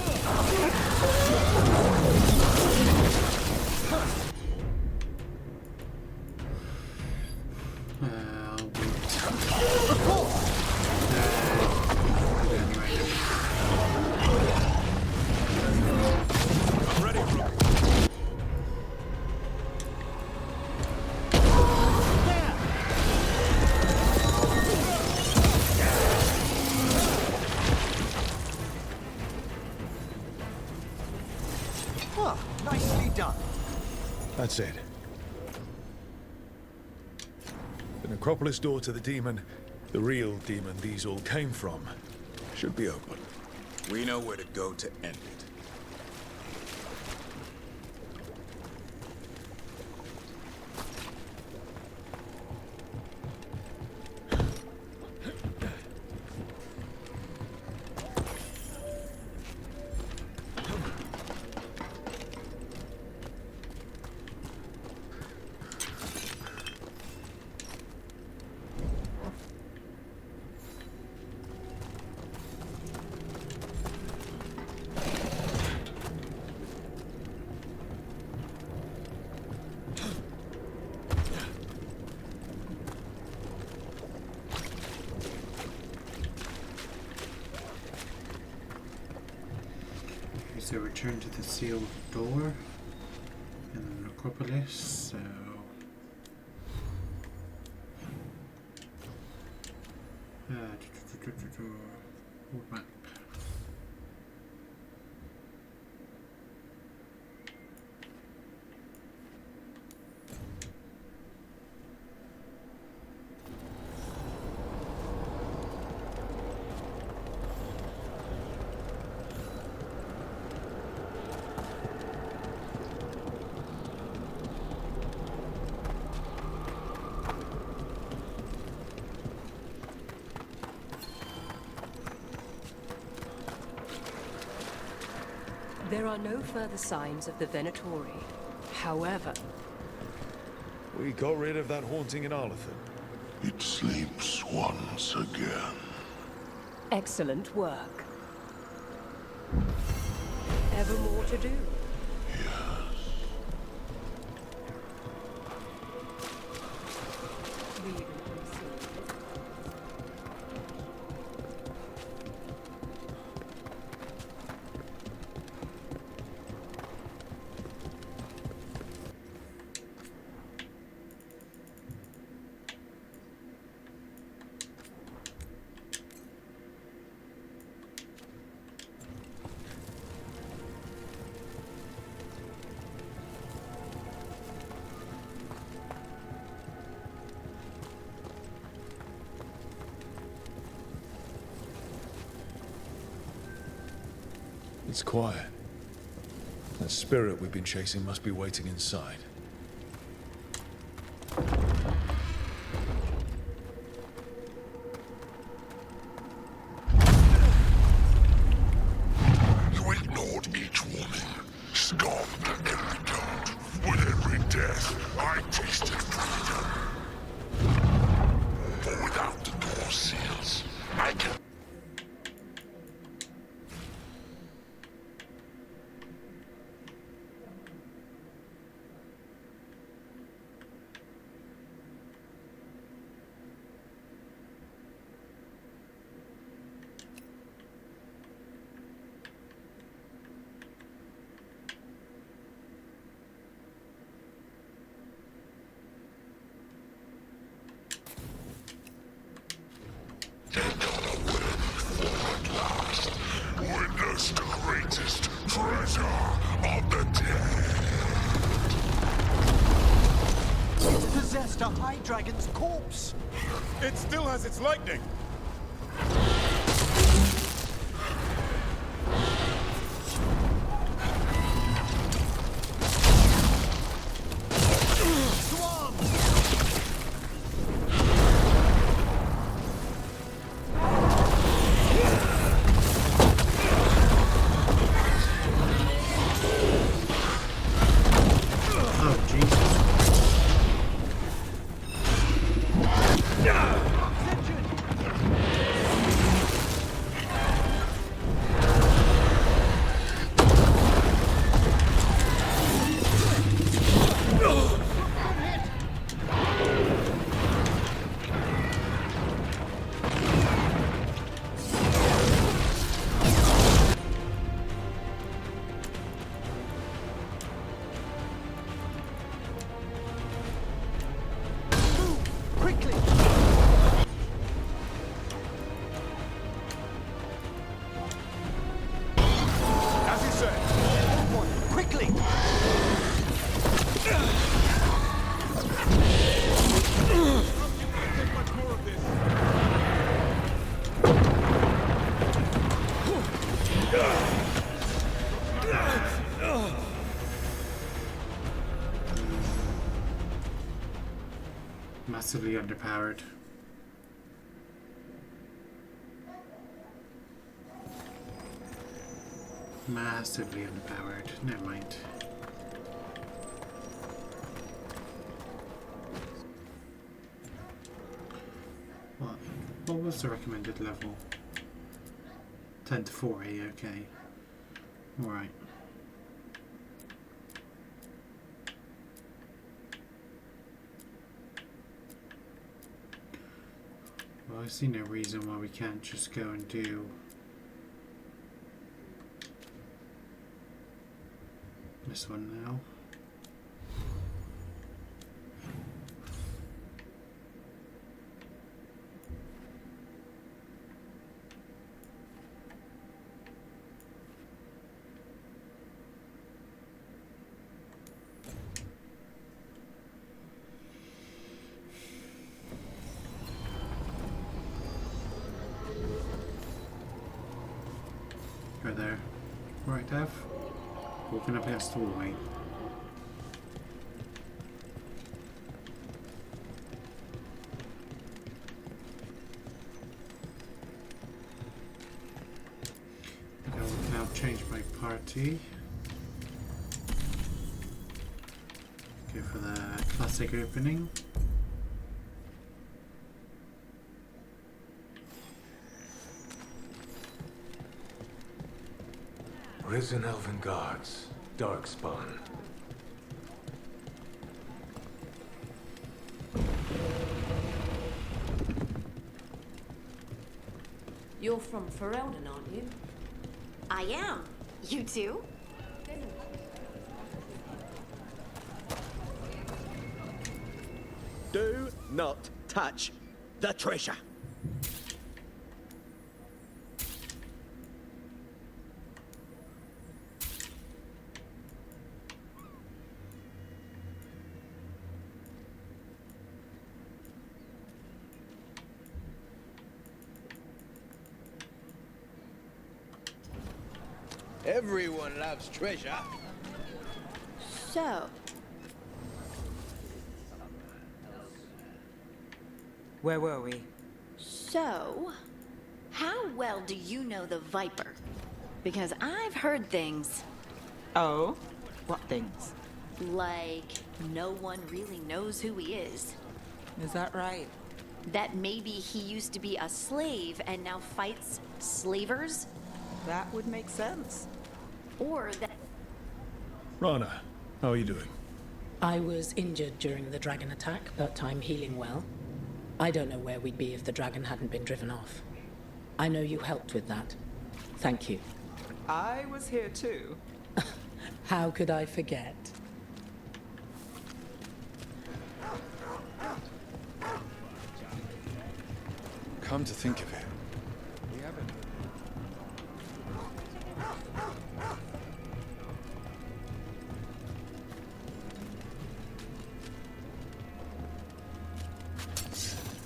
I'm ready, bro. Ah, nicely done. That's it. The necropolis door to the demon, the real demon these all came from, should be open. We know where to go to end it. So return to the sealed door in the necropolis. So map. There are no further signs of the Venatori. However... We got rid of that haunting in Arlathan. It sleeps once again. Excellent work. Ever more to do? It's quiet. That spirit we've been chasing must be waiting inside. You ignored each warning, scoffed at every doubt. With every death, I tasted freedom. For without the door seals, I can... Witness the greatest treasure of the dead. It's possessed a high dragon's corpse. It still has its lightning. Massively underpowered. Massively underpowered. Never mind. What was the recommended level? 10 to 40, okay. Alright. Well, I see no reason why we can't just go and do this one now. Right there. Right, Dev. Walking up against the wall, mate. I will now change my party. Go for the classic opening. Risen Elven Guards, Darkspawn. You're from Ferelden, aren't you? I am. You too? Do not touch the treasure. Everyone loves treasure. So, Where were we? how well do you know the Viper? Because I've heard things. Oh? What things? Like, no one really knows who he is. Is that right? That maybe he used to be a slave and now fights slavers? That would make sense. Or that... Rana, how are you doing? I was injured during the dragon attack, but I'm healing well. I don't know where we'd be if the dragon hadn't been driven off. I know you helped with that. Thank you. I was here too. How could I forget? Come to think of it, we haven't.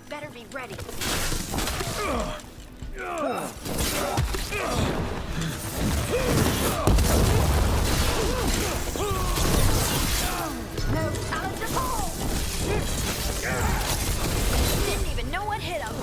Better be ready. No time to fall! Didn't even know what hit him.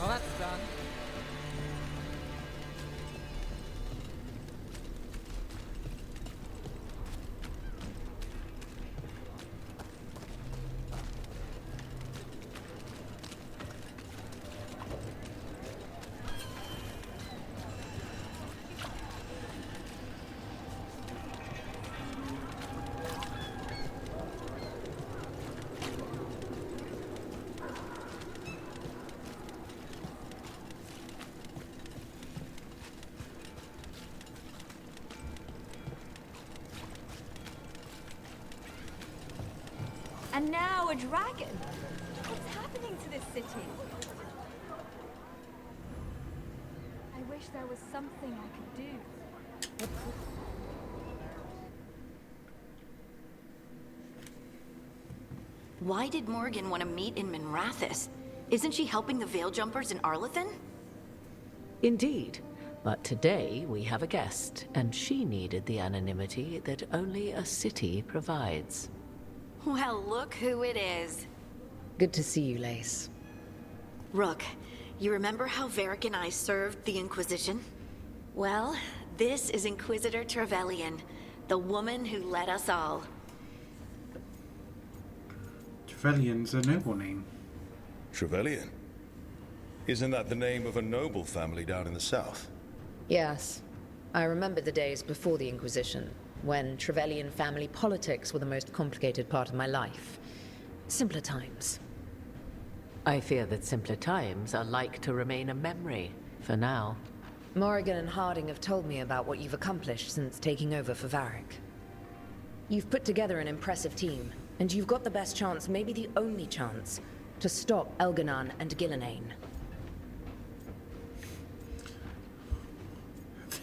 Well, that's done. And now a dragon. What's happening to this city? I wish there was something I could do. Why did Morrigan want to meet in Minrathous? Isn't she helping the Veil Jumpers in Arlathan? Indeed. But today we have a guest, and she needed the anonymity that only a city provides. Well, look who it is. Good to see you, Lace. Rook, you remember how Varric and I served the Inquisition? Well, this is Inquisitor Trevelyan, the woman who led us all. Trevelyan's a noble name. Trevelyan? Isn't that the name of a noble family down in the south? Yes. I remember the days before the Inquisition, when Trevelyan family politics were the most complicated part of my life. Simpler times. I fear that simpler times are like to remain a memory, for now. Morrigan and Harding have told me about what you've accomplished since taking over for Varric. You've put together an impressive team, and you've got the best chance, maybe the only chance, to stop Elganon and Gillenane.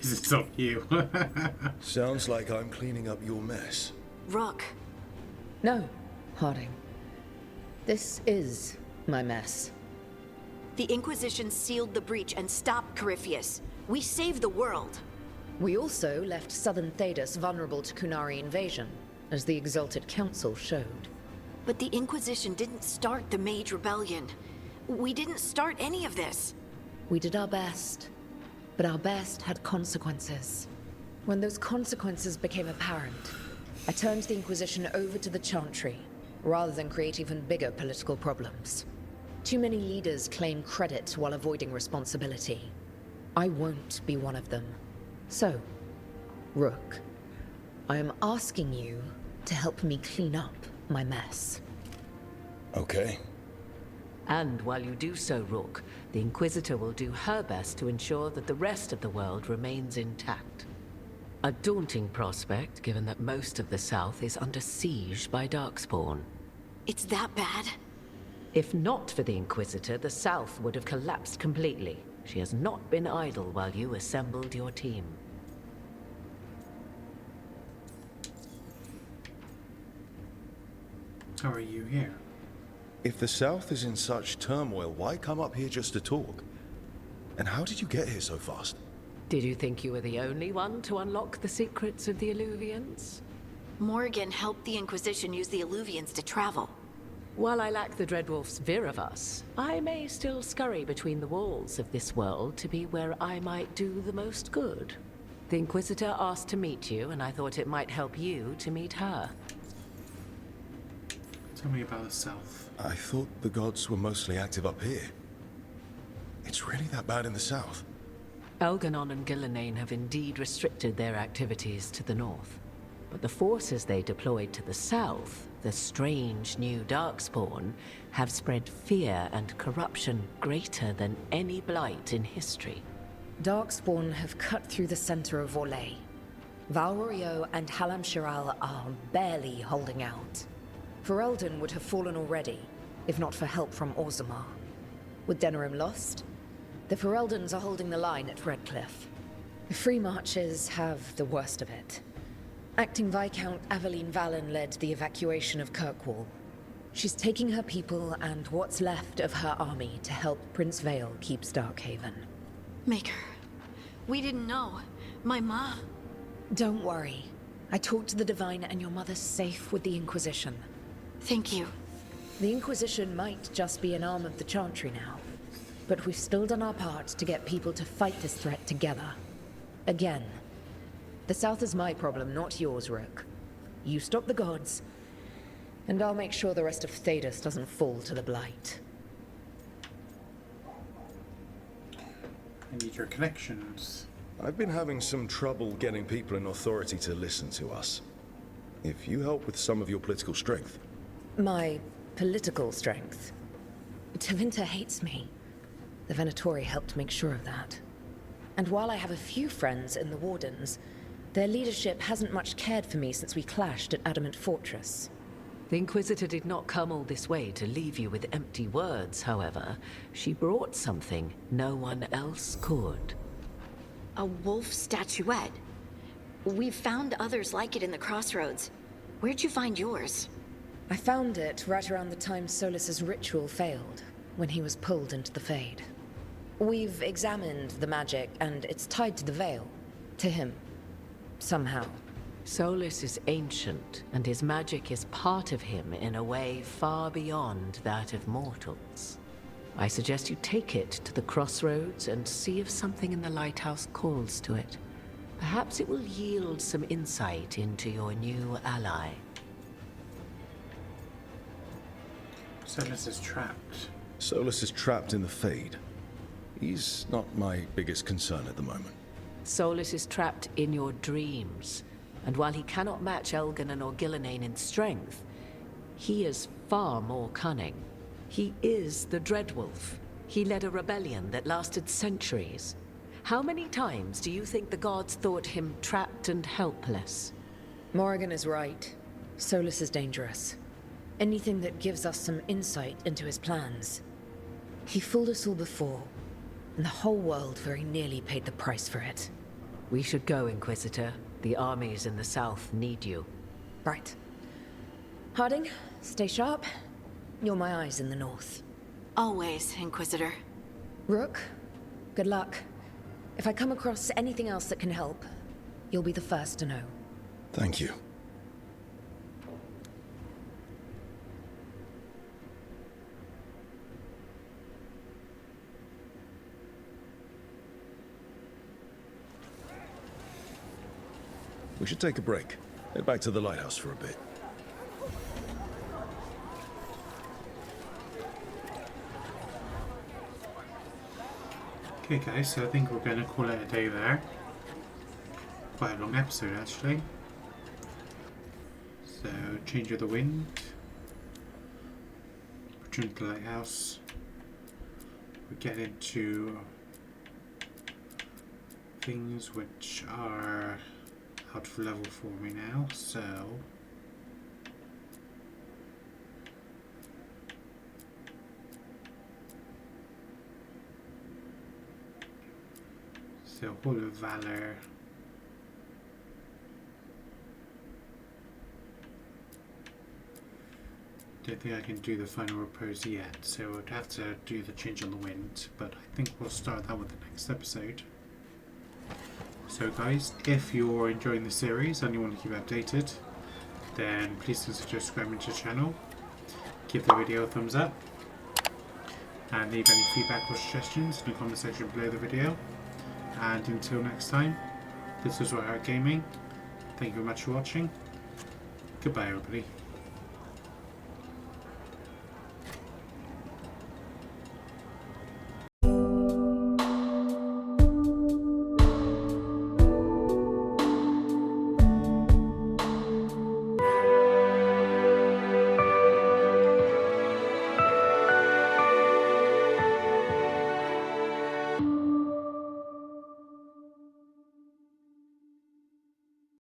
This is up you. Sounds like I'm cleaning up your mess. Rook. No, Harding. This is my mess. The Inquisition sealed the breach and stopped Corypheus. We saved the world. We also left southern Thedas vulnerable to Kunari invasion, as the Exalted Council showed. But the Inquisition didn't start the Mage Rebellion. We didn't start any of this. We did our best, but our best had consequences. When those consequences became apparent, I turned the Inquisition over to the Chantry, rather than create even bigger political problems. Too many leaders claim credit while avoiding responsibility. I won't be one of them. So, Rook, I am asking you to help me clean up my mess. Okay. And while you do so, Rook, the Inquisitor will do her best to ensure that the rest of the world remains intact. A daunting prospect, given that most of the South is under siege by Darkspawn. It's that bad? If not for the Inquisitor, the South would have collapsed completely. She has not been idle while you assembled your team. How are you here? If the South is in such turmoil, why come up here just to talk? And how did you get here so fast? Did you think you were the only one to unlock the secrets of the Illuvians? Morrigan helped the Inquisition use the Illuvians to travel. While I lack the Dreadwolf's fear of us, I may still scurry between the walls of this world to be where I might do the most good. The Inquisitor asked to meet you, and I thought it might help you to meet her. Tell me about the South. I thought the gods were mostly active up here. It's really that bad in the South? Elganon and Gillenane have indeed restricted their activities to the north. But the forces they deployed to the south, the strange new Darkspawn, have spread fear and corruption greater than any blight in history. Darkspawn have cut through the center of Orlais. Valrio and Halam Shiral are barely holding out. Ferelden would have fallen already, if not for help from Orzammar. With Denerim lost, the Fereldans are holding the line at Redcliffe. The Free Marches have the worst of it. Acting Viscount Aveline Valen led the evacuation of Kirkwall. She's taking her people and what's left of her army to help Prince Vale keep Starkhaven. Maker, we didn't know. My ma... Don't worry. I talked to the Divine and your mother's safe with the Inquisition. Thank you. The Inquisition might just be an arm of the Chantry now, but we've still done our part to get people to fight this threat together. Again. The South is my problem, not yours, Rook. You stop the gods, and I'll make sure the rest of Thedas doesn't fall to the Blight. I need your connections. I've been having some trouble getting people in authority to listen to us. If you help with some of your political strength. My political strength? Tevinter hates me. The Venatori helped make sure of that. And while I have a few friends in the Wardens, their leadership hasn't much cared for me since we clashed at Adamant Fortress. The Inquisitor did not come all this way to leave you with empty words, however. She brought something no one else could. A wolf statuette. We've found others like it in the crossroads. Where'd you find yours? I found it right around the time Solus's ritual failed, when he was pulled into the Fade. We've examined the magic, and it's tied to the Veil. To him. Somehow. Solus is ancient, and his magic is part of him in a way far beyond that of mortals. I suggest you take it to the crossroads and see if something in the lighthouse calls to it. Perhaps it will yield some insight into your new ally. Solus is trapped. Solus is trapped in the Fade. He's not my biggest concern at the moment. Solus is trapped in your dreams, and while he cannot match Elgin or Gillenane in strength, he is far more cunning. He is the Dreadwolf. He led a rebellion that lasted centuries. How many times do you think the gods thought him trapped and helpless? Morrigan is right. Solus is dangerous. Anything that gives us some insight into his plans. He fooled us all before, and the whole world very nearly paid the price for it. We should go, Inquisitor. The armies in the south need you. Right. Harding, stay sharp. You're my eyes in the north. Always, Inquisitor. Rook, good luck. If I come across anything else that can help, you'll be the first to know. Thank you. We should take a break. Head back to the lighthouse for a bit. Okay guys, so I think we're going to call it a day there. Quite a long episode actually. So, change of the wind. Return to the lighthouse. We get into things which are out of level for me now, so Hall of Valor. Don't think I can do the final repose yet, so I'd have to do the change on the wind, but I think we'll start that with the next episode. So guys, if you're enjoying the series and you want to keep updated, then please consider subscribing to the channel, give the video a thumbs up, and leave any feedback or suggestions in the comment section below the video. And until next time, this is Veilguard Gaming. Thank you very much for watching. Goodbye everybody.